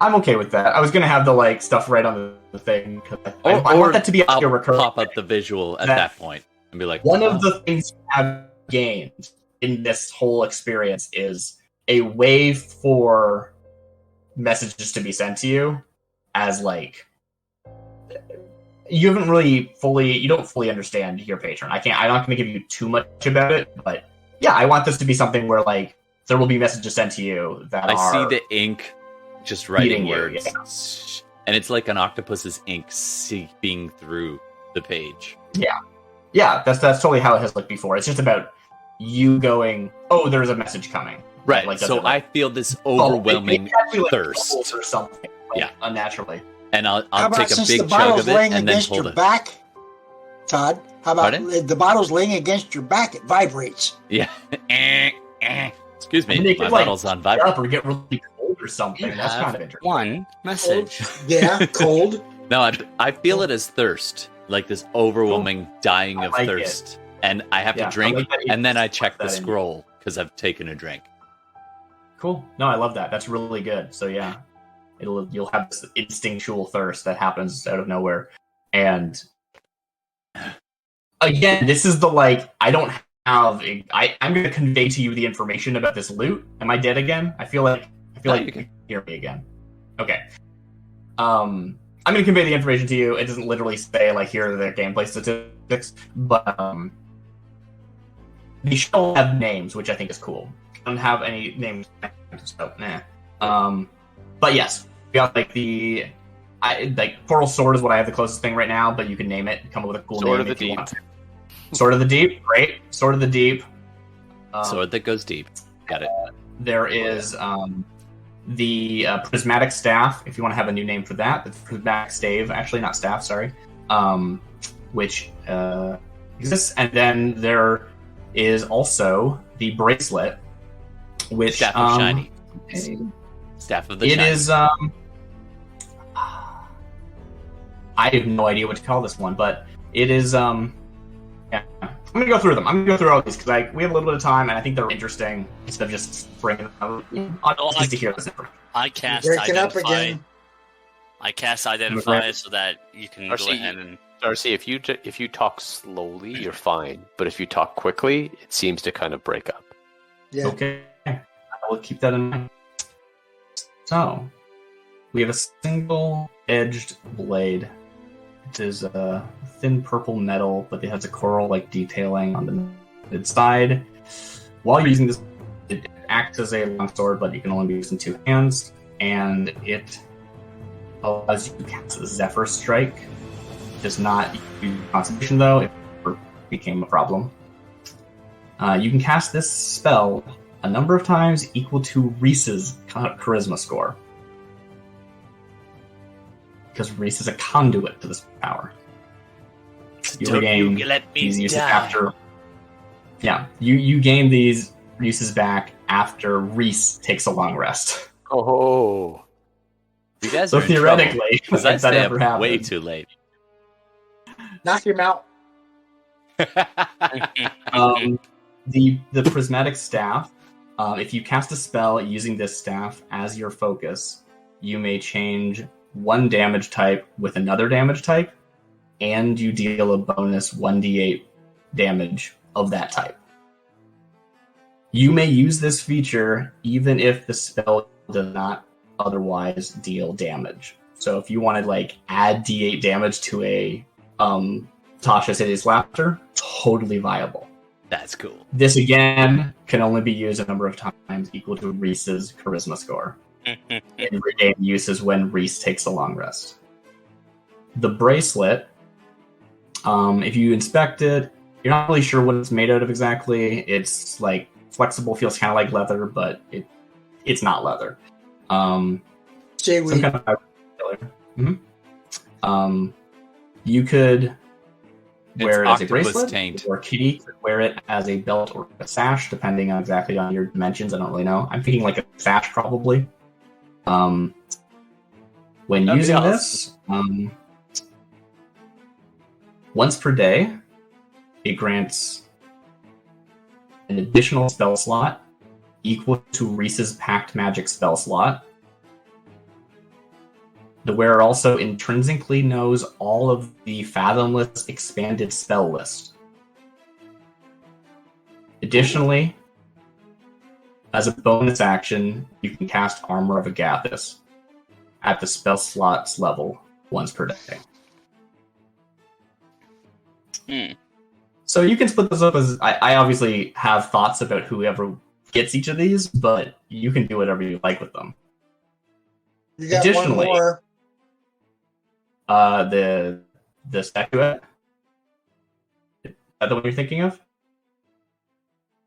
Speaker 3: I'm okay with that. I was gonna have the like stuff right on the thing. I want that to be
Speaker 2: I'll
Speaker 3: your recurring.
Speaker 2: Pop up the visual at that point and be like,
Speaker 3: one of the things you have gained in this whole experience is a way for messages to be sent to you as like you don't fully understand your patron. I'm not going to give you too much about it, but yeah, I want this to be something where like there will be messages sent to you that
Speaker 2: I
Speaker 3: are
Speaker 2: see the ink just writing
Speaker 3: eating you,
Speaker 2: words. And it's like an octopus's ink seeping through the page.
Speaker 3: Yeah, that's totally how it has looked before. It's just about you going, oh, there's a message coming.
Speaker 2: Right.
Speaker 3: Like,
Speaker 2: So I feel this
Speaker 3: oh,
Speaker 2: overwhelming
Speaker 3: it actually, like,
Speaker 2: thirst.
Speaker 3: bubbles or something. Like,
Speaker 2: Yeah.
Speaker 3: unnaturally.
Speaker 2: And
Speaker 4: How
Speaker 2: I'll
Speaker 4: about
Speaker 2: take a
Speaker 4: since
Speaker 2: big
Speaker 4: the
Speaker 2: chug
Speaker 4: bottle's
Speaker 2: of it
Speaker 4: laying
Speaker 2: and then
Speaker 4: against
Speaker 2: hold
Speaker 4: your
Speaker 2: it.
Speaker 4: back, Todd? How about
Speaker 2: Pardon?
Speaker 4: the bottle's laying against your back? It vibrates.
Speaker 2: Yeah. Excuse me.
Speaker 3: And they
Speaker 2: My
Speaker 3: could, like,
Speaker 2: bottle's on
Speaker 3: Up
Speaker 2: vibrate.
Speaker 3: or get really cold or something.
Speaker 7: You
Speaker 3: That's
Speaker 7: have
Speaker 3: kind of interesting.
Speaker 7: one message.
Speaker 4: Yeah, cold.
Speaker 2: No, I feel it as thirst. Like this overwhelming dying
Speaker 3: I
Speaker 2: of
Speaker 3: like
Speaker 2: thirst. And I have
Speaker 3: Yeah,
Speaker 2: to drink,
Speaker 3: I like that you
Speaker 2: and then I check the
Speaker 3: that in.
Speaker 2: scroll because I've taken a drink.
Speaker 3: Cool. No, I love that. That's really good. So yeah, you'll have this instinctual thirst that happens out of nowhere. And again, this is the like I don't have. I'm going to convey to you the information about this loot. Am I dead again? I feel like you can hear me again. Okay. I'm going to convey the information to you. It doesn't literally say like here are their gameplay statistics, but they shall have names, which I think is cool. Don't have any names, so nah. But yes, we got like like Coral Sword is what I have the closest thing right now, but you can name it, come up with a cool
Speaker 5: Sword
Speaker 3: name
Speaker 5: of
Speaker 3: if
Speaker 5: the
Speaker 3: you
Speaker 5: Deep.
Speaker 3: want to. Sword of the Deep, great. Sword of the Deep.
Speaker 2: Sword that goes deep. Got it.
Speaker 3: There is the Prismatic Staff, if you want to have a new name for that. The Prismatic Stave, actually not staff, sorry. Which exists, and then there is also the Bracelet, which
Speaker 2: Staff of Shiny. Staff of the
Speaker 3: it
Speaker 2: Shiny.
Speaker 3: is. I have no idea what to call this one, but it is. Yeah, I'm gonna go through them. I'm gonna go through all these because we have a little bit of time, and I think they're interesting instead of just bringing them out. I'd like to hear this.
Speaker 7: I cast
Speaker 4: Breaking up
Speaker 7: identify.
Speaker 4: again.
Speaker 7: I cast identify so that you can
Speaker 5: Darcy,
Speaker 7: go ahead and.
Speaker 5: Darcy, if you talk slowly, you're fine. But if you talk quickly, it seems to kind of break up.
Speaker 4: Yeah.
Speaker 3: Okay, I will keep that in mind. So, we have a single-edged blade. It is a thin purple metal, but it has a coral-like detailing on the inside. While you're using this, it acts as a longsword, but you can only be using two hands, and it allows you to cast a Zephyr Strike. It does not use concentration, though. It became a problem. You can cast this spell a number of times equal to Reese's charisma score. Because Reese is a conduit to this power. You regain
Speaker 7: let
Speaker 3: these uses after. Yeah, you gain these uses back after Reese takes a long rest.
Speaker 5: Oh,
Speaker 2: You guys
Speaker 3: So
Speaker 2: are in
Speaker 3: theoretically,
Speaker 2: because I
Speaker 3: if that
Speaker 2: stay
Speaker 3: ever
Speaker 2: up way
Speaker 3: happens,
Speaker 2: too late.
Speaker 4: Knock him out.
Speaker 3: the prismatic staff. If you cast a spell using this staff as your focus, you may change one damage type with another damage type, and you deal a bonus 1d8 damage of that type. You may use this feature even if the spell does not otherwise deal damage. So if you wanted like add d8 damage to a Tasha's Hideous Laughter, totally viable.
Speaker 2: That's cool.
Speaker 3: This again can only be used a number of times equal to Reese's charisma score. And regain uses when Reese takes a long rest. The bracelet, if you inspect it, you're not really sure what it's made out of exactly. It's like flexible, feels kind of like leather, but it's not leather.
Speaker 4: Say
Speaker 3: Some
Speaker 4: we.
Speaker 3: kind of you could wear it as a
Speaker 2: octopus
Speaker 3: bracelet,
Speaker 2: taint.
Speaker 3: or Kittie could wear it as a belt or a sash, depending on exactly on your dimensions. I don't really know. I'm thinking like a sash, probably. When
Speaker 2: That'd be
Speaker 3: using
Speaker 2: awesome.
Speaker 3: this, once per day, it grants an additional spell slot equal to Reese's Pact Magic spell slot. The wearer also intrinsically knows all of the Fathomless expanded spell list. Additionally, as a bonus action, you can cast Armor of Agathis at the spell slots level once per day. So you can split this up as I obviously have thoughts about whoever gets each of these, but you can do whatever you like with them.
Speaker 4: You got
Speaker 3: Additionally,
Speaker 4: one more.
Speaker 3: The statuette. Is that the one you're thinking of?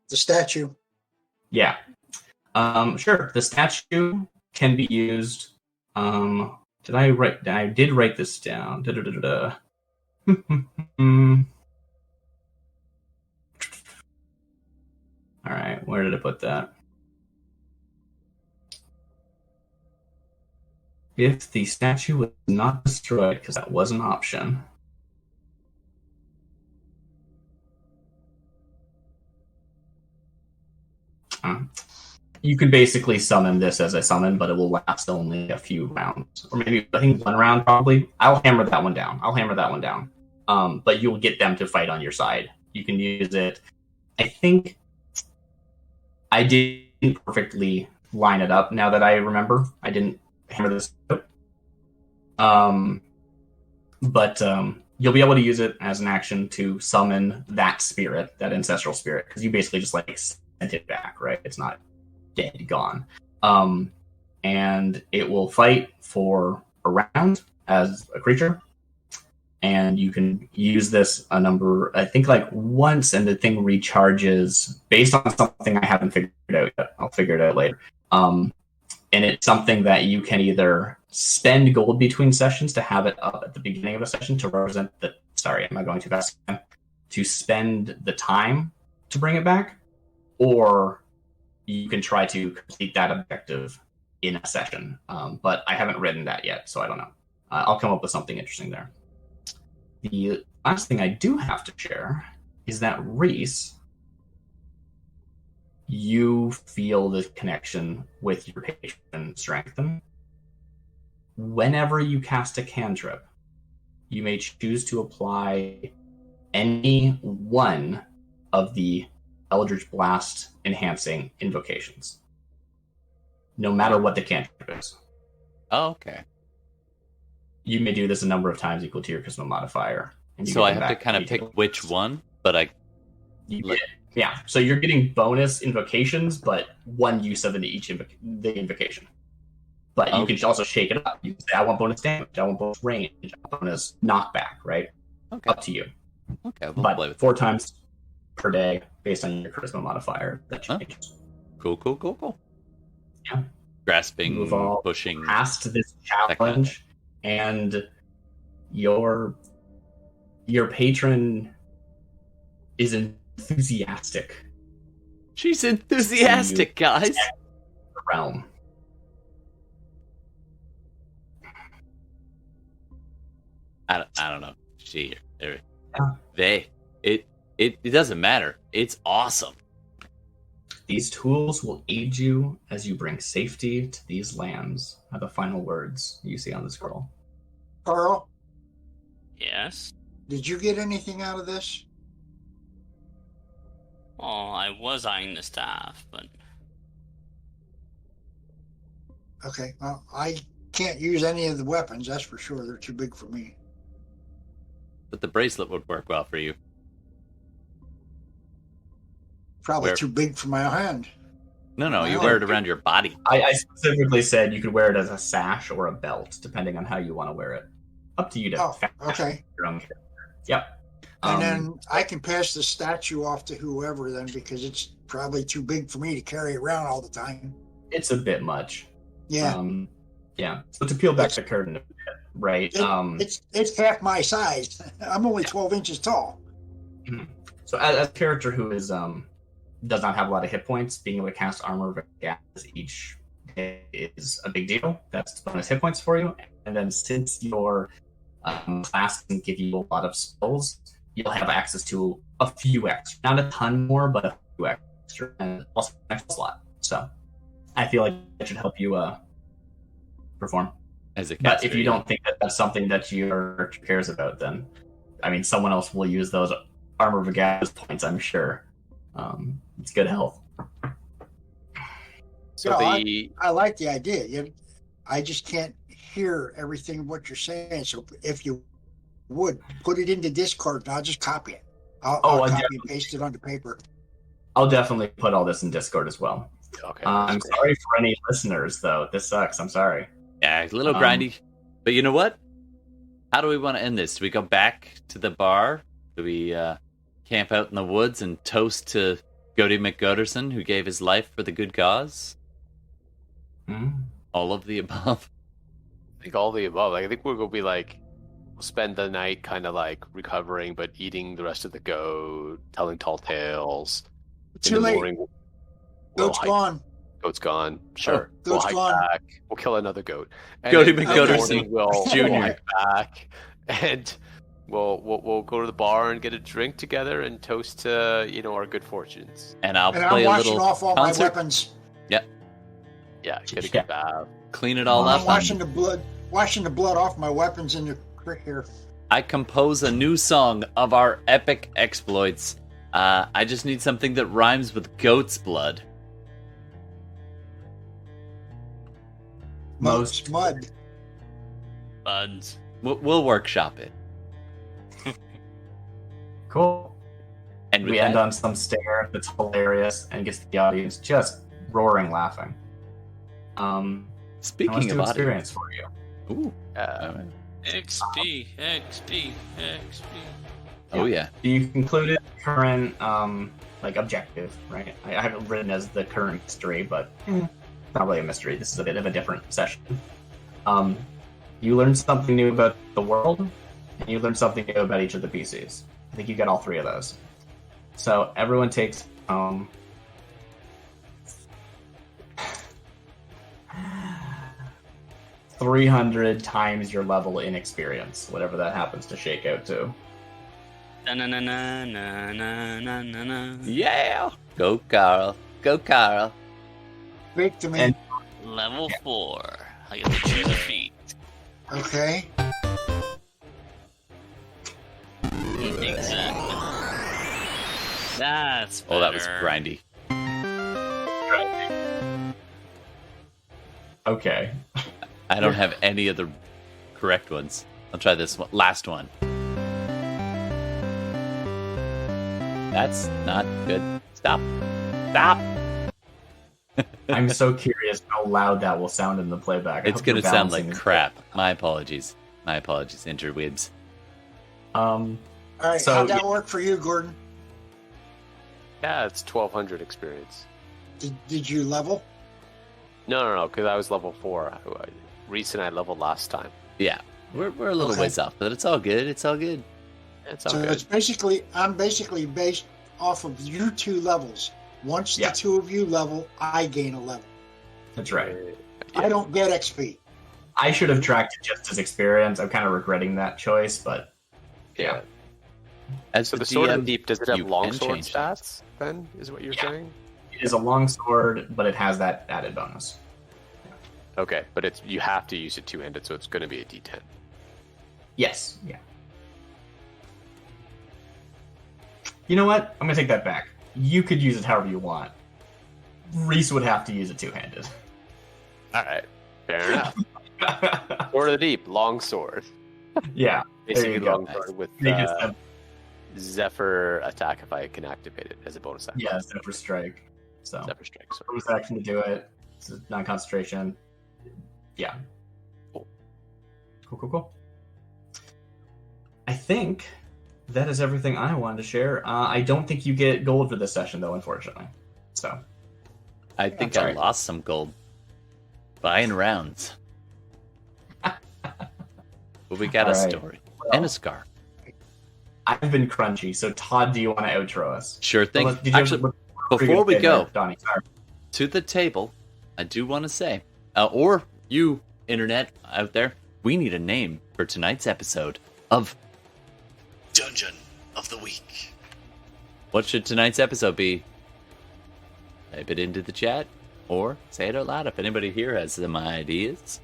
Speaker 4: The statue.
Speaker 3: Yeah. Sure. The statue can be used. I did write this down. All right, where did I put that? If the statue was not destroyed, because that was an option. You can basically summon this as a summon, but it will last only a few rounds. Or maybe, I think, one round probably. I'll hammer that one down. But you'll get them to fight on your side. You can use it. I think I didn't perfectly line it up now that I remember. I didn't hammer this out. But you'll be able to use it as an action to summon that spirit, that ancestral spirit, because you basically just like sent it back, right? It's not dead, gone. And it will fight for a round as a creature. And you can use this a number, I think, like once, and the thing recharges based on something I haven't figured out yet. I'll figure it out later. And it's something that you can either spend gold between sessions to have it up at the beginning of a session to represent the. Sorry, am I going too fast? To spend the time to bring it back, or you can try to complete that objective in a session. But I haven't written that yet, so I don't know. I'll come up with something interesting there. The last thing I do have to share is that Reese, you feel the connection with your patron strengthen. Whenever you cast a cantrip, you may choose to apply any one of the Eldritch Blast enhancing invocations, no matter what the cantrip is.
Speaker 2: Oh, okay.
Speaker 3: You may do this a number of times equal to your charisma modifier. And you
Speaker 2: So I have to kind of pick which one, but
Speaker 3: yeah. So you're getting bonus invocations, but one use of the invocation. But you can also shake it up. You can say, I want bonus damage, I want bonus range, I want bonus knockback, right?
Speaker 2: Okay.
Speaker 3: Up to you.
Speaker 2: Okay,
Speaker 3: But
Speaker 2: play with
Speaker 3: 4 times per day based on your charisma modifier. That changes.
Speaker 2: Cool.
Speaker 3: Yeah.
Speaker 2: Grasping,
Speaker 3: Move all
Speaker 2: pushing.
Speaker 3: past this challenge, and your patron is enthusiastic.
Speaker 2: She's enthusiastic, guys.
Speaker 3: The realm.
Speaker 2: I don't know. It doesn't matter. It's awesome.
Speaker 3: These tools will aid you as you bring safety to these lands, are the final words you see on the scroll.
Speaker 4: Carl,
Speaker 6: Yes.
Speaker 4: did you get anything out of this?
Speaker 6: Well, I was eyeing the staff, but
Speaker 4: Okay, well, I can't use any of the weapons, that's for sure. They're too big for me.
Speaker 2: But the bracelet would work well for you.
Speaker 4: Probably
Speaker 2: Where-
Speaker 4: too big for my hand.
Speaker 2: No, you
Speaker 4: Wow.
Speaker 2: wear it around your body.
Speaker 3: I specifically said you could wear it as a sash or a belt, depending on how you want to wear it. Up to you to
Speaker 4: Oh,
Speaker 3: fashion
Speaker 4: okay.
Speaker 3: your own character. Yep.
Speaker 4: And then I can pass the statue off to whoever then, because it's probably too big for me to carry around all the time.
Speaker 3: It's a bit much.
Speaker 4: Yeah.
Speaker 3: Yeah. So to peel back the curtain a bit, right?
Speaker 4: It's half my size. I'm only 12 inches tall.
Speaker 3: So as a character who is does not have a lot of hit points, being able to cast Armor of Gas each day is a big deal. That's bonus hit points for you. And then since your class can give you a lot of spells, you'll have access to a few extra. Not a ton more, but a few extra. And also an extra slot. So I feel like it should help you perform.
Speaker 2: As a caster,
Speaker 3: But if you don't think that that's something that your character cares about, then, I mean, someone else will use those Armor of Gas points, I'm sure. It's good health.
Speaker 2: So
Speaker 4: No,
Speaker 2: the
Speaker 4: I like the idea. I just can't hear everything what you're saying. So if you would put it into Discord, and I'll just copy it. I'll
Speaker 3: I'll
Speaker 4: copy and paste it onto paper.
Speaker 3: I'll definitely put all this in Discord as well.
Speaker 5: Okay.
Speaker 3: I'm sorry for any listeners, though. This sucks. I'm sorry.
Speaker 2: Yeah, a little grindy. But you know what? How do we want to end this? Do we go back to the bar? Do we camp out in the woods and toast to Goaty McGoderson, who gave his life for the good cause? All of the above.
Speaker 5: I think all the above. Like, I think we're gonna be like, we'll spend the night kind of like recovering, but eating the rest of the goat, telling tall tales.
Speaker 4: Too
Speaker 5: In the
Speaker 4: late.
Speaker 5: morning, we'll
Speaker 4: Goat's
Speaker 5: hike-
Speaker 4: gone.
Speaker 5: Goat's gone. Sure.
Speaker 4: Oh, goat's
Speaker 5: we'll hike
Speaker 4: gone.
Speaker 5: back. We'll kill another goat. And
Speaker 2: Goaty
Speaker 5: then in the
Speaker 2: McGoderson
Speaker 5: morning, we'll
Speaker 2: Jr..
Speaker 5: hike back, and we'll go to the bar and get a drink together and toast to our good fortunes.
Speaker 2: And I'll
Speaker 4: And
Speaker 2: play
Speaker 4: I'm
Speaker 2: a
Speaker 4: washing
Speaker 2: little
Speaker 4: off all
Speaker 2: concert.
Speaker 4: my weapons.
Speaker 5: Yeah, get a
Speaker 3: Yeah.
Speaker 5: good bath.
Speaker 2: Clean it all
Speaker 4: I'm
Speaker 2: up.
Speaker 4: washing the blood off my weapons in the creek here.
Speaker 2: I compose a new song of our epic exploits. I just need something that rhymes with goat's blood.
Speaker 3: Most-
Speaker 4: mud.
Speaker 6: Buds.
Speaker 2: We'll workshop it.
Speaker 3: Cool.
Speaker 2: And
Speaker 3: We
Speaker 2: with
Speaker 3: end
Speaker 2: that,
Speaker 3: on some stare that's hilarious and gets the audience just roaring laughing. Let's
Speaker 2: speaking
Speaker 3: do
Speaker 2: of audio,
Speaker 3: experience for you.
Speaker 2: ooh,
Speaker 6: XP, XP, XP.
Speaker 2: oh yeah,
Speaker 3: You concluded current objective, right? I have it written as the current mystery, but not really a mystery. This is a bit of a different session. You learned something new about the world, and you learned something new about each of the PCs. I think you got all three of those. So everyone takes 300 times your level in experience, whatever that happens to shake out to.
Speaker 6: Na-na-na-na-na-na-na-na.
Speaker 2: yeah. Go Carl, go Carl.
Speaker 4: Speak to me.
Speaker 3: And-
Speaker 6: Level 4. I get to choose a feat.
Speaker 4: Okay.
Speaker 6: Exactly. That's better.
Speaker 2: Oh, that was grindy.
Speaker 3: Okay.
Speaker 2: I don't have any of the correct ones. I'll try this one. Last one. That's not good. Stop. Stop.
Speaker 3: I'm so curious how loud that will sound in the playback. I
Speaker 2: It's
Speaker 3: hope
Speaker 2: gonna
Speaker 3: you're
Speaker 2: sound
Speaker 3: balancing
Speaker 2: like
Speaker 3: it.
Speaker 2: crap. My apologies. My apologies, interwebs.
Speaker 4: All right.
Speaker 3: So-
Speaker 4: How'd that work for you, Gordon?
Speaker 5: Yeah, it's 1200 experience.
Speaker 4: Did you level?
Speaker 5: No, because I was level 4. Reese and I leveled last time.
Speaker 2: Yeah, we're a little
Speaker 4: Okay.
Speaker 2: ways off, but it's all good. It's all good.
Speaker 5: It's all
Speaker 4: So
Speaker 5: good.
Speaker 4: it's I'm basically based off of your two levels. Once
Speaker 3: Yeah.
Speaker 4: the two of you level, I gain a level.
Speaker 3: That's right.
Speaker 4: I don't get XP.
Speaker 3: I should have tracked it just as experience. I'm kind of regretting that choice, but
Speaker 5: Yeah.
Speaker 2: As
Speaker 5: So
Speaker 2: the
Speaker 5: the sword
Speaker 2: DM,
Speaker 5: of the deep, does it have
Speaker 2: you can
Speaker 5: longsword
Speaker 2: change
Speaker 5: stats? Then is what you're
Speaker 3: Yeah.
Speaker 5: saying?
Speaker 3: it is a long sword, but it has that added bonus.
Speaker 5: Okay, but you have to use it two-handed, so it's going to be a D10.
Speaker 3: Yes. Yeah. You know what? I'm gonna take that back. You could use it however you want. Reese would have to use it two-handed.
Speaker 5: All right, fair enough. Sword of the deep, longsword.
Speaker 3: Yeah.
Speaker 5: Basically,
Speaker 3: you go.
Speaker 5: longsword with
Speaker 3: Make it simple.
Speaker 5: Zephyr attack if I can activate it as a bonus action.
Speaker 3: Yeah, Zephyr Strike. So
Speaker 5: Zephyr strike. So.
Speaker 3: bonus action to do it. It's a non-concentration. Yeah.
Speaker 5: Cool.
Speaker 3: Cool. I think that is everything I wanted to share. I don't think you get gold for this session, though, unfortunately. So
Speaker 2: I think
Speaker 3: That's
Speaker 2: I
Speaker 3: all right.
Speaker 2: lost some gold buying rounds. But we got
Speaker 3: All
Speaker 2: a
Speaker 3: right.
Speaker 2: story and a scar.
Speaker 3: I've been crunchy. So Todd, do you want to outro us?
Speaker 2: Sure thing.
Speaker 3: Well, did you
Speaker 2: Actually,
Speaker 3: have-
Speaker 2: before we go
Speaker 3: Donnie, sorry.
Speaker 2: to the table, I do want to say, or you, internet out there, we need a name for tonight's episode of
Speaker 1: Dungeon of the Week.
Speaker 2: What should tonight's episode be? Type it into the chat or say it out loud if anybody here has some ideas.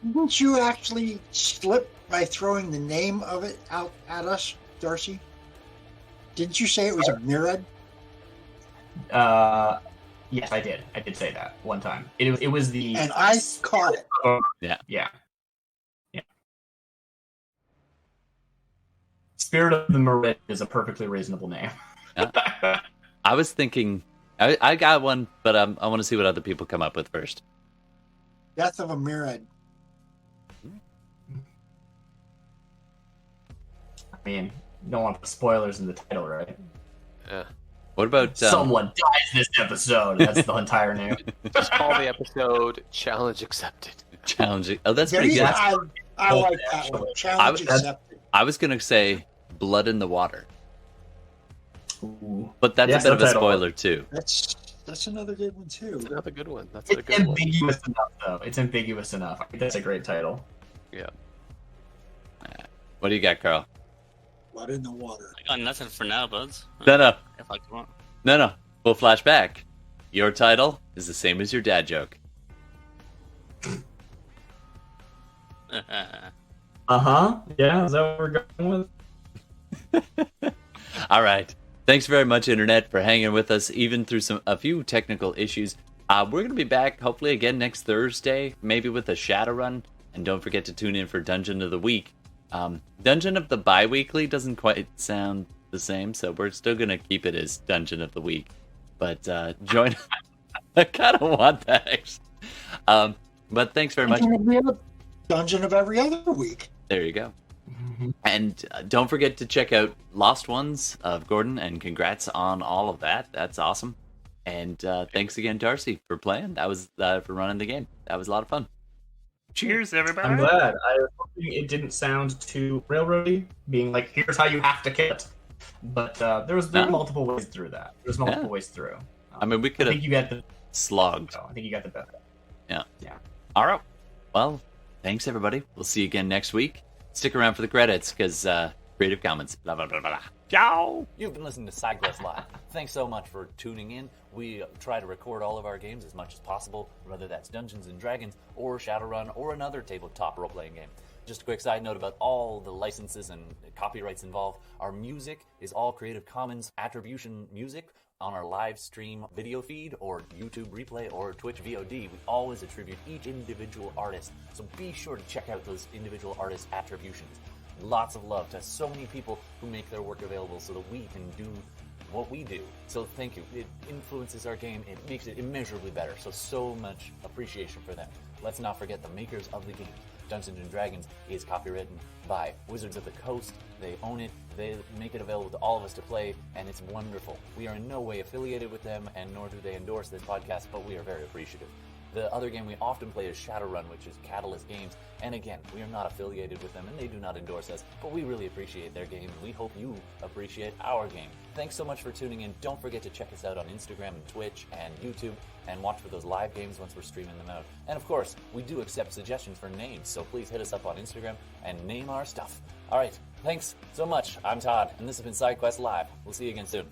Speaker 4: Didn't you actually slip by throwing the name of it out at us, Darcy? Didn't you say it was a Mirad?
Speaker 3: Yes, I did. I did say that one time. It was the
Speaker 4: And I caught it.
Speaker 3: yeah. Spirit of the Marit is a perfectly reasonable name.
Speaker 2: I was thinking, I got one, but I want to see what other people come up with first.
Speaker 4: Death of a Myriad.
Speaker 3: I mean, you don't want the spoilers in the title, right?
Speaker 5: Yeah.
Speaker 2: What about
Speaker 3: Someone dies this episode. That's the entire name.
Speaker 5: Just call the episode "Challenge Accepted."
Speaker 2: challenging? Oh, that's
Speaker 4: There
Speaker 2: pretty
Speaker 4: you
Speaker 2: good.
Speaker 4: go. I like that one. Challenge accepted.
Speaker 2: I was gonna say Blood in the Water,
Speaker 3: Ooh.
Speaker 2: but that's
Speaker 3: Yes,
Speaker 2: a bit of a
Speaker 3: subtitle.
Speaker 2: spoiler too.
Speaker 4: That's another good one too.
Speaker 5: That's another good one. That's
Speaker 3: It's
Speaker 5: a good one.
Speaker 3: ambiguous enough, though. It's ambiguous enough. I think that's a great title.
Speaker 5: Yeah.
Speaker 2: What do you got, Carl?
Speaker 4: Blood in the water.
Speaker 7: I got nothing for now, buds.
Speaker 2: No.
Speaker 7: If I want.
Speaker 2: We'll flash back. Your title is the same as your dad joke.
Speaker 3: Yeah, is that what we're going with?
Speaker 2: All right. Thanks very much, Internet, for hanging with us, even through a few technical issues. We're going to be back, hopefully, again next Thursday, maybe with a Shadowrun. And don't forget to tune in for Dungeon of the Week. Dungeon of the Bi-Weekly doesn't quite sound the same, so we're still going to keep it as Dungeon of the Week. But join... I kind of want that, actually. But thanks very much.
Speaker 4: Dungeon of every other week.
Speaker 2: There you go. And don't forget to check out Lost Ones of Gordon, and congrats on all of that. That's awesome. And thanks again, Darcy, for playing. That was for running the game. That was a lot of fun.
Speaker 1: Cheers, everybody.
Speaker 3: I'm glad. I was hoping it didn't sound too railroady, being like, here's how you have to kill it. But there was multiple ways through that. There's multiple ways through.
Speaker 2: I mean, we could
Speaker 3: I
Speaker 2: have
Speaker 3: think you got the
Speaker 2: slogged.
Speaker 3: I think you got the best.
Speaker 2: Yeah.
Speaker 3: Yeah.
Speaker 2: All right. Well, thanks, everybody. We'll see you again next week. Stick around for the credits, because Creative Commons. Blah, blah, blah, blah. Ciao! You've been listening to SideQuest Live. Thanks so much for tuning in. We try to record all of our games as much as possible, whether that's Dungeons & Dragons, or Shadowrun, or another tabletop role-playing game. Just a quick side note about all the licenses and copyrights involved. Our music is all Creative Commons attribution music on our live stream video feed, or YouTube replay, or Twitch VOD. We always attribute each individual artist, so be sure to check out those individual artist attributions. Lots of love to so many people who make their work available so that we can do what we do. So thank you. It influences our game. It makes it immeasurably better. So much appreciation for them. Let's not forget the makers of the game. Dungeons & Dragons is copywritten by Wizards of the Coast. They own it. They make it available to all of us to play, and it's wonderful. We are in no way affiliated with them, and nor do they endorse this podcast, but we are very appreciative. The other game we often play is Shadowrun, which is Catalyst Games. And again, we are not affiliated with them, and they do not endorse us, but we really appreciate their game, and we hope you appreciate our game. Thanks so much for tuning in. Don't forget to check us out on Instagram and Twitch and YouTube, and watch for those live games once we're streaming them out. And of course, we do accept suggestions for names, so please hit us up on Instagram and name our stuff. All right, thanks so much. I'm Todd, and this has been SideQuest Live. We'll see you again soon.